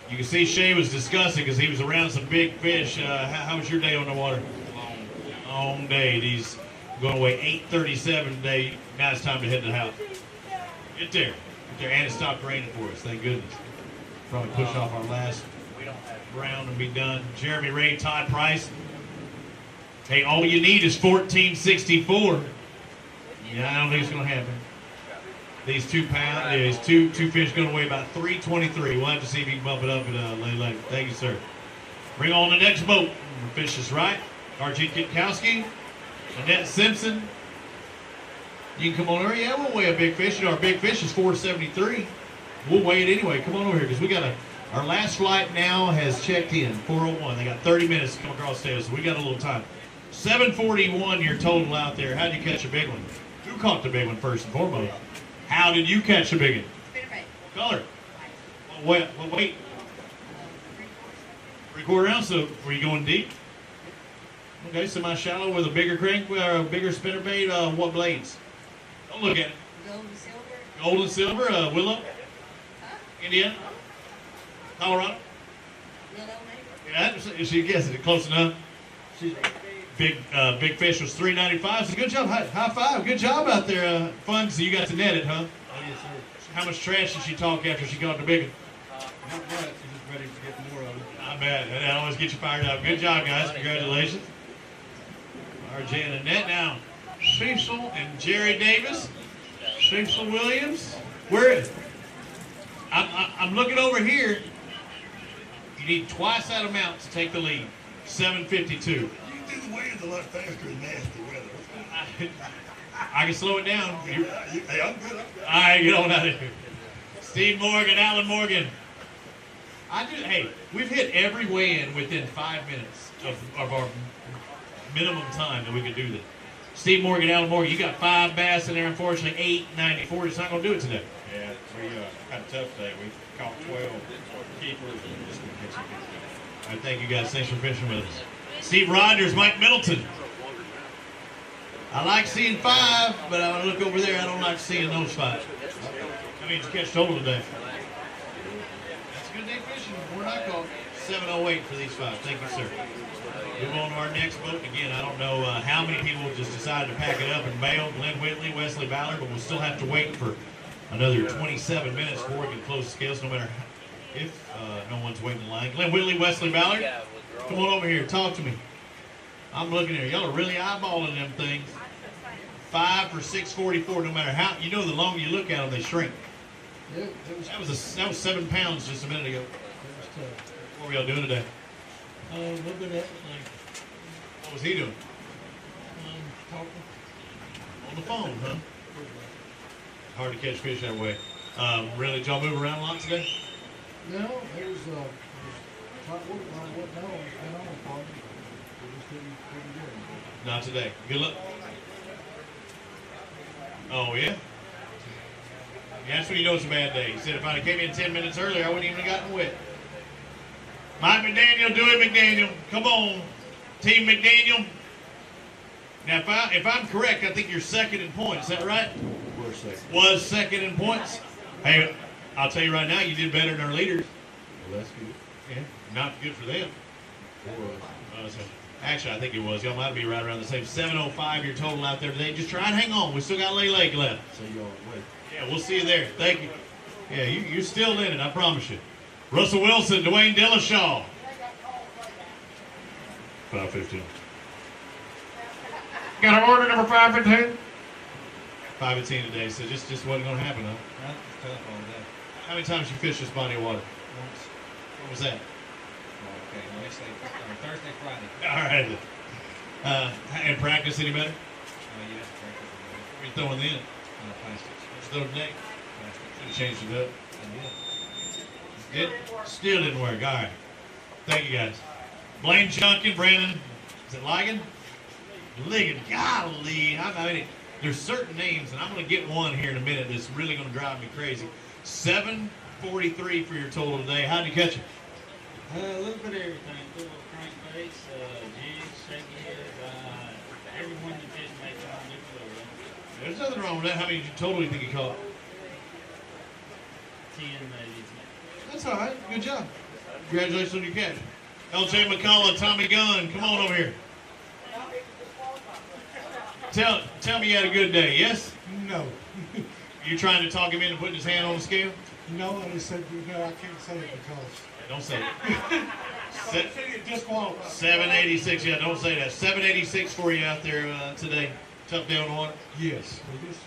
You can see Shay was discussing because he was around some big fish. How was your day on the water? Long day. These going to weigh 837 today. Now it's time to head to the house. Get there. And it stopped raining for us. Thank goodness. Probably push off our last round and be done. Jeremy Ray, Todd Price. Hey, all you need is 1464. Yeah, I don't think it's going to happen. These 2 pound, these two fish going to weigh about 323. We'll have to see if he can bump it up at Lay Lake. Thank you, sir. Bring on the next boat. The fish is right. R.G. Kitkowski, Annette Simpson. You can come on over. Yeah, we'll weigh a big fish. You know, our big fish is 473. We'll weigh it anyway. Come on over here, because we got our last flight now has checked in, 4:01. They got 30 minutes to come across stairs, so we got a little time. 741 your total out there. How did you catch a big one? Who caught the big one first and foremost? How did you catch the big one? What color? What weight? 3/4 ounce. So were you going deep? Okay, semi-shallow with a bigger crank, a bigger spinnerbait. What blades? Don't look at it. Gold and silver. Gold and silver. Willow. Indiana. Colorado. Yeah, she guessed it. Close enough. Big fish was $3.95. So good job. High five. Good job out there. Fun. So you got to net it, huh? Oh, yes, sir. How much trash did she talk after she caught the big one? Not much. She's just ready to get more of it. Not bad. That always gets you fired up. Good job, guys. Congratulations. RJ and Annette now. Cecil and Jerry Davis. Cecil Williams. I'm looking over here. You need twice that amount to take the lead. 7:52. You can do the waves a lot faster in nasty weather. I can slow it down. Hey, I'm good. All right, get on out of here. Steve Morgan, Alan Morgan. Hey, we've hit every weigh-in within 5 minutes of our minimum time that we could do this. Steve Morgan, Alan Morgan, you got 5 bass in there, unfortunately, 894. It's not going to do it today. Yeah, we had a tough day. We caught 12 keepers and just couldn't catch anything. All right, thank you guys. Thanks for fishing with us. Steve Rogers, Mike Middleton. I like seeing 5, but I want to look over there. I don't like seeing those 5. That means you catch total today. That's a good day fishing. We're not called 7:08 for these 5. Thank you, sir. Move on to our next boat. Again, I don't know how many people just decided to pack it up and bail. Glenn Whitley, Wesley Ballard, but we'll still have to wait for another 27 minutes before we can close the scales, no matter if no one's waiting in line. Glenn Whitley, Wesley Ballard, come on over here. Talk to me. I'm looking here. Y'all are really eyeballing them things. 5 for 644, no matter how. You know, the longer you look at them, they shrink. Yeah, That was 7 pounds just a minute ago. What were y'all doing today? A little bit of everything. What was he doing? Talking. On the phone, huh? Hard to catch fish that way. Really, did y'all move around a lot today? No, it was hot work when I went down. It's been on for me. We just couldn't do it. Not today. Good luck. Oh, yeah? Yeah, that's when you know it's a bad day. He said if I came in 10 minutes earlier, I wouldn't even have gotten wet. Mike McDaniel, do it, McDaniel. Come on, Team McDaniel. Now, if I'm correct, I think you're second in points. Is that right? We're second. Was second in points. Hey, I'll tell you right now, you did better than our leaders. Well, that's good. Yeah, not good for them. Actually, I think it was. Y'all might be right around the same. 7:05 your total out there today. Just try and hang on. We still got Lay Lake left. So y'all wait. Yeah, we'll see you there. Thank you. Yeah, you're still in it, I promise you. Russell Wilson, Dwayne Dillashaw. 5:15. Got an order number 5:15? 5:15 today, so just wasn't going to happen, huh? That's tough all day. How many times you fished this body of water? Once. What was that? Okay, Wednesday, Thursday, Friday. All right. And practice any better? Yeah, practice. What are you throwing in? Plastics. Just throw today? Should have changed it up. Yeah. It still didn't work. All right. Thank you, guys. Blaine Junkin, Brandon. Is it Ligon? Ligon. Golly. I mean, there's certain names, and I'm going to get one here in a minute that's really going to drive me crazy. 7:43 for your total today. How'd you catch it? A little bit of everything. Little crankbaits, jigs, shaky heads, everyone you fish makes it on different. There's nothing wrong with that. How many total do you think you caught? 10 maybe. That's all right. Good job. Congratulations on your catch. LJ McCullough, Tommy Gunn, come on over here. Tell me you had a good day, yes? No. You trying to talk him into putting his hand on the scale? No, I just said, no, I can't say it because. Don't say it. Just qualify. 786, yeah, don't say that. 786 for you out there today. Tough day on the water? Yes. We just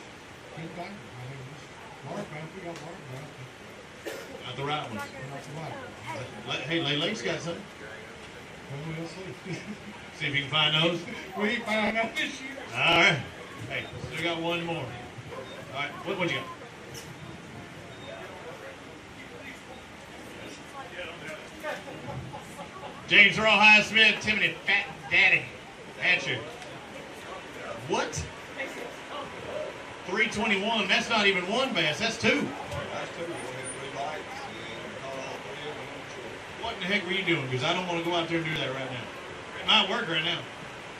came back. I mean, just water bound. We got water bound. Not the right ones. Not the right one. Hey, Lay Lake's got something. Well, we'll see. See if you can find those. We ain't found out this year. All right. Hey, still got one more. All right, what you got? James Rawhide Smith, Timothy Fat Daddy Hatcher. What? 321. That's not even one bass. That's 2. That's 2. We had 3 bites and caught all 3 of them. What in the heck were you doing? Because I don't want to go out there and do that right now. It might work right now.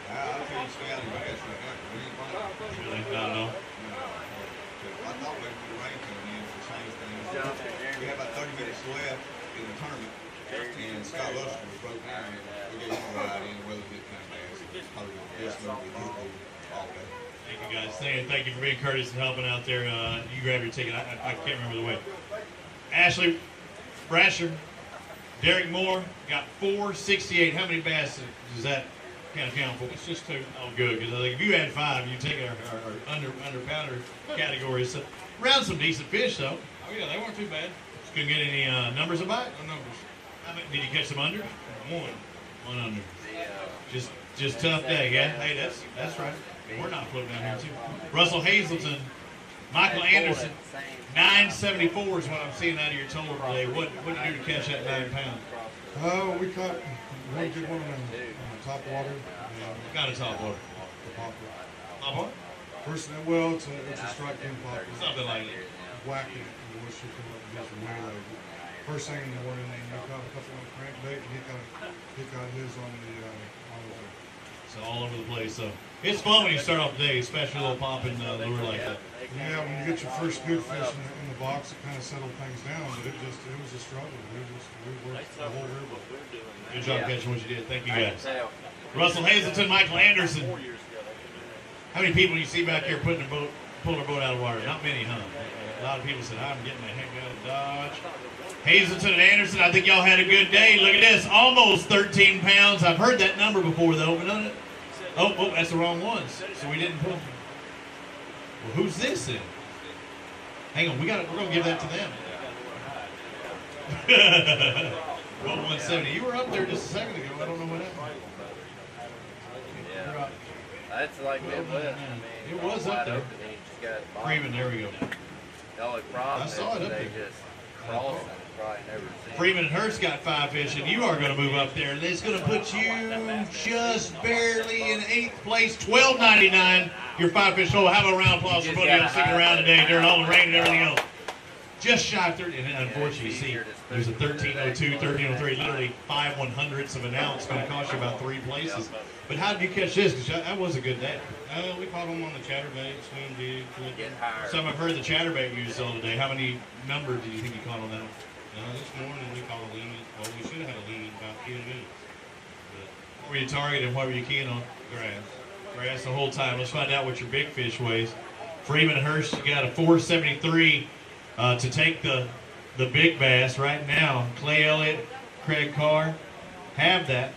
I feel you stay out of bass right now. We ain't biting. Really? I don't know. I thought maybe the rain coming in for the same thing. We had about 30 minutes left in the tournament, and Scott Luster was broke down, and we gave him a ride in. The weather did kind of bad, so it's probably the best move we did all day. Thank you, guys. Thank you for being courteous and helping out there. You grab your ticket. I can't remember the way. Ashley Brasher, Derek Moore got 468. How many bass does that count for? It's just 2. Oh, good. Because I think if you had 5, you take our under pounder categories. So, around some decent fish, though. Oh yeah, they weren't too bad. Couldn't get any numbers about it? No numbers. Did you catch some under? 1. 1 under. Just tough day, yeah? Hey, that's right. We're not floating down here, too. Russell Hazelton, Michael Anderson, 974 is what I'm seeing out of your total today. What did you do to catch that 9 pounds? We caught one good one on top water. What kind of top water? Popper. Popper? First, well, it's a strike in popper. Something like that. Whacking it, and we'll shoot him up and get some way. First thing in the morning, and we caught a couple on the crankbait, and he got his on the So all over the place. So it's fun when you start off the day, especially a little popping lure like that. Yeah, when you get your first good fish in the box, it kind of settled things down, but it was a struggle. We worked the whole river. Good job catching what you did. Thank you guys. Russell Hazelton, Michael Anderson. How many people do you see back here pulling their boat out of the water? Not many, huh? A lot of people said, I'm getting the heck out of Dodge. Hazelton and Anderson, I think y'all had a good day. Look at this, almost 13 pounds. I've heard that number before, though. But none of it. Oh, that's the wrong ones. So we didn't pull. Well, who's this then? Hang on, we're gonna give that to them. Well, 170. You were up there just a second ago. I don't know what happened. Yeah. That's like Midwest. It was up there. Freeman, there we go. The only problem I saw it up they there. just crossing probably never seen. Freeman and Hurst got 5 fish, and you are going to move up there. It's going to put you just barely in 8th place, $12.99. Your 5 fish hole. Have a round of applause for putting y'all sticking around today during all the rain and everything else. Just shy of 30, and unfortunately, you see, there's a 1302, 1303, literally 5/100ths of an ounce. Going to cost you about 3 places. But how did you catch this? Because that was a good day. We caught them on the chatterbait, swim jig, flip. Some have heard the chatterbait you used all today. How many numbers do you think you caught on that one? This morning we caught a limit. Well, we should have had a limit about 10 minutes. What were you targeting? What were you keying on? Grass. Grass the whole time. Let's find out what your big fish weighs. Freeman and Hurst, you got a 473 to take the big bass right now. Clay Elliott, Craig Carr have that.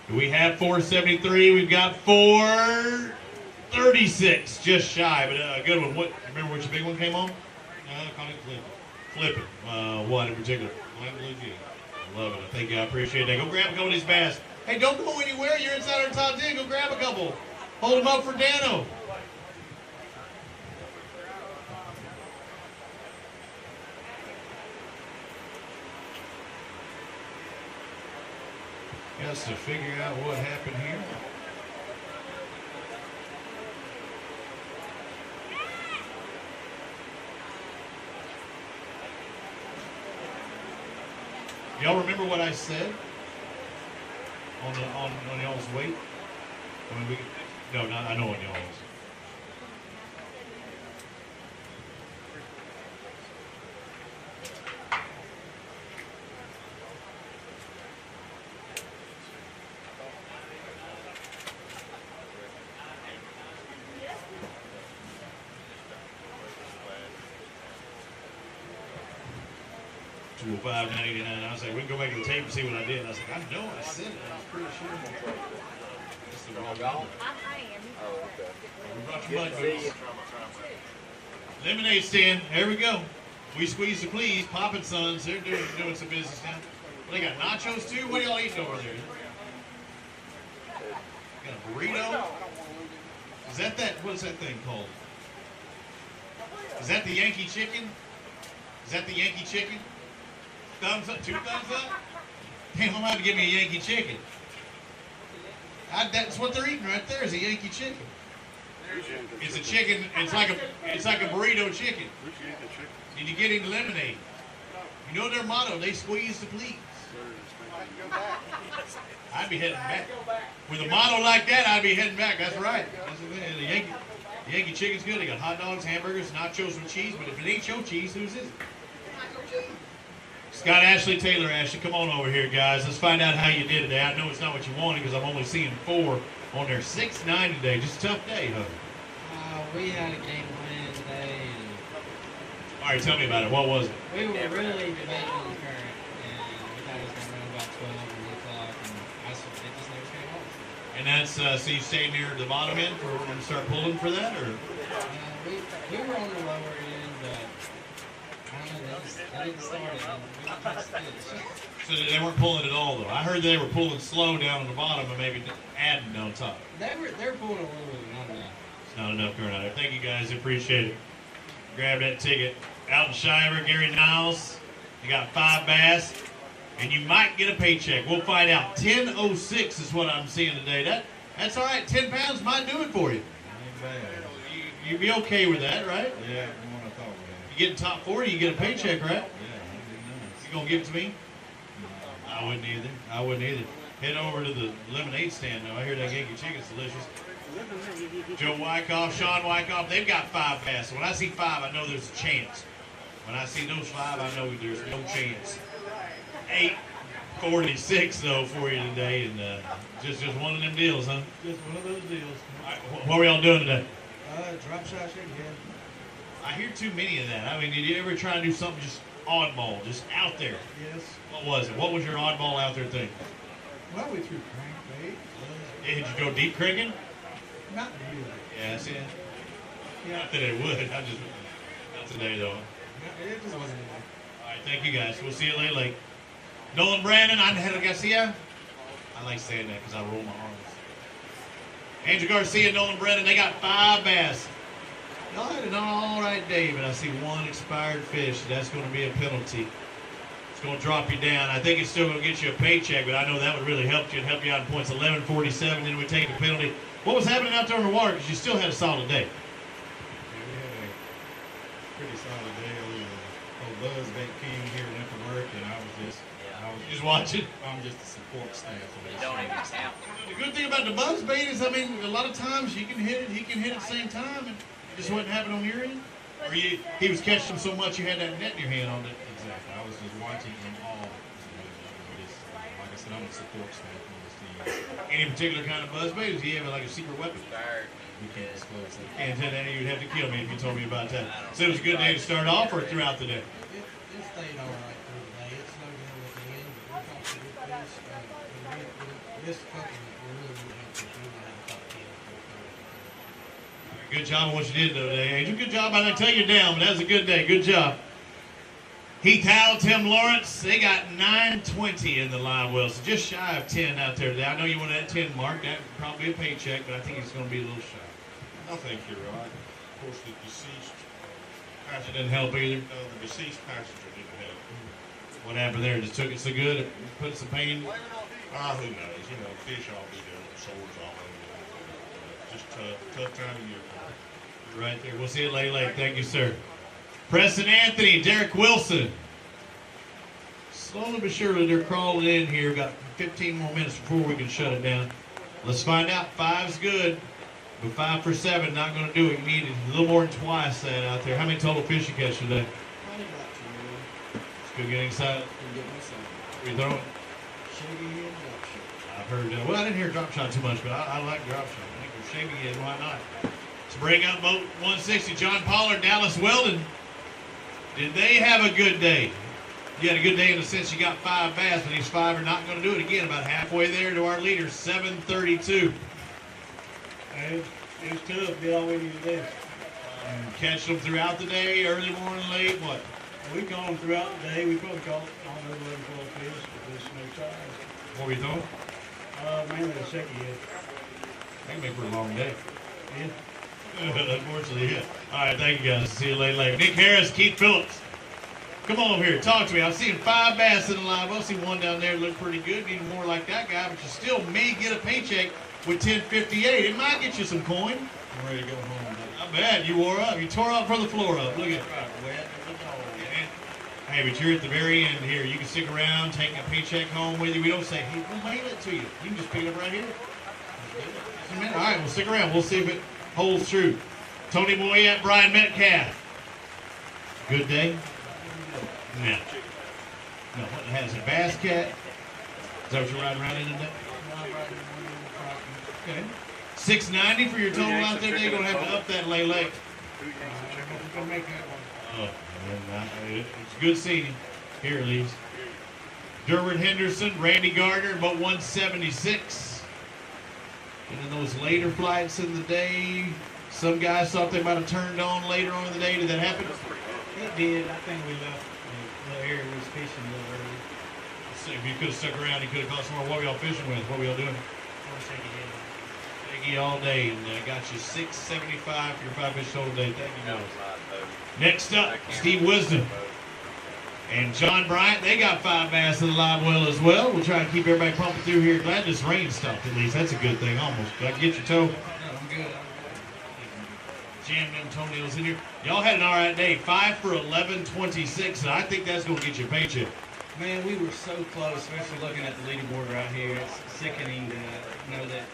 Do we have 473? We've got 436, just shy, but a good one. What? Remember which big one came on? Caught it flipping. Flipping. What in particular? Black blue jig. I love it. Thank you. I appreciate that. Go grab a couple of these bass. Hey, don't go anywhere. You're inside our top 10. Go grab a couple. Hold them up for Dano. Just to figure out what happened here. Y'all remember what I said on y'all's weight? No, not I know on y'all's. $205.99. I was like, we can go back to the tape and see what I did. And I was like, I know I said it. I was pretty sure. It's the wrong number. We brought your mud boots. Lemonade stand. There we go. We squeeze the please. Poppin' Sons. They're doing some business now. They got nachos too. What are y'all eating over there? Got a burrito. Is that what's that thing called? Is that the Yankee chicken? Is that the Yankee chicken? Thumbs up, 2 thumbs up? Damn, I'm about to give me a Yankee chicken. That's what they're eating right there is a Yankee chicken. It's a chicken, it's like a burrito chicken. And you get into lemonade. You know their motto, they squeeze to please. I'd be heading back. With a motto like that, I'd be heading back. That's right. The Yankee chicken's good. They got hot dogs, hamburgers, nachos with cheese. But if it ain't your cheese, whose is it? Scott Ashley, Taylor Ashley, come on over here, guys. Let's find out how you did today. I know it's not what you wanted because I'm only seeing 4 on there. 6-9 today. Just a tough day, huh? We had a game plan today. All right, tell me about it. What was it? We were really debating on the current, and we thought it was going to run about 12 or 1 o'clock, and it just never came off. And that's, so you stayed near the bottom end for when you start pulling for that, or? We were on the lower end, but I don't know, I didn't start it. We didn't touch the fish. So they weren't pulling at all, though. I heard they were pulling slow down on the bottom and maybe adding on top. They're pulling a little bit, not enough. It's not enough going out there. Thank you, guys. Appreciate it. Grab that ticket. Alton Shiver, Gary Niles. You got 5 bass, and you might get a paycheck. We'll find out. 10.06 is what I'm seeing today. That's all right. 10 pounds might do it for you. Ain't bad. You'd be okay with that, right? Yeah, more than I thought we had. You get in top 40, you get a paycheck, right? Yeah, that'd be nice. You gonna give it to me? I wouldn't either. I wouldn't either. Head over to the lemonade stand, though. I hear that Yankee chicken's delicious. Joe Wyckoff, Sean Wyckoff, they've got 5 bass. So when I see 5, I know there's a chance. When I see those 5, I know there's no chance. 8.46 though for you today, and just one of them deals, huh? Just one of those deals. All right, what are y'all doing today? Drop shot shaky head. I hear too many of that. I mean, did you ever try to do something just oddball, just out there? Yes. What was it? What was your oddball out there thing? Well, we threw crankbait. Did you go deep cranking? Not really. Yeah, see. Not that it would. I just not today though. It just wasn't enough. All right, thank you guys. We'll see you later. Nolan Brandon, Angel Garcia. I like saying that because I roll my arms. Angel Garcia, Nolan Brandon, they got 5 bass. Y'all had an all right day, but I see 1 expired fish. That's going to be a penalty. It's going to drop you down. I think it's still going to get you a paycheck, but I know that would really help you and help you out in points. 11.47, then we take a penalty. What was happening out there on the water? Because you still had a solid day. Yeah, we had a pretty solid day. Old Buzzbait came here and went to work, and I was just watching. I'm just a support staff. Don't even count. The good thing about the buzzbait is, I mean, a lot of times you can hit it, he can hit at the same time, and it just wouldn't happen on your end. Or he was catching them so much you had that net in your hand on it. Exactly. I was just watching in awe. Like I said, I'm a support staff on this team. Any particular kind of buzzbait? Does he have like a secret weapon? We can't disclose that. Can't tell that. You'd have to kill me if you told me about that. So it was a good day to start off, or throughout the day? It stayed all right through the day. It slowed down at the end, but we caught some good fish. We missed a couple that we really didn't have to do. We had a top 10. Good job on what you did though today, Angel. Good job. I didn't tell you down, but that was a good day. Good job. Heath Howell, Tim Lawrence, they got 9.20 in the live well, so just shy of 10 out there today. I know you wanted that 10 mark. That would probably be a paycheck, but I think it's going to be a little shy. I think you're right. Of course, the deceased It didn't help either. the deceased passenger didn't help. What happened there? Just took it so good, it put some pain. Who knows? You know, fish always do it, sores all over. Just tough time of year. Right there. We'll see you later. Thank you, sir. Preston Anthony, Derek Wilson. Slowly but surely, they're crawling in here. We've got 15 more minutes before we can shut it down. Let's find out. 5's good, but 5 for 7 not going to do it. You need a little more than twice that out there. How many total fish you catch today? It's good getting excited. What are you throwing? I've heard. Well, I didn't hear drop shot too much, but I like drop shot. I think we're shaking it. Why not? Let's bring up boat 160. John Pollard, Dallas Weldon. Did they have a good day? You had a good day in the sense you got 5 bass, but these 5 are not going to do it again. About halfway there to our leader, 7:32. It was tough. Did all we needed to do. And catch them throughout the day, early morning, late, what? We caught them throughout the day. We probably caught almost 11, 12 fish, but just no size. What were you throwing? Mainly a shaky head. That can make for a long day. Yeah. Unfortunately, yeah. All right, thank you guys. See you later. Nick Harris, Keith Phillips. Come on over here. Talk to me. I'm seeing 5 bass in the live. I'll see one down there look pretty good. Need more like that guy, but you still may get a paycheck with 10.58. It might get you some coin. I'm ready to go home. Not bad. You wore up. You tore up from the floor up. Look at it. Hey, but you're at the very end here. You can stick around, take a paycheck home with you. We don't say, hey, we'll mail it to you. You can just pick it up right here. All right, we'll stick around. We'll see if it holds true. Tony Moyet, Brian Metcalf. Good day? No. No, what has a bass cat? Is that what you're riding around in today? Okay. $6.90 for your total out there. They're going to have to up that lay leg. Gonna make that one. Oh, it's good seeing him here at least. Derwin Henderson, Randy Gardner, about 176. And then those later flights in the day, some guys thought they might have turned on later on in the day. Did that happen? It did. I think we left Gary was fishing a little early. See, if you could have stuck around, you could have caught some more. What were y'all fishing with? What were y'all doing? Thank you all day, and got you $6.75 for your 5 fish total day. Thank you guys. Next up, Steve Wisdom and John Bryant. They got 5 bass in the live well as well. We'll try to keep everybody pumping through here. Glad this rain stopped at least. That's a good thing almost. Did I get your toe? No, I'm good. Jam them toenails in here. Y'all had an all right day. 5 for 11.26, and I think that's going to get you a paycheck. Man, we were so close, especially looking at the leaderboard right here. It's sickening to know that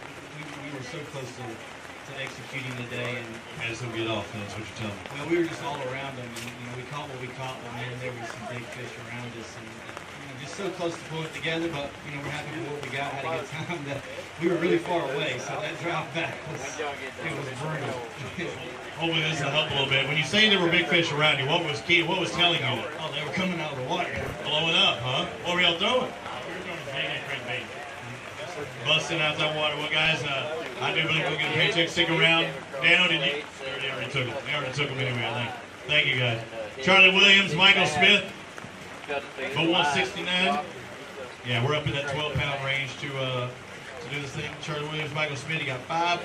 we were so close to executing the day. And as we get off, that's what you're telling me. well, we were just all around them, and we caught what we caught, but man, there was some big fish around us, and just so close to pull it together. But we're happy with what we got. Had a good time. That we were really far away, so that drive back was brutal. Hopefully this will help a little bit. When you say there were big fish around you, what was key? What was telling you? Oh, they were coming out of the water. Blowing up, huh? What were y'all throwing? We were throwing big crankbait. Busting out that water. Well, guys, I do believe we'll get a paycheck. Stick around. Down, and they already took it. They already took them anyway, I think. Thank you, guys. Charlie Williams, Michael Smith, for 169. Yeah, we're up in that 12-pound range to do this thing. Charlie Williams, Michael Smith, you got 5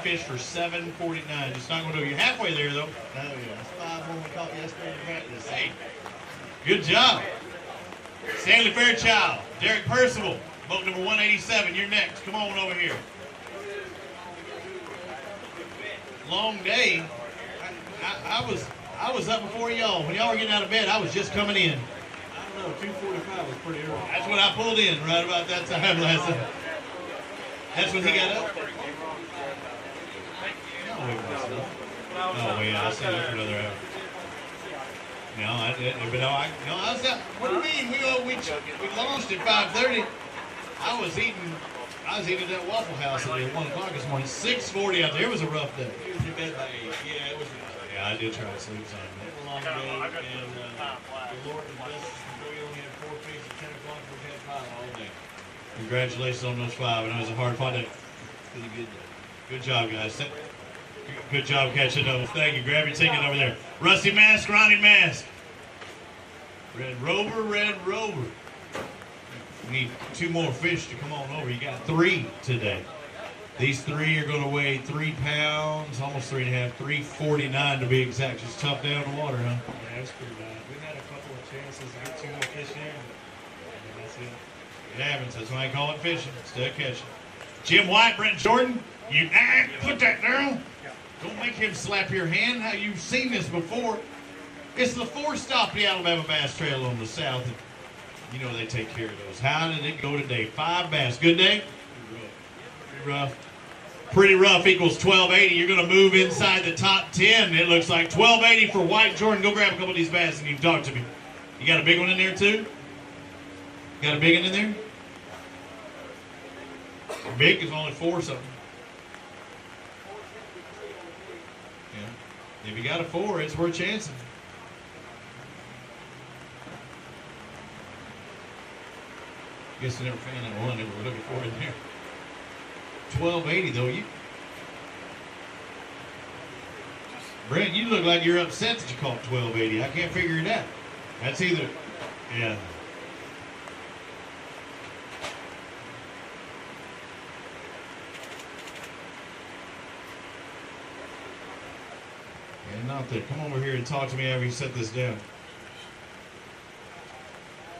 fish for $7.49. Just not going to do it. You're halfway there, though. Oh, yeah. That's 5 more we caught yesterday in practice. Hey, good job. Stanley Fairchild, Derek Percival, boat number 187. You're next. Come on over here. Long day. I was up before y'all. When y'all were getting out of bed, I was just coming in. I don't know, 2:45 was pretty early. That's when I pulled in, right about that time last night. That's when he got up. Oh, yeah, I'll stay there for another hour. No, I didn't. But I was out. What do you mean? We launched at 5:30. I was eating at that Waffle House at 1 o'clock this morning. 6:40 out there. It was a rough day. He was in bed by 8. Yeah, it was. Yeah, I did try to sleep some. A long day, and the Lord was blessed us. We only had 4 fish at 10 o'clock. We had 5 all day. Congratulations on those 5. I know it was a hard fought day. Pretty good day. Good job, guys. Good job catching those. Thank you. Grab your ticket over there. Rusty Mask, Ronnie Mask. Red Rover, Red Rover. We need 2 more fish to come on over. You got 3 today. These 3 are going to weigh 3 pounds, almost 3.5, 349 to be exact. Just tough down the water, huh? Yeah, that's pretty bad. We had a couple of chances to get 2 more fish in, and that's it. It happens. That's why I call it fishing instead of catching. Jim White, Brent Jordan, you put that down. Don't make him slap your hand. How you've seen this before. It's the 4-stop the Alabama Bass Trail on the south. And you know they take care of those. How did it go today? 5 bass. Good day? Pretty rough. Pretty rough equals 1280. You're going to move inside the top 10. It looks like 1280 for White. Jordan, go grab a couple of these bass and you can talk to me. You got a big one in there too? Got a big one in there? Big is only 4 something. Yeah. If you got a 4, it's worth chancing. Guess I never found that one that we were looking for in there. 1280 though. Brent, you look like you're upset that you caught 1280. I can't figure it out. That's either, yeah. And not there. Come over here and talk to me after you set this down.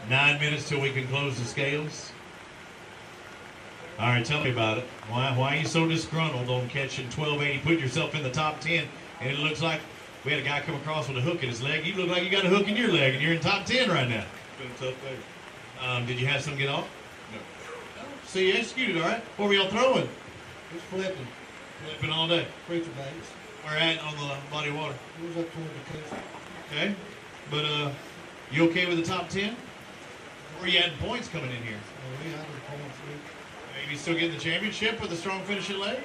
9 minutes till we can close the scales. All right, tell me about it. Why are you so disgruntled on catching 1280? Put yourself in the top 10, and it looks like we had a guy come across with a hook in his leg. You look like you got a hook in your leg, and you're in top 10 right now. It's been a tough day. Did you have some get off? No. So you executed, all right? What were y'all throwing? Just flipping. Flipping all day. Preacher baits. Where at on the body of water? It was up toward the coast. Okay. But you okay with the top 10? Or you had points coming in here? Oh, yeah, I did points. Maybe still getting the championship with a strong finishing leg?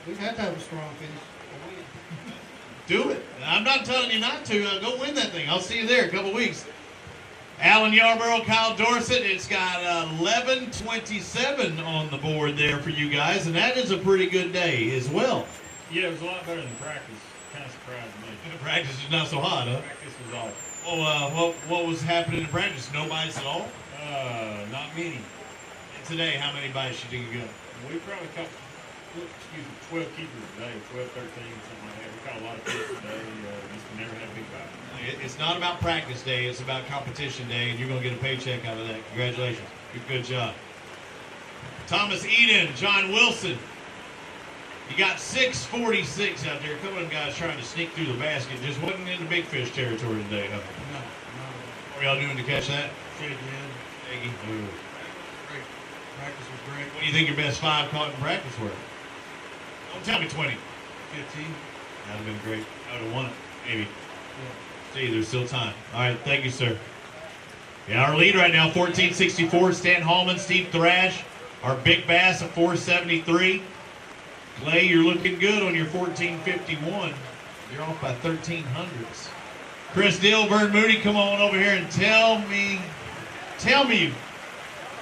We've had to have a strong finish. Do it. I'm not telling you not to. Go win that thing. I'll see you there in a couple weeks. Alan Yarborough, Kyle Dorsett. It's got 11:27 on the board there for you guys, and that is a pretty good day as well. Yeah, it was a lot better than practice. kind of surprised me. Practice is not so hot, huh? Practice was awful. Well, what was happening in practice? No bites at all? Not many. And today, how many bites you think you got? We probably caught, 12 keepers today, 12, 13, something like that. We caught a lot of fish today. Just never had a big bite. It's not about practice day. It's about competition day, and you're going to get a paycheck out of that. Congratulations. Good job. Thomas Eden, John Wilson. You got 646 out there. A couple of them guys trying to sneak through the basket. Just wasn't in the big fish territory today, huh? No. What are y'all doing to catch that? Shaking in. Shaking. Great. Practice was great. What do you think your best 5 caught in practice were? Don't tell me 20. 15. That would have been great. I would have won it, maybe. Yeah. See, there's still time. All right, thank you, sir. Yeah, our lead right now, 1464. Stan Hallman, Steve Thrash. Our big bass at 473. Clay, you're looking good on your 1451. You're off by 1300s. Chris Dill, Vern Moody, come on over here and tell me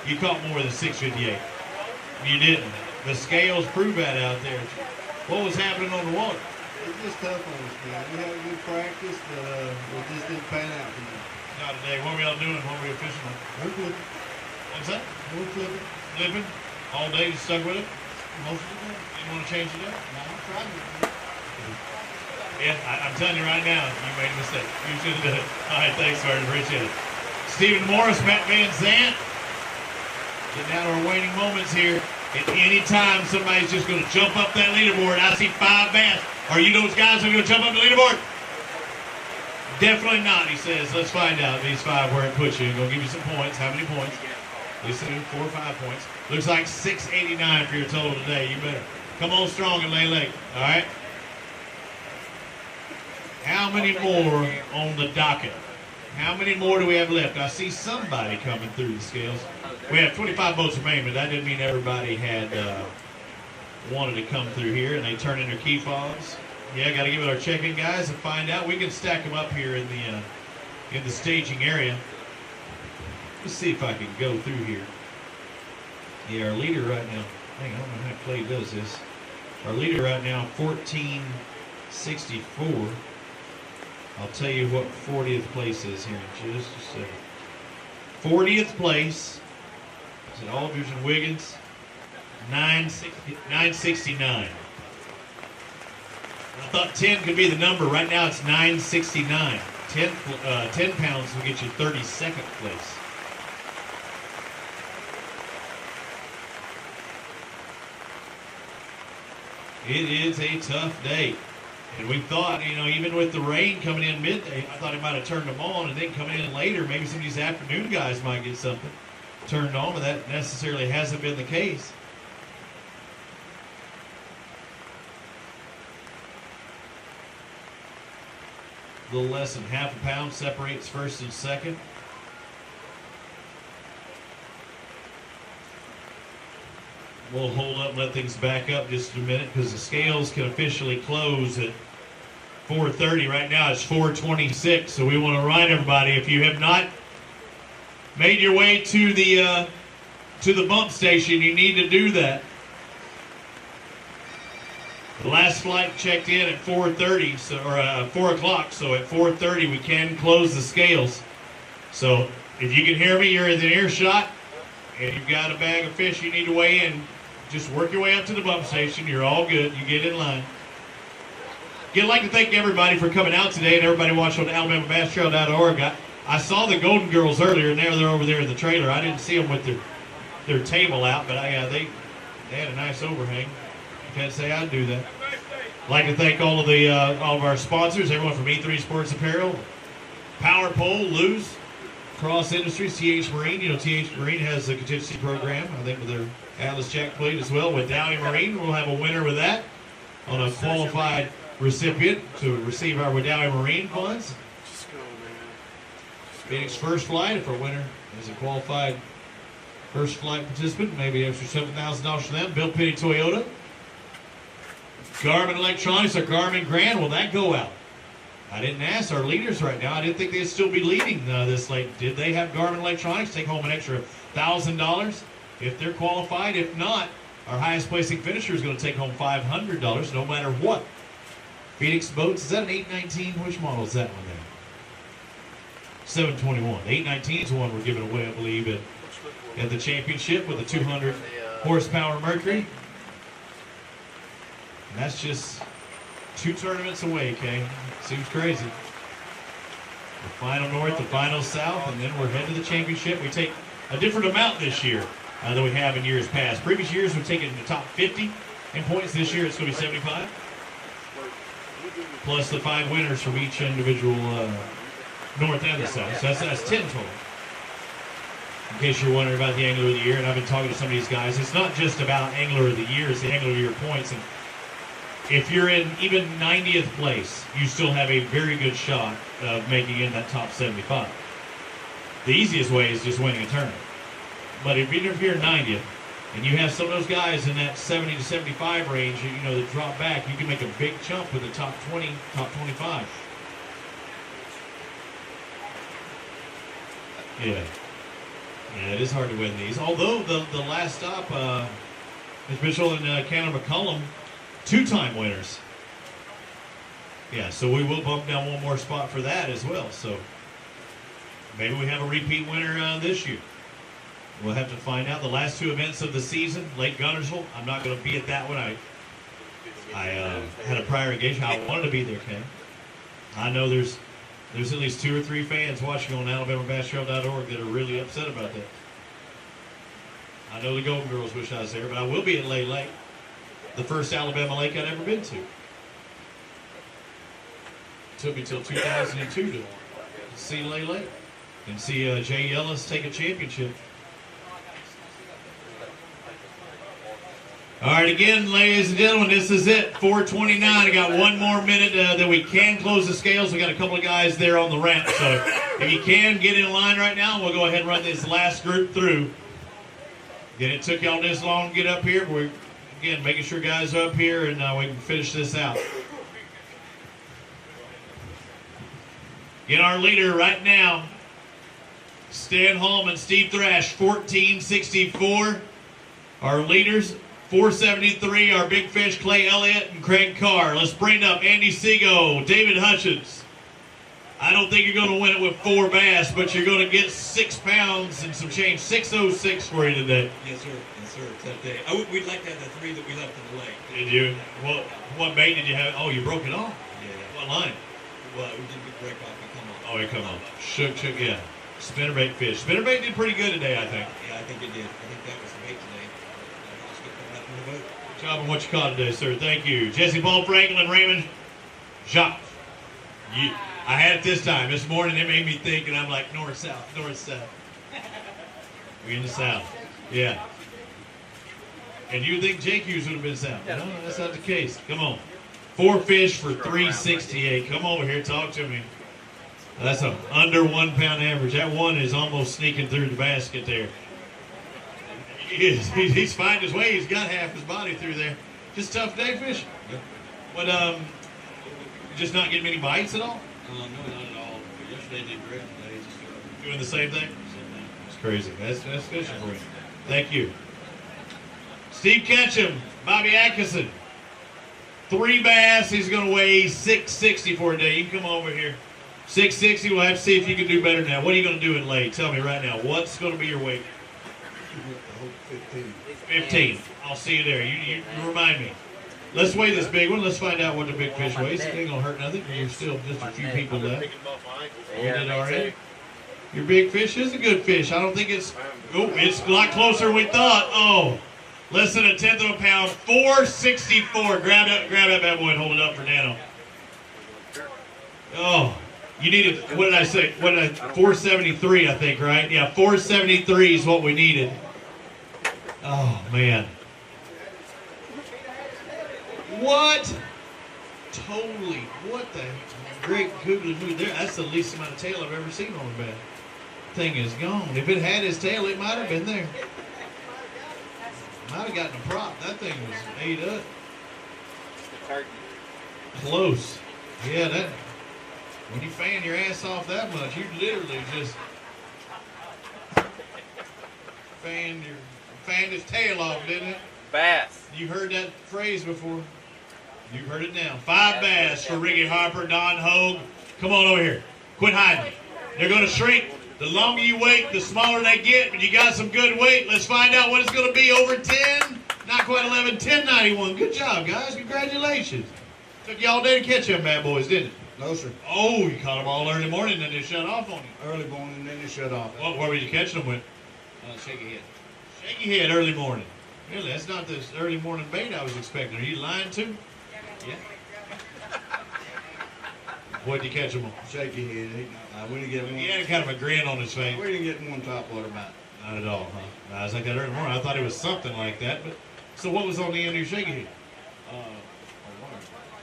you caught more than 658. You didn't. The scales prove that out there. What was happening on the water? It's just tough on us, man. We had a good practice, but it just didn't pan out for you. Not today. What were y'all doing? What were you fishing on? We're flipping. What's that? We're flipping. Flipping? All day you stuck with it? Most of the time. Didn't want to change it up? No, I'm trying to. Yeah, I'm telling you right now, you made a mistake. You should have done it. All right, thanks, Vern. Appreciate it. Stephen Morris, Matt Van Zandt. Getting out of our waning moments here. At any time somebody's just going to jump up that leaderboard. I see 5 bass. Are you those guys who are going to jump up the leaderboard? Definitely not, he says. Let's find out these 5 where it puts you. Going to give you some points. How many points? Listen, 4 or 5 points. Looks like 689 for your total today. You better come on strong and lay leg. All right? How many more on the docket? How many more do we have left? I see somebody coming through the scales. We have 25 boats remaining, but that didn't mean everybody had wanted to come through here, and they turn in their key fobs. Yeah, got to give it our check-in guys and find out. We can stack them up here in the staging area. Let's see if I can go through here. Yeah, our leader right now. Hang on, I don't know how Clay does this. Our leader right now, 1464. I'll tell you what 40th place is here in just a second. 40th place is at Aldridge and Wiggins, 969. I thought 10 could be the number. Right now it's 969. 10 pounds will get you 32nd place. It is a tough day. And we thought, even with the rain coming in midday, I thought it might have turned them on, and then coming in later, maybe some of these afternoon guys might get something turned on, but that necessarily hasn't been the case. A little less than half a pound separates first and second. We'll hold up and let things back up just a minute because the scales can officially close at 4:30. Right now it's 4:26, so we want to remind everybody, if you have not made your way to the bump station, you need to do that. The last flight checked in at 4:30, or 4 o'clock, so at 4:30 we can close the scales. So if you can hear me, you're in the earshot, and you've got a bag of fish you need to weigh in, just work your way up to the bump station. You're all good. You get in line. Again, I'd like to thank everybody for coming out today and everybody watching on AlabamaBassTrail.org. I saw the Golden Girls earlier, and they're over there in the trailer. I didn't see them with their table out, but they had a nice overhang. Can't say I'd do that. I'd like to thank all of our sponsors, everyone from E3 Sports Apparel, Power Pole, Luz, Cross Industries, TH Marine. TH Marine has a contingency program, I think, with their Atlas Jack plate as well. With Downey Marine, we'll have a winner with that on a qualified recipient to receive our Downey Marine funds. Phoenix First Flight, if our winner is a qualified first flight participant, maybe extra $7,000 for them. Bill Penny Toyota. Garmin Electronics, our Garmin Grand, will that go out? I didn't ask our leaders right now. I didn't think they'd still be leading this late. Did they have Garmin Electronics take home an extra $1,000 if they're qualified? If not, our highest placing finisher is going to take home $500 no matter what. Phoenix Boats, is that an 819? Which model is that one there? 721. 819 is the one we're giving away, I believe, at the championship with the 200 horsepower Mercury. And that's just 2 tournaments away, Kay. Seems crazy. The final north, the final south, and then we're headed to the championship. We take a different amount this year than we have in years past. Previous years we've taken the top 50 in points. This year it's going to be 75. Plus the 5 winners from each individual north and the south. So that's 10 total. In case you're wondering about the Angler of the Year, and I've been talking to some of these guys, it's not just about Angler of the Year, it's the Angler of the Year points. And if you're in even 90th place, you still have a very good shot of making in that top 75. The easiest way is just winning a tournament. But if you're 90th, and you have some of those guys in that 70 to 75 range, that drop back, you can make a big jump with the top 20, top 25. Yeah. Yeah, it is hard to win these. Although the last stop, Ms. Mitchell and Cannon McCullum, 2-time winners. Yeah, so we will bump down one more spot for that as well. So maybe we have a repeat winner this year. We'll have to find out. The last 2 events of the season, Lake Gunnersville. I'm not going to be at that one. I had a prior engagement. I wanted to be there, Ken. I know there's at least 2 or 3 fans watching on AlabamaBassTrail.org that are really upset about that. I know the Golden Girls wish I was there, but I will be at Lay Lake, the first Alabama lake I'd ever been to. It took me till 2002 to see Lay Lake and see Jay Ellis take a championship. All right, again, ladies and gentlemen, this is it, 4:29. I got 1 more minute that we can close the scales. We got a couple of guys there on the ramp, so if you can, get in line right now. We'll go ahead and run this last group through. Again, it took y'all this long to get up here. We're, again, making sure guys are up here, and we can finish this out. Get our leader right now, Stan Hallman, Steve Thrash, 1464. Our leaders, 473, our big fish, Clay Elliott and Craig Carr. Let's bring up Andy Seago, David Hutchins. I don't think you're going to win it with 4 bass, but you're going to get 6 pounds and some change. 606 for you today. Yes, sir. Yes, sir. Today. We'd like to have the 3 that we left in the lake. Did you? What bait did you have? Oh, you broke it off? Yeah. What line? Well, we didn't break off. It come on. Oh, it come on. Shook, yeah. Spinnerbait fish. Spinnerbait did pretty good today, I think. Yeah, I think it did. I think that was the bait today. Let's get that up in the boat. Good job on what you caught today, sir. Thank you. Jesse Paul Franklin, Raymond Jacques. I had it this time. This morning it made me think, and I'm like, north, south, north, south. We're in the south. Yeah. And you would think Jake Hughes would have been south. No, that's not the case. Come on. 4 fish for 368. Come over here, talk to me. That's a under 1 pound average. That one is almost sneaking through the basket there. He is. He's finding his way. He's got half his body through there. Just tough day fishing. Yep. But just not getting many bites at all? No, not at all. Yesterday did great. Today just doing the same thing? It's crazy. That's fishing for you. Thank you. Steve Ketchum, Bobby Atkinson. 3 bass. He's going to weigh 660 for a day. You can come over here. 660. We'll have to see if you can do better than that. What are you going to do in late? Tell me right now. What's going to be your weight? 15. 15. I'll see you there. You remind me. Let's weigh this big one. Let's find out what the big fish weighs. It ain't going to hurt nothing. There's still just a few people left. We did already. Your big fish is a good fish. I don't think it's... Oh, it's a lot closer than we thought. Oh, less than 1/10 of a pound. 464. Grab that bad boy and hold it up for Nano. Oh, you needed... What did I say? 473, I think, right? Yeah, 473 is what we needed. Oh, man. What? Totally. What the great googly moo there. That's the least amount of tail I've ever seen on a bat. Thing is gone. If it had his tail, it might have been there. Might have gotten a prop. That thing was ate up. Close. Yeah, that. When you fan your ass off that much, you literally just fanned his tail off, didn't it? Bass. You heard that phrase before. You've heard it now. 5 bass for Ricky Harper, Don Hogue. Come on over here. Quit hiding. They're going to shrink. The longer you wait, the smaller they get. But you got some good weight. Let's find out what it's going to be. Over 10. Not quite 11. 10.91. Good job, guys. Congratulations. Took you all day to catch them bad boys, didn't it? No, sir. Oh, you caught them all early morning, then they shut off on you. Early morning, then they shut off. What were you catching them with? Shaky head. Shaky head early morning. Really, that's not the early morning bait I was expecting. Are you lying too? Yeah. What'd you catch him on? Shaky head. We didn't get one. He had kind of a grin on his face. We didn't get one topwater bite. Not at all, huh? No, I was like that early morning. I thought it was something like that. But so what was on the end of your shaky head?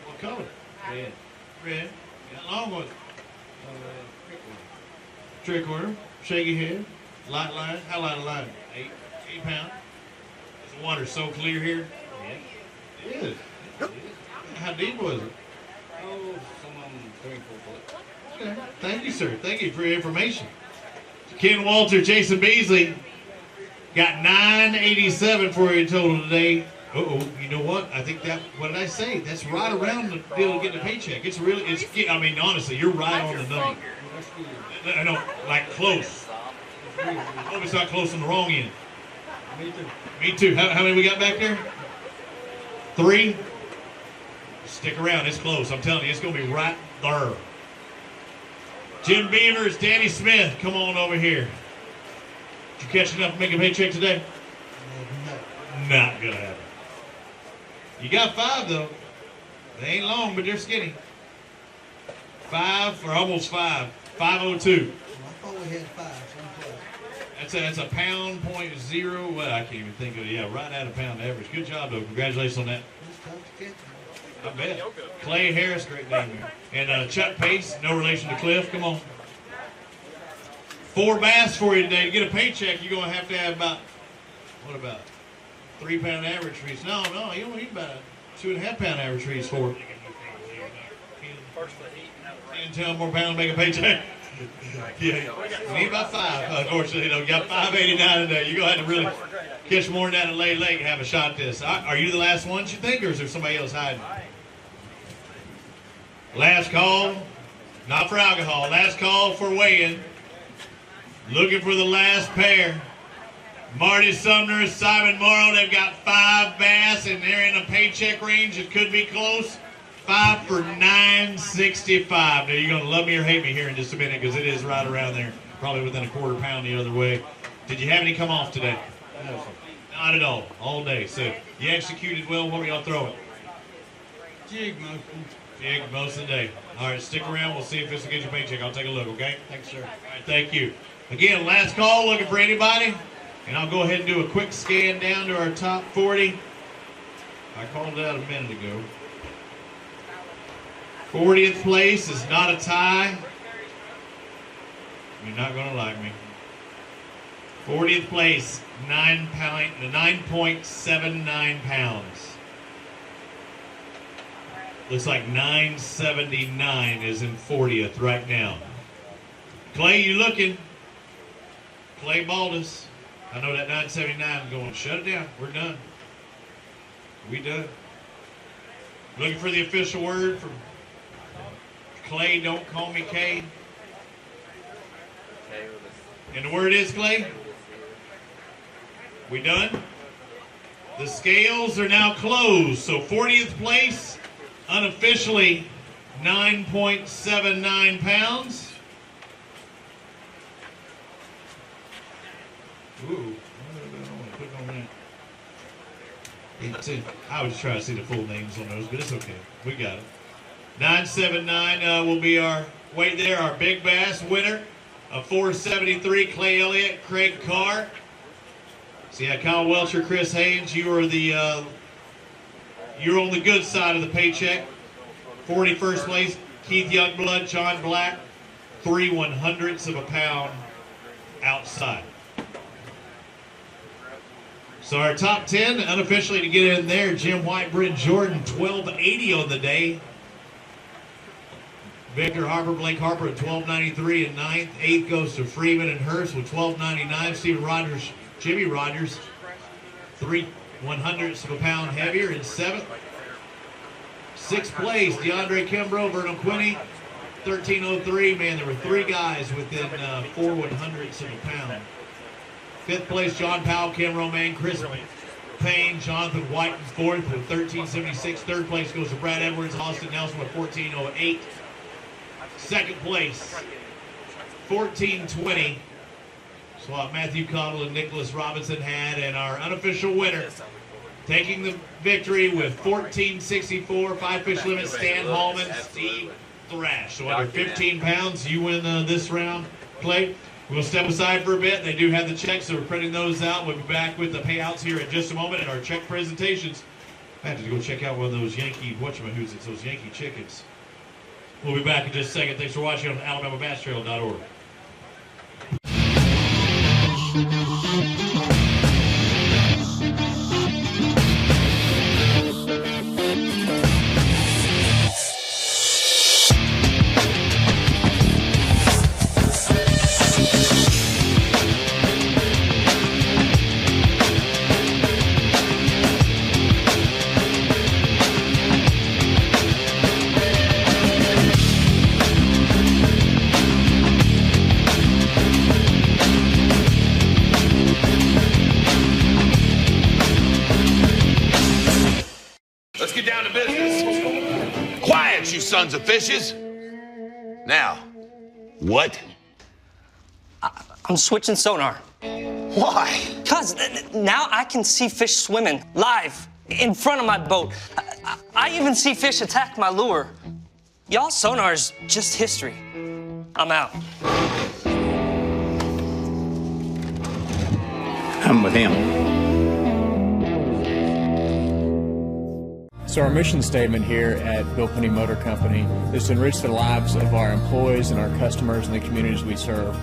What color? Red. Red. How long was it? Trick worm. Shaky head. Light line. How light a line? 8 pounds. Is the water so clear here? Yeah. It is. How deep was it? Oh, some of them 3 or 4 foot. Okay. Thank you, sir. Thank you for your information. Ken Walter, Jason Beasley got 987 for you total today. You know what? I think that, what did I say? That's right around the deal of getting a paycheck. It's really, I mean, honestly, you're right on the number. I know, like close. Hope it's not close on the wrong end. Me too. Me too. How many we got back there? 3? Stick around, it's close. I'm telling you, it's going to be right there. Jim Beavers, Danny Smith, come on over here. Did you catch enough to make a paycheck today? Not gonna happen. You got 5 though. They ain't long, but they're skinny. 5 or almost 5. 502. I thought we had 5. That's a pound point 0. Well, I can't even think of it. Yeah, right at a pound average. Good job though. Congratulations on that. I bet. Clay Harris, great name here. And Chuck Pace, no relation to Cliff. Come on. 4 bass for you today. To get a paycheck, you're going to have about, what about 3 pound average for each? No, you don't need about a 2.5 pound average for each 4. 10 more pounds to make a paycheck. Yeah, you need about 5. Unfortunately, you got 589 today. You're going to have to really catch more than that in Lay Lake and have a shot at this. Are you the last ones, you think, or is there somebody else hiding? Last call, not for alcohol. Last call for weigh-in. Looking for the last pair. Marty Sumner, Simon Morrow, they've got 5 bass, and they're in a paycheck range. It could be close. 5 for $9.65. Now, you're going to love me or hate me here in just a minute because it is right around there, probably within a quarter pound the other way. Did you have any come off today? No, sir. Not at all. All day. So you executed well. What were y'all throwing? Jig mostly. Jig most of the day. All right, stick around. We'll see if this will get your paycheck. I'll take a look, okay? Thanks, sir. All right, thank you. Again, last call, looking for anybody. And I'll go ahead and do a quick scan down to our top 40. I called it out a minute ago. 40th place is not a tie. You're not going to like me. 40th place, 9.79 pounds. Looks like 979 is in 40th right now. Clay, you looking? Clay Baldus. I know that 979 is going, shut it down. We're done. We done. Looking for the official word from Clay, don't call me Kay. And the word is, Clay? We done? The scales are now closed. So 40th place, unofficially 9.79 pounds. Ooh, click on that. I was trying to see the full names on those, but it's okay. We got it. 979 will be our weight there. Our big bass winner, a 473. Clay Elliott, Craig Carr. See, Kyle Welcher, Chris Haynes. You are the you're on the good side of the paycheck. 41st place, Keith Youngblood, John Black, 3/100ths of a pound outside. So our top 10, unofficially to get in there, Jim White, Brent Jordan, 1280 on the day. Victor Harper, Blake Harper at 1293 in 9th. 8th goes to Freeman and Hurst with 1299. Stephen Rogers, Jimmy Rogers, 3/100ths of a pound heavier in 7th. Sixth place, DeAndre Kimbrough, Vernon Quinney, 13:03. Man, there were 3 guys within 4 100ths of a pound. Fifth place, John Powell, Kim Romaine, Chris Payne, Jonathan White in fourth with 13:76. Third place goes to Brad Edwards, Austin Nelson with 14:08. Second place, 14:20. That's what Matthew Cottle and Nicholas Robinson had, and our unofficial winner taking the victory with 14:64, 5 fish limit, Stan Hallman, Steve Thrash. So under 15 pounds, you win this round play. We'll step aside for a bit. They do have the checks, so we're printing those out. We'll be back with the payouts here in just a moment and our check presentations. I had to go check out one of those Yankee, whatchamahoots, it's those Yankee chickens. We'll be back in just a second. Thanks for watching on AlabamaBassTrail.org. Let's get down to business. Quiet, you sons of fishes. Now, what? I'm switching sonar. Why? Because now I can see fish swimming live in front of my boat. I even see fish attack my lure. Y'all sonar's just history. I'm out. I'm with him. So our mission statement here at Bill Penny Motor Company is to enrich the lives of our employees and our customers and the communities we serve.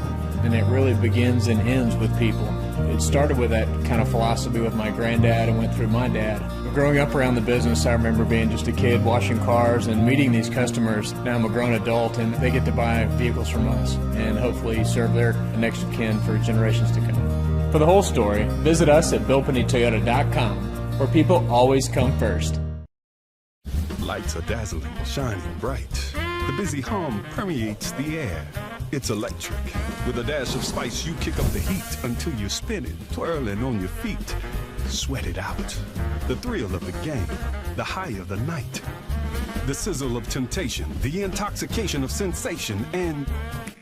And it really begins and ends with people. It started with that kind of philosophy with my granddad and went through my dad. Growing up around the business, I remember being just a kid washing cars and meeting these customers. Now I'm a grown adult and they get to buy vehicles from us and hopefully serve their next of kin for generations to come. For the whole story, visit us at BillPennyToyota.com, where people always come first. Lights are dazzling, shining bright. The busy hum permeates the air. It's electric. With a dash of spice, you kick up the heat until you're spinning, twirling on your feet. Sweat it out. The thrill of the game, the high of the night. The sizzle of temptation, the intoxication of sensation, and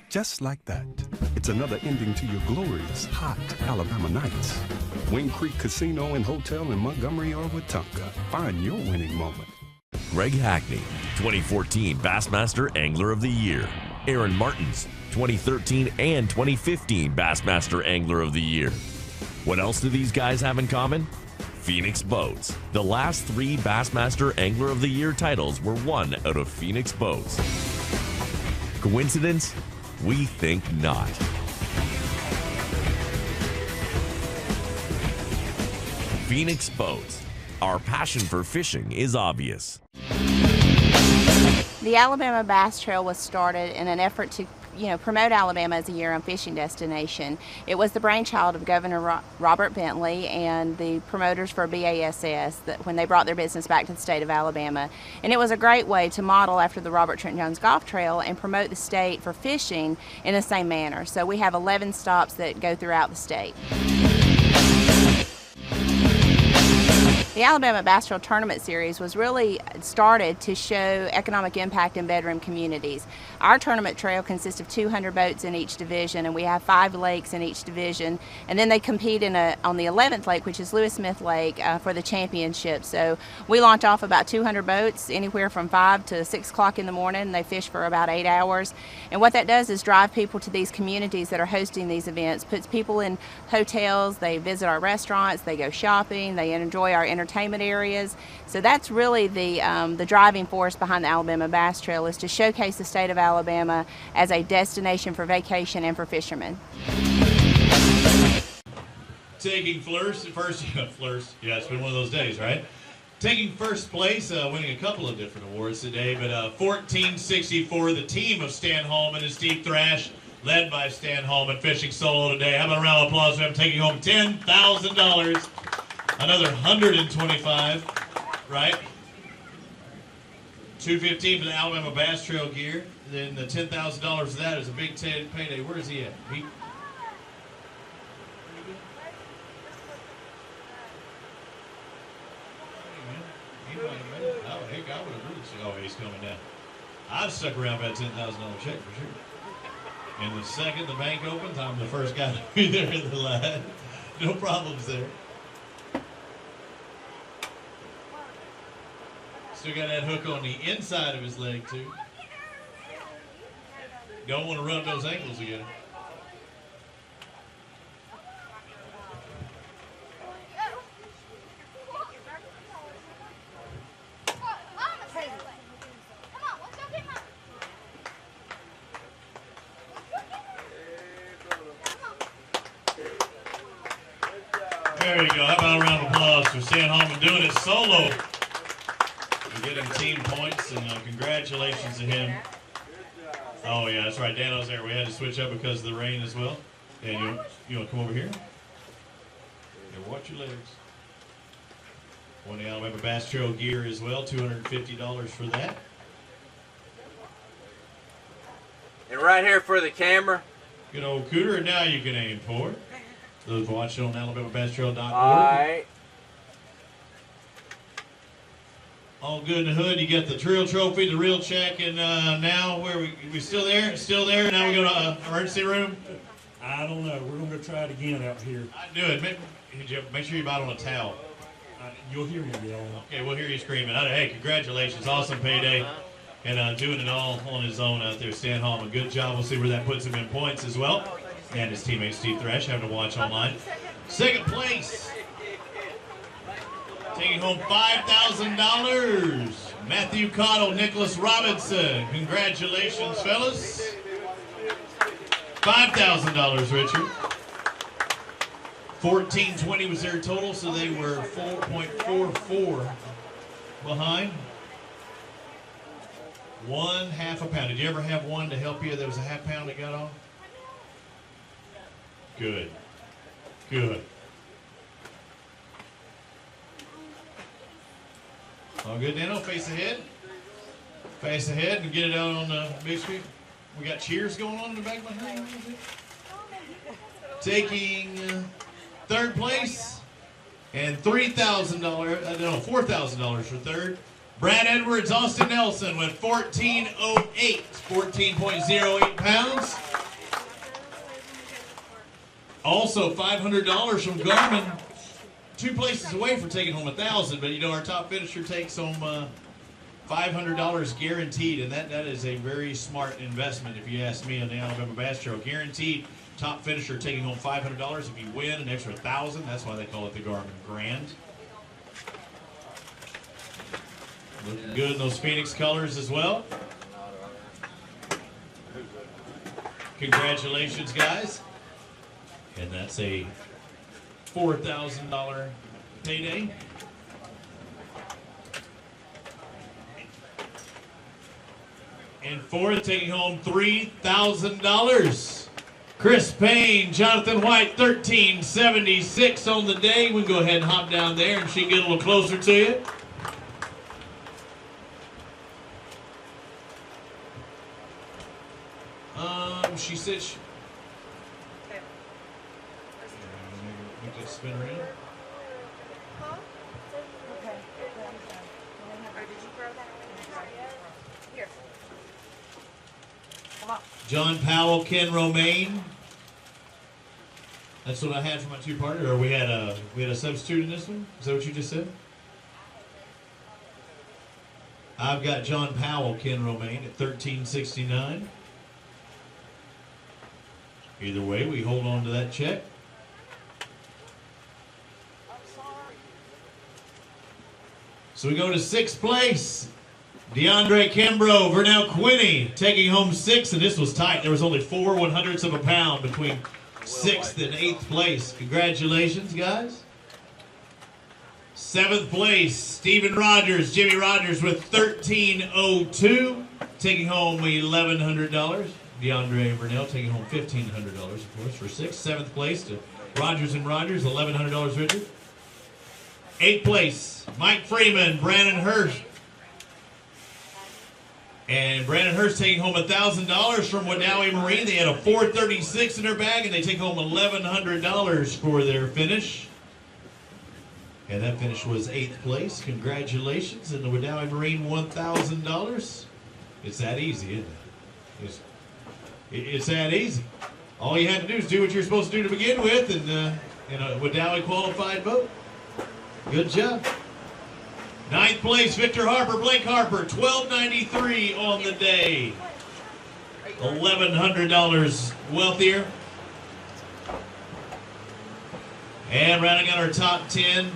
just like that, it's another ending to your glorious, hot Alabama nights. Wing Creek Casino and Hotel in Montgomery or Wetumpka. Find your winning moment. Greg Hackney, 2014 Bassmaster Angler of the Year. Aaron Martins, 2013 and 2015 Bassmaster Angler of the Year. What else do these guys have in common? Phoenix Boats. The last 3 Bassmaster Angler of the Year titles were won out of Phoenix Boats. Coincidence? We think not. Phoenix Boats. Our passion for fishing is obvious. The Alabama Bass Trail was started in an effort to promote Alabama as a year-round fishing destination. It was the brainchild of Governor Robert Bentley and the promoters for BASS when they brought their business back to the state of Alabama. And it was a great way to model after the Robert Trent Jones Golf Trail and promote the state for fishing in the same manner. So we have 11 stops that go throughout the state. The Alabama Bass Trail Tournament Series was really started to show economic impact in bedroom communities. Our tournament trail consists of 200 boats in each division, and we have 5 lakes in each division. And then they compete on the 11th lake, which is Lewis Smith Lake, for the championship. So we launch off about 200 boats, anywhere from 5 to 6 o'clock in the morning, and they fish for about 8 hours. And what that does is drive people to these communities that are hosting these events, puts people in hotels, they visit our restaurants, they go shopping, they enjoy our entertainment areas. So that's really the driving force behind the Alabama Bass Trail, is to showcase the state of Alabama as a destination for vacation and for fishermen. Taking first, yeah, it's been one of those days, right? Taking first place, winning a couple of different awards today, but 1464, the team of Stan Hallman and Steve Thrash, led by Stan Hallman, fishing solo today. How about a round of applause for him, taking home $10,000, another 125, right? $215 for the Alabama Bass Trail gear. Then the $10,000 for that is a Big Ten payday. Where is he at? Oh, he's coming down. I've stuck around for that $10,000 check for sure. And the second the bank opens, I'm the first guy to be there in the line. No problems there. Still got that hook on the inside of his leg, too. Don't want to rub those ankles again. There you go. How about a round of applause for Stan Hallman doing it solo? We're getting team points, and congratulations to him. Oh, yeah, that's right. Dano's there. We had to switch up because of the rain as well. And you want to come over here? Yeah, watch your legs. Won the Alabama Bass Trail gear as well, $250 for that. And right here for the camera. Good old Cooter, and now you can aim for it. Those watching on AlabamaBassTrail.org. All right. All good in the hood. You got the trail trophy, the real check, and now where we still there? Still there. Now we go to emergency room. I don't know. We're going to try it again out here. I do it. Make sure you bite on a towel. You'll hear me yelling. Okay, we'll hear you screaming. Hey, congratulations. Awesome payday. And doing it all on his own out there. Stan Hallman, good job. We'll see where that puts him in points as well. And his teammate Steve Thresh having to watch online. Second place. Taking home $5,000. Matthew Cottle, Nicholas Robinson. Congratulations, fellas. $5,000, Richard. 1420 was their total, so they were 4.44 behind. 1/2 a pound. Did you ever have one to help you? There was a half pound that got off? Good. Good. All good, Dano. Face ahead. Face ahead and get it out on the big screen. We got cheers going on in the back of my head. Taking third place and $4,000 for third. Brad Edwards, Austin Nelson with 14.08, 14.08 pounds. Also $500 from Garmin. 2 places away for taking home $1,000, but you know our top finisher takes home $500 guaranteed, and that is a very smart investment if you ask me on the Alabama Bass Trail. Guaranteed top finisher taking home $500. If you win an extra $1,000, that's why they call it the Garmin Grand. Looking good in those Phoenix colors as well. Congratulations, guys. And that's a $4,000 payday. And fourth, taking home $3,000. Chris Payne, Jonathan White, 1376 on the day. We can go ahead and hop down there and she can get a little closer to you. She said she... We could spin her in. John Powell, Ken Romaine. That's what I had for my two-parter. Or we had a substitute in this one. Is that what you just said? I've got John Powell, Ken Romaine at 1369. Either way, we hold on to that check. So we go to sixth place. DeAndre Kimbrough, Vernell Quinney taking home 6, and this was tight. There was only 4 1/100ths of a pound between 6th and 8th place. Congratulations, guys. 7th place, Stephen Rogers, Jimmy Rogers with 1302, taking home $1,100. DeAndre and Vernell taking home $1,500, of course, for 6th. 7th place to Rogers and Rogers, $1,100, Richard. 8th place, Mike Freeman, Brandon Hurst. And Brandon Hurst taking home $1,000 from Wadawi Marine. They had a 436 in their bag, and they take home $1,100 for their finish. And that finish was 8th place. Congratulations. And the Wadawi Marine $1,000. It's that easy, isn't it? It's that easy. All you had to do is do what you're supposed to do to begin with, and in a Wadawi qualified boat. Good job. 9th place, Victor Harper, Blake Harper, $1,293 on the day. $1,100 wealthier. And rounding out our top 10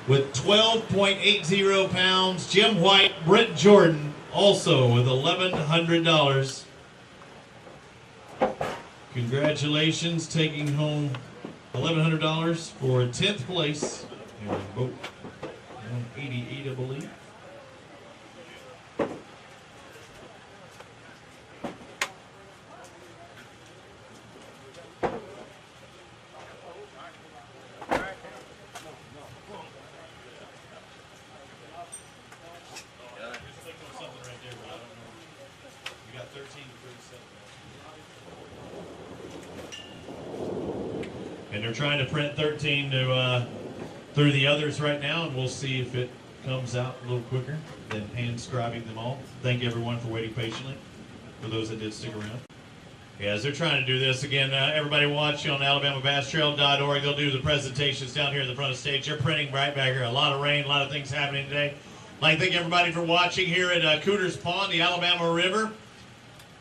with 12.80 pounds, Jim White, Brent Jordan, also with $1,100. Congratulations, taking home $1,100 for 10th place. And boat 188, I believe. And they're trying to print 13 to through the others right now, and we'll see if it comes out a little quicker than hand-scribing them all. Thank you, everyone, for waiting patiently, for those that did stick around. Yeah, as they're trying to do this, again, everybody watching on AlabamaBassTrail.org, they'll do the presentations down here in the front of the stage. They're printing right back here. A lot of rain, a lot of things happening today. I'd like to thank everybody for watching here at Cooter's Pond, the Alabama River.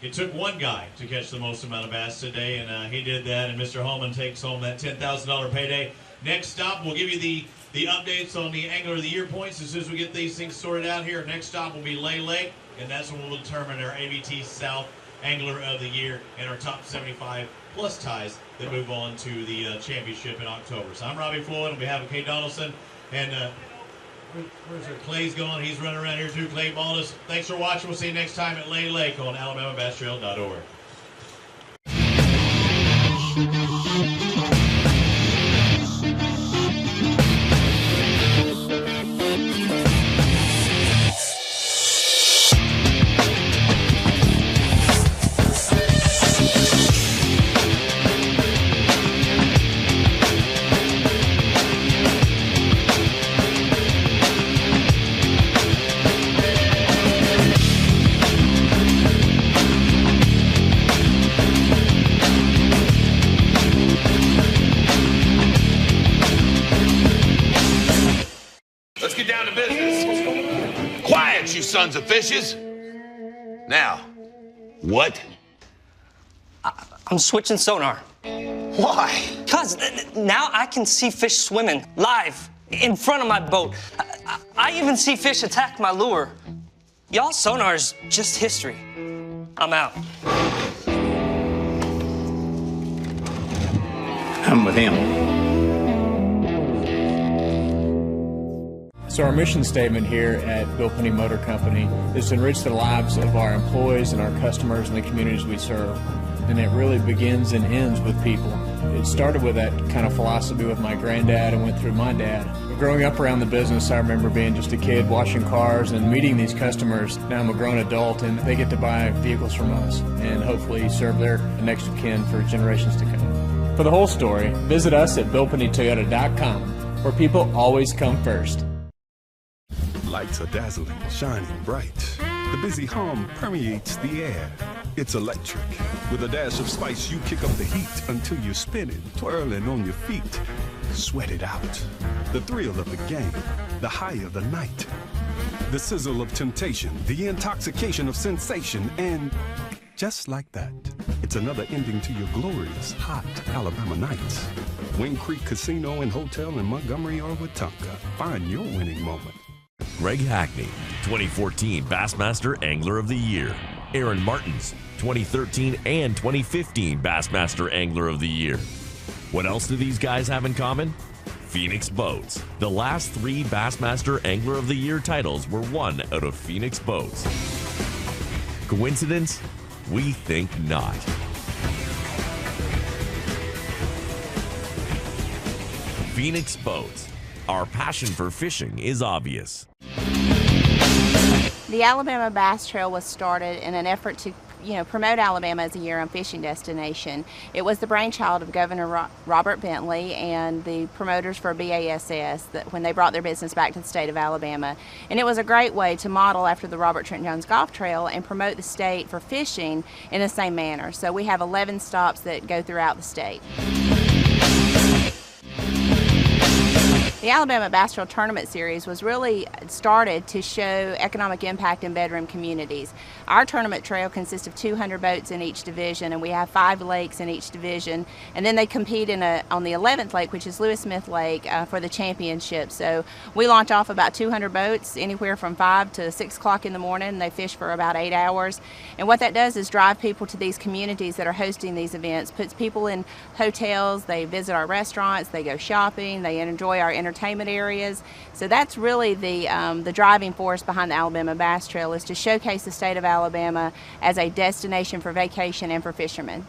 It took one guy to catch the most amount of bass today, and he did that, and Mr. Holman takes home that $10,000 payday. Next stop, we'll give you the updates on the Angler of the Year points as soon as we get these things sorted out here. Next stop will be Lay Lake, and that's when we'll determine our ABT South Angler of the Year and our top 75 plus ties that move on to the championship in October. So I'm Robbie Floyd on behalf of Kay Donaldson, and where's our Clay's going? He's running around here too, Clay Baldus. Thanks for watching. We'll see you next time at Lay Lake on AlabamaBassTrail.org. Let's get down to business. Quiet, you sons of fishes. Now, what? I'm switching sonar. Why? Because now I can see fish swimming live in front of my boat. I even see fish attack my lure. Y'all sonar is just history. I'm out. I'm with him. So our mission statement here at Bill Penny Motor Company is to enrich the lives of our employees and our customers and the communities we serve. And it really begins and ends with people. It started with that kind of philosophy with my granddad and went through my dad. Growing up around the business, I remember being just a kid washing cars and meeting these customers. Now I'm a grown adult and they get to buy vehicles from us and hopefully serve their next of kin for generations to come. For the whole story, visit us at BillPennyToyota.com, where people always come first. Lights are dazzling, shining bright. The busy hum permeates the air. It's electric. With a dash of spice, you kick up the heat until you're spinning, twirling on your feet. Sweat it out. The thrill of the game, the high of the night. The sizzle of temptation, the intoxication of sensation, and just like that, it's another ending to your glorious, hot Alabama nights. Wing Creek Casino and Hotel in Montgomery or Wetumpka. Find your winning moment. Greg Hackney, 2014 Bassmaster Angler of the Year. Aaron Martins, 2013 and 2015 Bassmaster Angler of the Year. What else do these guys have in common? Phoenix Boats. The last 3 Bassmaster Angler of the Year titles were won out of Phoenix Boats. Coincidence? We think not. Phoenix Boats. Our passion for fishing is obvious. The Alabama Bass Trail was started in an effort to promote Alabama as a year-round fishing destination. It was the brainchild of Governor Robert Bentley and the promoters for BASS when they brought their business back to the state of Alabama. And it was a great way to model after the Robert Trent Jones Golf Trail and promote the state for fishing in the same manner. So we have 11 stops that go throughout the state. The Alabama Bass Trail Tournament Series was really started to show economic impact in bedroom communities. Our tournament trail consists of 200 boats in each division, and we have 5 lakes in each division. And then they compete on the 11th lake, which is Lewis Smith Lake, for the championship. So we launch off about 200 boats, anywhere from 5 to 6 o'clock in the morning. And they fish for about 8 hours. And what that does is drive people to these communities that are hosting these events, puts people in hotels, they visit our restaurants, they go shopping, they enjoy our entertainment areas. So that's really the driving force behind the Alabama Bass Trail, is to showcase the state of Alabama as a destination for vacation and for fishermen.